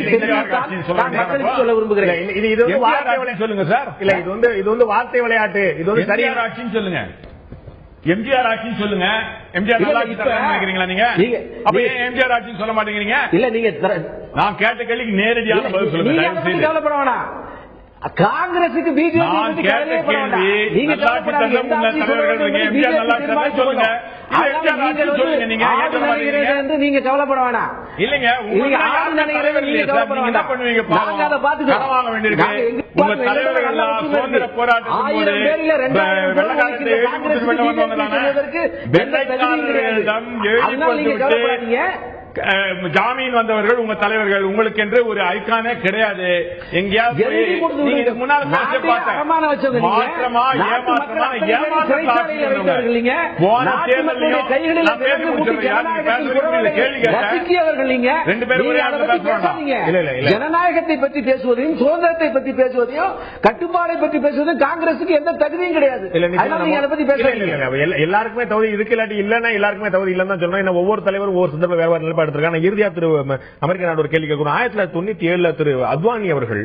Speaker 5: நான் மக்களுக்கு சொல்ல விரும்புகிறேன்.
Speaker 1: சொல்லுங்க சார். இல்ல, இது வார்த்தை விளையாட்டு. இது
Speaker 7: சரியான ஆட்சின்னு சொல்லுங்க, எம்ஜிஆர் ஆட்சின்னு சொல்லுங்க. எம்ஜிஆர் நினைக்கிறீங்களா நீங்க? அப்ப ஏன் எம்ஜிஆர் ஆட்சின்னு சொல்ல மாட்டேங்கிறீங்க?
Speaker 5: இல்ல, நீங்க
Speaker 7: நான் கேட்ட கேள்விக்கு நேரடியான பதில் சொல்லுங்க.
Speaker 5: கவலைப்பட வேணாம். காங்கிரசுக்கு பிஜேபி நீங்க கவலைப்பட வேணாம். இல்லைங்க,
Speaker 1: ஜாமீன் வந்தவர்கள் உங்க தலைவர்கள், உங்களுக்கு என்று ஒரு ஐக்கானே கிடையாது. எங்கேயாவது
Speaker 5: ஜனநாயகத்தை பற்றி பேசுவதையும் சுதந்திரத்தை பற்றி பேசுவதையும் கட்டுப்பாடை பற்றி பேசுவதையும் காங்கிரசுக்கு எந்த தகுதியும் கிடையாது.
Speaker 1: எல்லாருக்குமே தகுதி இருக்கு, இல்லாட்டி இல்லன்னா எல்லாருக்குமே தகுதி இல்லன்னு சொல்றேன். ஒவ்வொரு தலைவரும் ஒவ்வொரு சந்தர்ப்ப வியாபார நிலைப்பாடு எடுத்திருக்காங்க. இறுதியா திரு அமெரிக்க நாடு ஒரு கேள்வி கேட்கணும். 1997 திரு அத்வானி அவர்கள்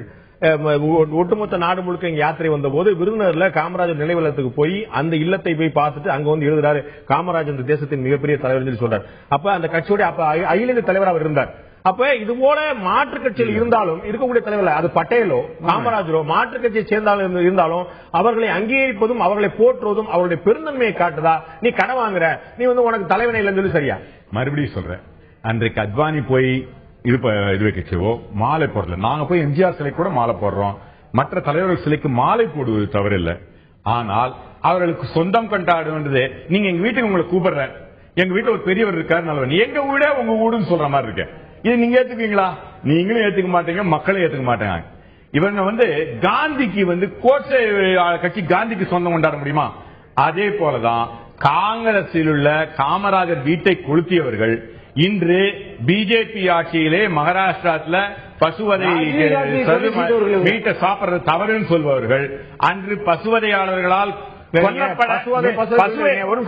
Speaker 1: ஒட்டுமொத்த நாடு முழுக்க இங்க யாத்திரை வந்த போது விருதுநகர்ல காமராஜர் நினைவில்லத்துக்கு போய் அந்த இல்லத்தை போய் பார்த்துட்டு அங்க வந்து எழுதுறாரு, காமராஜர் இந்த தேசத்தின் மிகப்பெரிய தலைவர் சொல்றாரு. அப்ப அந்த கட்சியோட அகில இந்திய தலைவர் அவர் இருந்தார். அப்ப இது போல மாற்று கட்சியில் இருந்தாலும் இருக்கக்கூடிய தலைவர், அது பட்டேலோ காமராஜரோ மாற்று கட்சியை சேர்ந்தாலும் இருந்தாலும் அவர்களை அங்கீகரிப்பதும் அவர்களை போற்றுவதும் அவருடைய பெருந்தன்மையை காட்டுதா? நீ கடை வாங்குற, நீ வந்து உனக்கு தலைவனை இல்லைன்னு சொல்லி சரியா?
Speaker 7: மறுபடியும் சொல்றேன், அன்றைக்கு அத்வானி போய் இது வைக்கவோ மாலை போடல. நாங்க போய் எம்ஜிஆர் சிலை கூட மாலை போடுறோம், மற்ற தலைவர்கள் சிலைக்கு மாலை போடுவது தவறில்லை. ஆனால் அவர்களுக்கு சொந்தம் கொண்டாடுவது, நீங்க எங்க வீட்டுக்கு உங்களை கூப்பிடுறேன், எங்க வீட்டுல ஒரு பெரியவர் இருக்காரு நல்லவன், எங்க வீட உங்க வீடுன்னு சொல்ற மாதிரி இருக்கு. இது நீங்க ஏத்துக்குவீங்களா? நீங்களும் ஏத்துக்க மாட்டீங்க, மக்களும் ஏத்துக்க மாட்டாங்க. இவங்க வந்து காந்திக்கு வந்து கோட்சே கட்சி காந்திக்கு சொந்தம் கொண்டாட முடியுமா? அதே போலதான் காங்கிரஸில் உள்ள காமராஜர் வீட்டை கொளுத்தியவர்கள் இன்று பிஜேபி ஆட்சியிலே மகாராஷ்டிராத்துல பசுவதை வீட்டை சாப்பிடுறது தவறுன்னு சொல்பவர்கள், அன்று பசுவதையாளர்களால்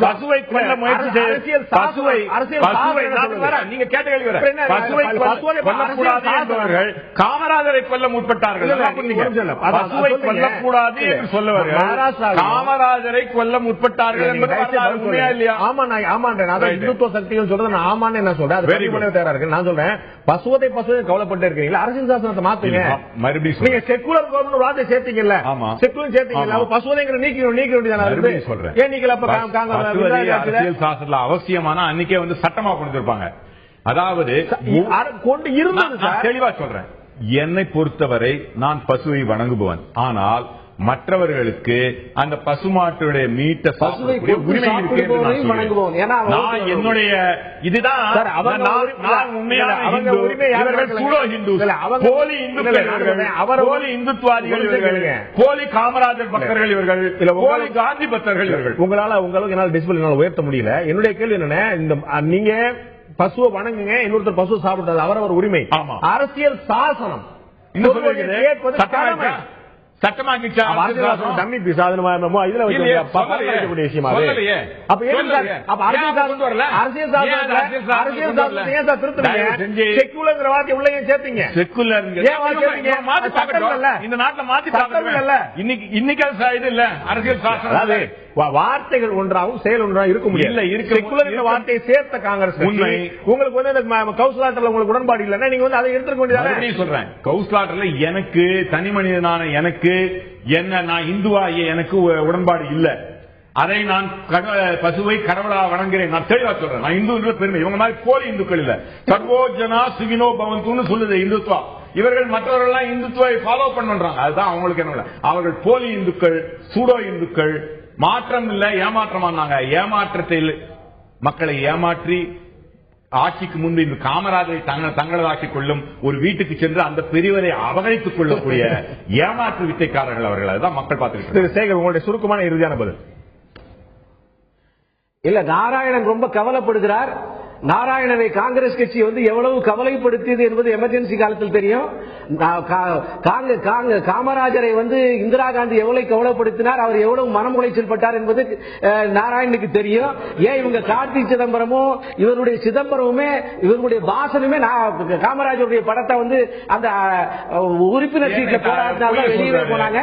Speaker 7: பசுவை கொல்ல முயற்சி நீங்க கேட்ட கேள்வி கொல்லக்கூடாது, காமராஜரை கொல்ல முற்பட்டார்கள். பசுவை கொல்லக்கூடாது என்று சொல்லுவார்கள், காமராஜரை கொல்ல முற்பட்டார்கள் என்பது உண்மையா இல்லையா?
Speaker 1: இந்துத்துவ சக்திகள் சொல்றது நான் ஆமான்னு என்ன சொல்றேன், தயாரா இருக்கு. நான் சொல்றேன் பசுவதை கவலைப்பட்டு இருக்கீங்களா? அரசியல் சாசனத்தை மாத்துங்க. மறுபடியும் நீங்க செக்குலர் கவர்மெண்ட் வார்த்தை சேர்த்தீங்கல்ல, செக்குலர் சேர்த்தீங்கல்ல, பசுவதைங்கிற நீக்க
Speaker 7: அவசியமான அன்னைக்கே வந்து சட்டமா கொடுத்திருப்பாங்க. அதாவது
Speaker 1: கொண்டு இருந்தது.
Speaker 7: தெளிவா சொல்றேன், என்னை பொறுத்தவரை நான் பசுவை வணங்குபவன். ஆனால் மற்றவர்களுக்கு அந்த பசுமாட்டுடைய மீட்ட
Speaker 5: பசுவை உரிமை
Speaker 7: என்னுடைய இதுதான் போலி இந்துத்துவாதிகள் இவர்கள், போலி காமராஜர் பக்தர்கள் இவர்கள், போலி காந்தி பக்தர்கள் இவர்கள்.
Speaker 1: உங்களுக்கு என்னால் டிஸ்பிளின் உயர்த்த முடியல. என்னுடைய கேள்வி என்னன்னா, இந்த நீங்க பசுவை வணங்குங்க, இன்னொருத்தர் பசுவை சாப்பிட்டது அவரவர் உரிமை. அரசியல் சாசனம்
Speaker 7: சட்டமாக்கிச்சா
Speaker 1: டம்மி பீஸ் இதுல விஷயம். செக்குலர் வார்த்தை உள்ள சேர்த்தீங்க.
Speaker 7: செக்குலர் இந்த நாட்டில் மாத்தி இன்னைக்கு இது இல்ல அரசியல் சாசனம்.
Speaker 1: வார்த்தைகள் ஒன்றாகவும் செயல் ஒன்றாக இருக்க முடியல. செக்குலர் வார்த்தையை சேர்த்த காங்கிரஸ் உண்மை. உங்களுக்கு வந்து கவுன்சிலாட்டர்ல உங்களுக்கு உடன்பாடு இல்லைன்னா நீங்க வந்து அதை எடுத்துக்க வேண்டியது.
Speaker 7: சொல்றேன், கவுன்சிலாட்டர்ல எனக்கு தனி மனிதனான எனக்கு என்ன, நான் இந்துவாகிய எனக்கு உடன்பாடு இல்ல. அதை நான் பசுவை கடவுளா வணங்குகிறேன். நான் தெளிவா சொல்றேன், நான் இந்து பெருமை. இவங்க மாதிரி போலி இந்துக்கள் இல்ல. சர்வோஜனா சுகினோ பவந்துன்னு சொல்லுது இந்துத்துவா. இவர்கள் மற்றவர்கள் இந்துத்துவை ஃபாலோ பண்றாங்க. அதுதான் அவங்களுக்கு என்ன, அவர்கள் போலி இந்துக்கள், சூடோ இந்துக்கள். மாற்றம் இல்ல, ஏமாற்றமானாங்க. ஏமாற்றத்தில் மக்களை ஏமாற்றி ஆட்சிக்கு முன்பு இந்த காமராஜரை தங்களதாக்கிக் கொள்ளும் ஒரு வீட்டுக்கு சென்று அந்த பெரியவரை அபகரித்துக் கொள்ளக்கூடிய ஏமாற்று வித்தைக்காரர்கள் அவர்கள். அதுதான் மக்கள் பார்த்துக்கிட்டு.
Speaker 1: சேகர், உங்களுடைய சுருக்கமான இறுதியான பதில்.
Speaker 5: இல்ல, நாராயணன் ரொம்ப கவலைப்படுகிறார். நாராயணனை காங்கிரஸ் கட்சி வந்து எவ்வளவு கவலைப்படுத்தியது என்பது எமர்ஜென்சி காலத்தில் தெரியும். காமராஜரை வந்து இந்திரா காந்தி எவ்வளவு கவலைப்படுத்தினார், அவர் எவ்வளவு மனம் உளைச்சல் பட்டார் என்பது நாராயணனுக்கு தெரியும். ஏன் இவங்க கார்த்திக் சிதம்பரமும் இவருடைய சிதம்பரமுமே இவருடைய பாசனுமே காமராஜருடைய படத்தை வந்து அந்த உறுப்பினர் சீட்ல போராடினால வெளியே போனாங்க.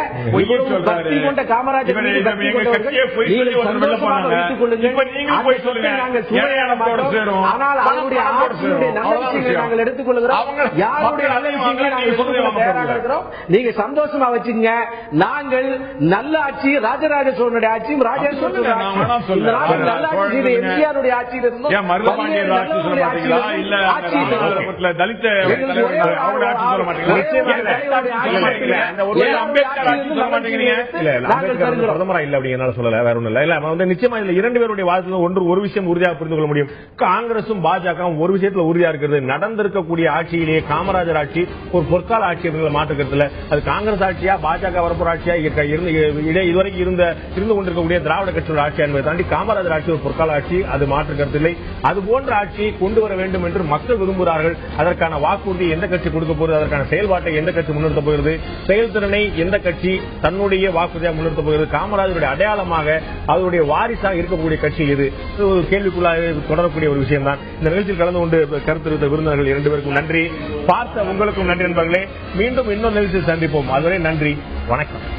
Speaker 5: பக்தி கொண்ட காமராஜர் வைத்துக் கொள்ளுங்கள். நாங்கள் ஆனால் அவருடைய ஆட்சியினுடைய நல்ல விஷயங்களை நாங்கள் எடுத்துக்கொள்கிறோம். யாருடைய நல்ல விஷயங்களை நாங்கள் எடுத்துக்கொள்ள தயாராக இருக்கிறோம். நீங்க சந்தோஷமா வச்சுங்க. நாங்கள் நல்ல ஆட்சி, ராஜராஜ சோழனுடைய ஆட்சியும் ராஜேந்திர நல்ல ஆட்சி செய்த எம்ஜிஆருடைய ஆட்சியில் இருந்தோம்.
Speaker 1: பிரதமரா இல்ல அப்படிங்கிற சொல்லல, வேற ஒண்ணு இல்ல. நிச்சயமா இதுல இரண்டு பேருடைய வாழ்த்து ஒரு விஷயம் உறுதியாக புரிந்து கொள்ள முடியும். காங்கிரசும் பாஜகவும் ஒரு விஷயத்துல உறுதியா இருக்கிறது. நடந்திருக்கக்கூடிய ஆட்சியிலேயே காமராஜர் ஆட்சி ஒரு பொற்கால ஆட்சி அப்படிங்கிற மாற்றுக்கிறதுல அது காங்கிரஸ் ஆட்சியா பாஜக வரப்போற ஆட்சியா இதுவரைக்கும் இருந்து கொண்டிருக்கக்கூடிய திராவிட கட்சியோட ஆட்சி என்பதை தாண்டி காமராஜர் ஆட்சி ஒரு பொற்கால ஆட்சி, அது மாற்றுக்கருத்தில்லை. அது போன்ற ஆட்சியை கொண்டு வர வேண்டும் என்று மக்கள் விரும்புகிறார்கள். அதற்கான வாக்குறுதி எந்த கட்சி கொடுக்க போகிறது, அதற்கான செயல்பாட்டை எந்த கட்சி முன்னிறுத்த போகிறது, செயல்திறனை எந்த கட்சி தன்னுடைய வாக்குறுதியாக முன்னிறுத்த போகிறது, காமராஜருடைய அடையாளமாக அவருடைய வாரிசாக இருக்கக்கூடிய கட்சி இது ஒரு கேள்விக்குள்ளாக தொடரக்கூடிய ஒரு விஷயம் தான். இந்த நிகழ்ச்சியில் கலந்து கொண்டு கருத்து தெரிவித்த விருந்தினர்கள் இரண்டு பேருக்கும் நன்றி. பார்த்த உங்களுக்கும் நன்றி நண்பர்களே. மீண்டும் இன்னொரு நிகழ்ச்சியில் சந்திப்போம். அதுவரை நன்றி, வணக்கம்.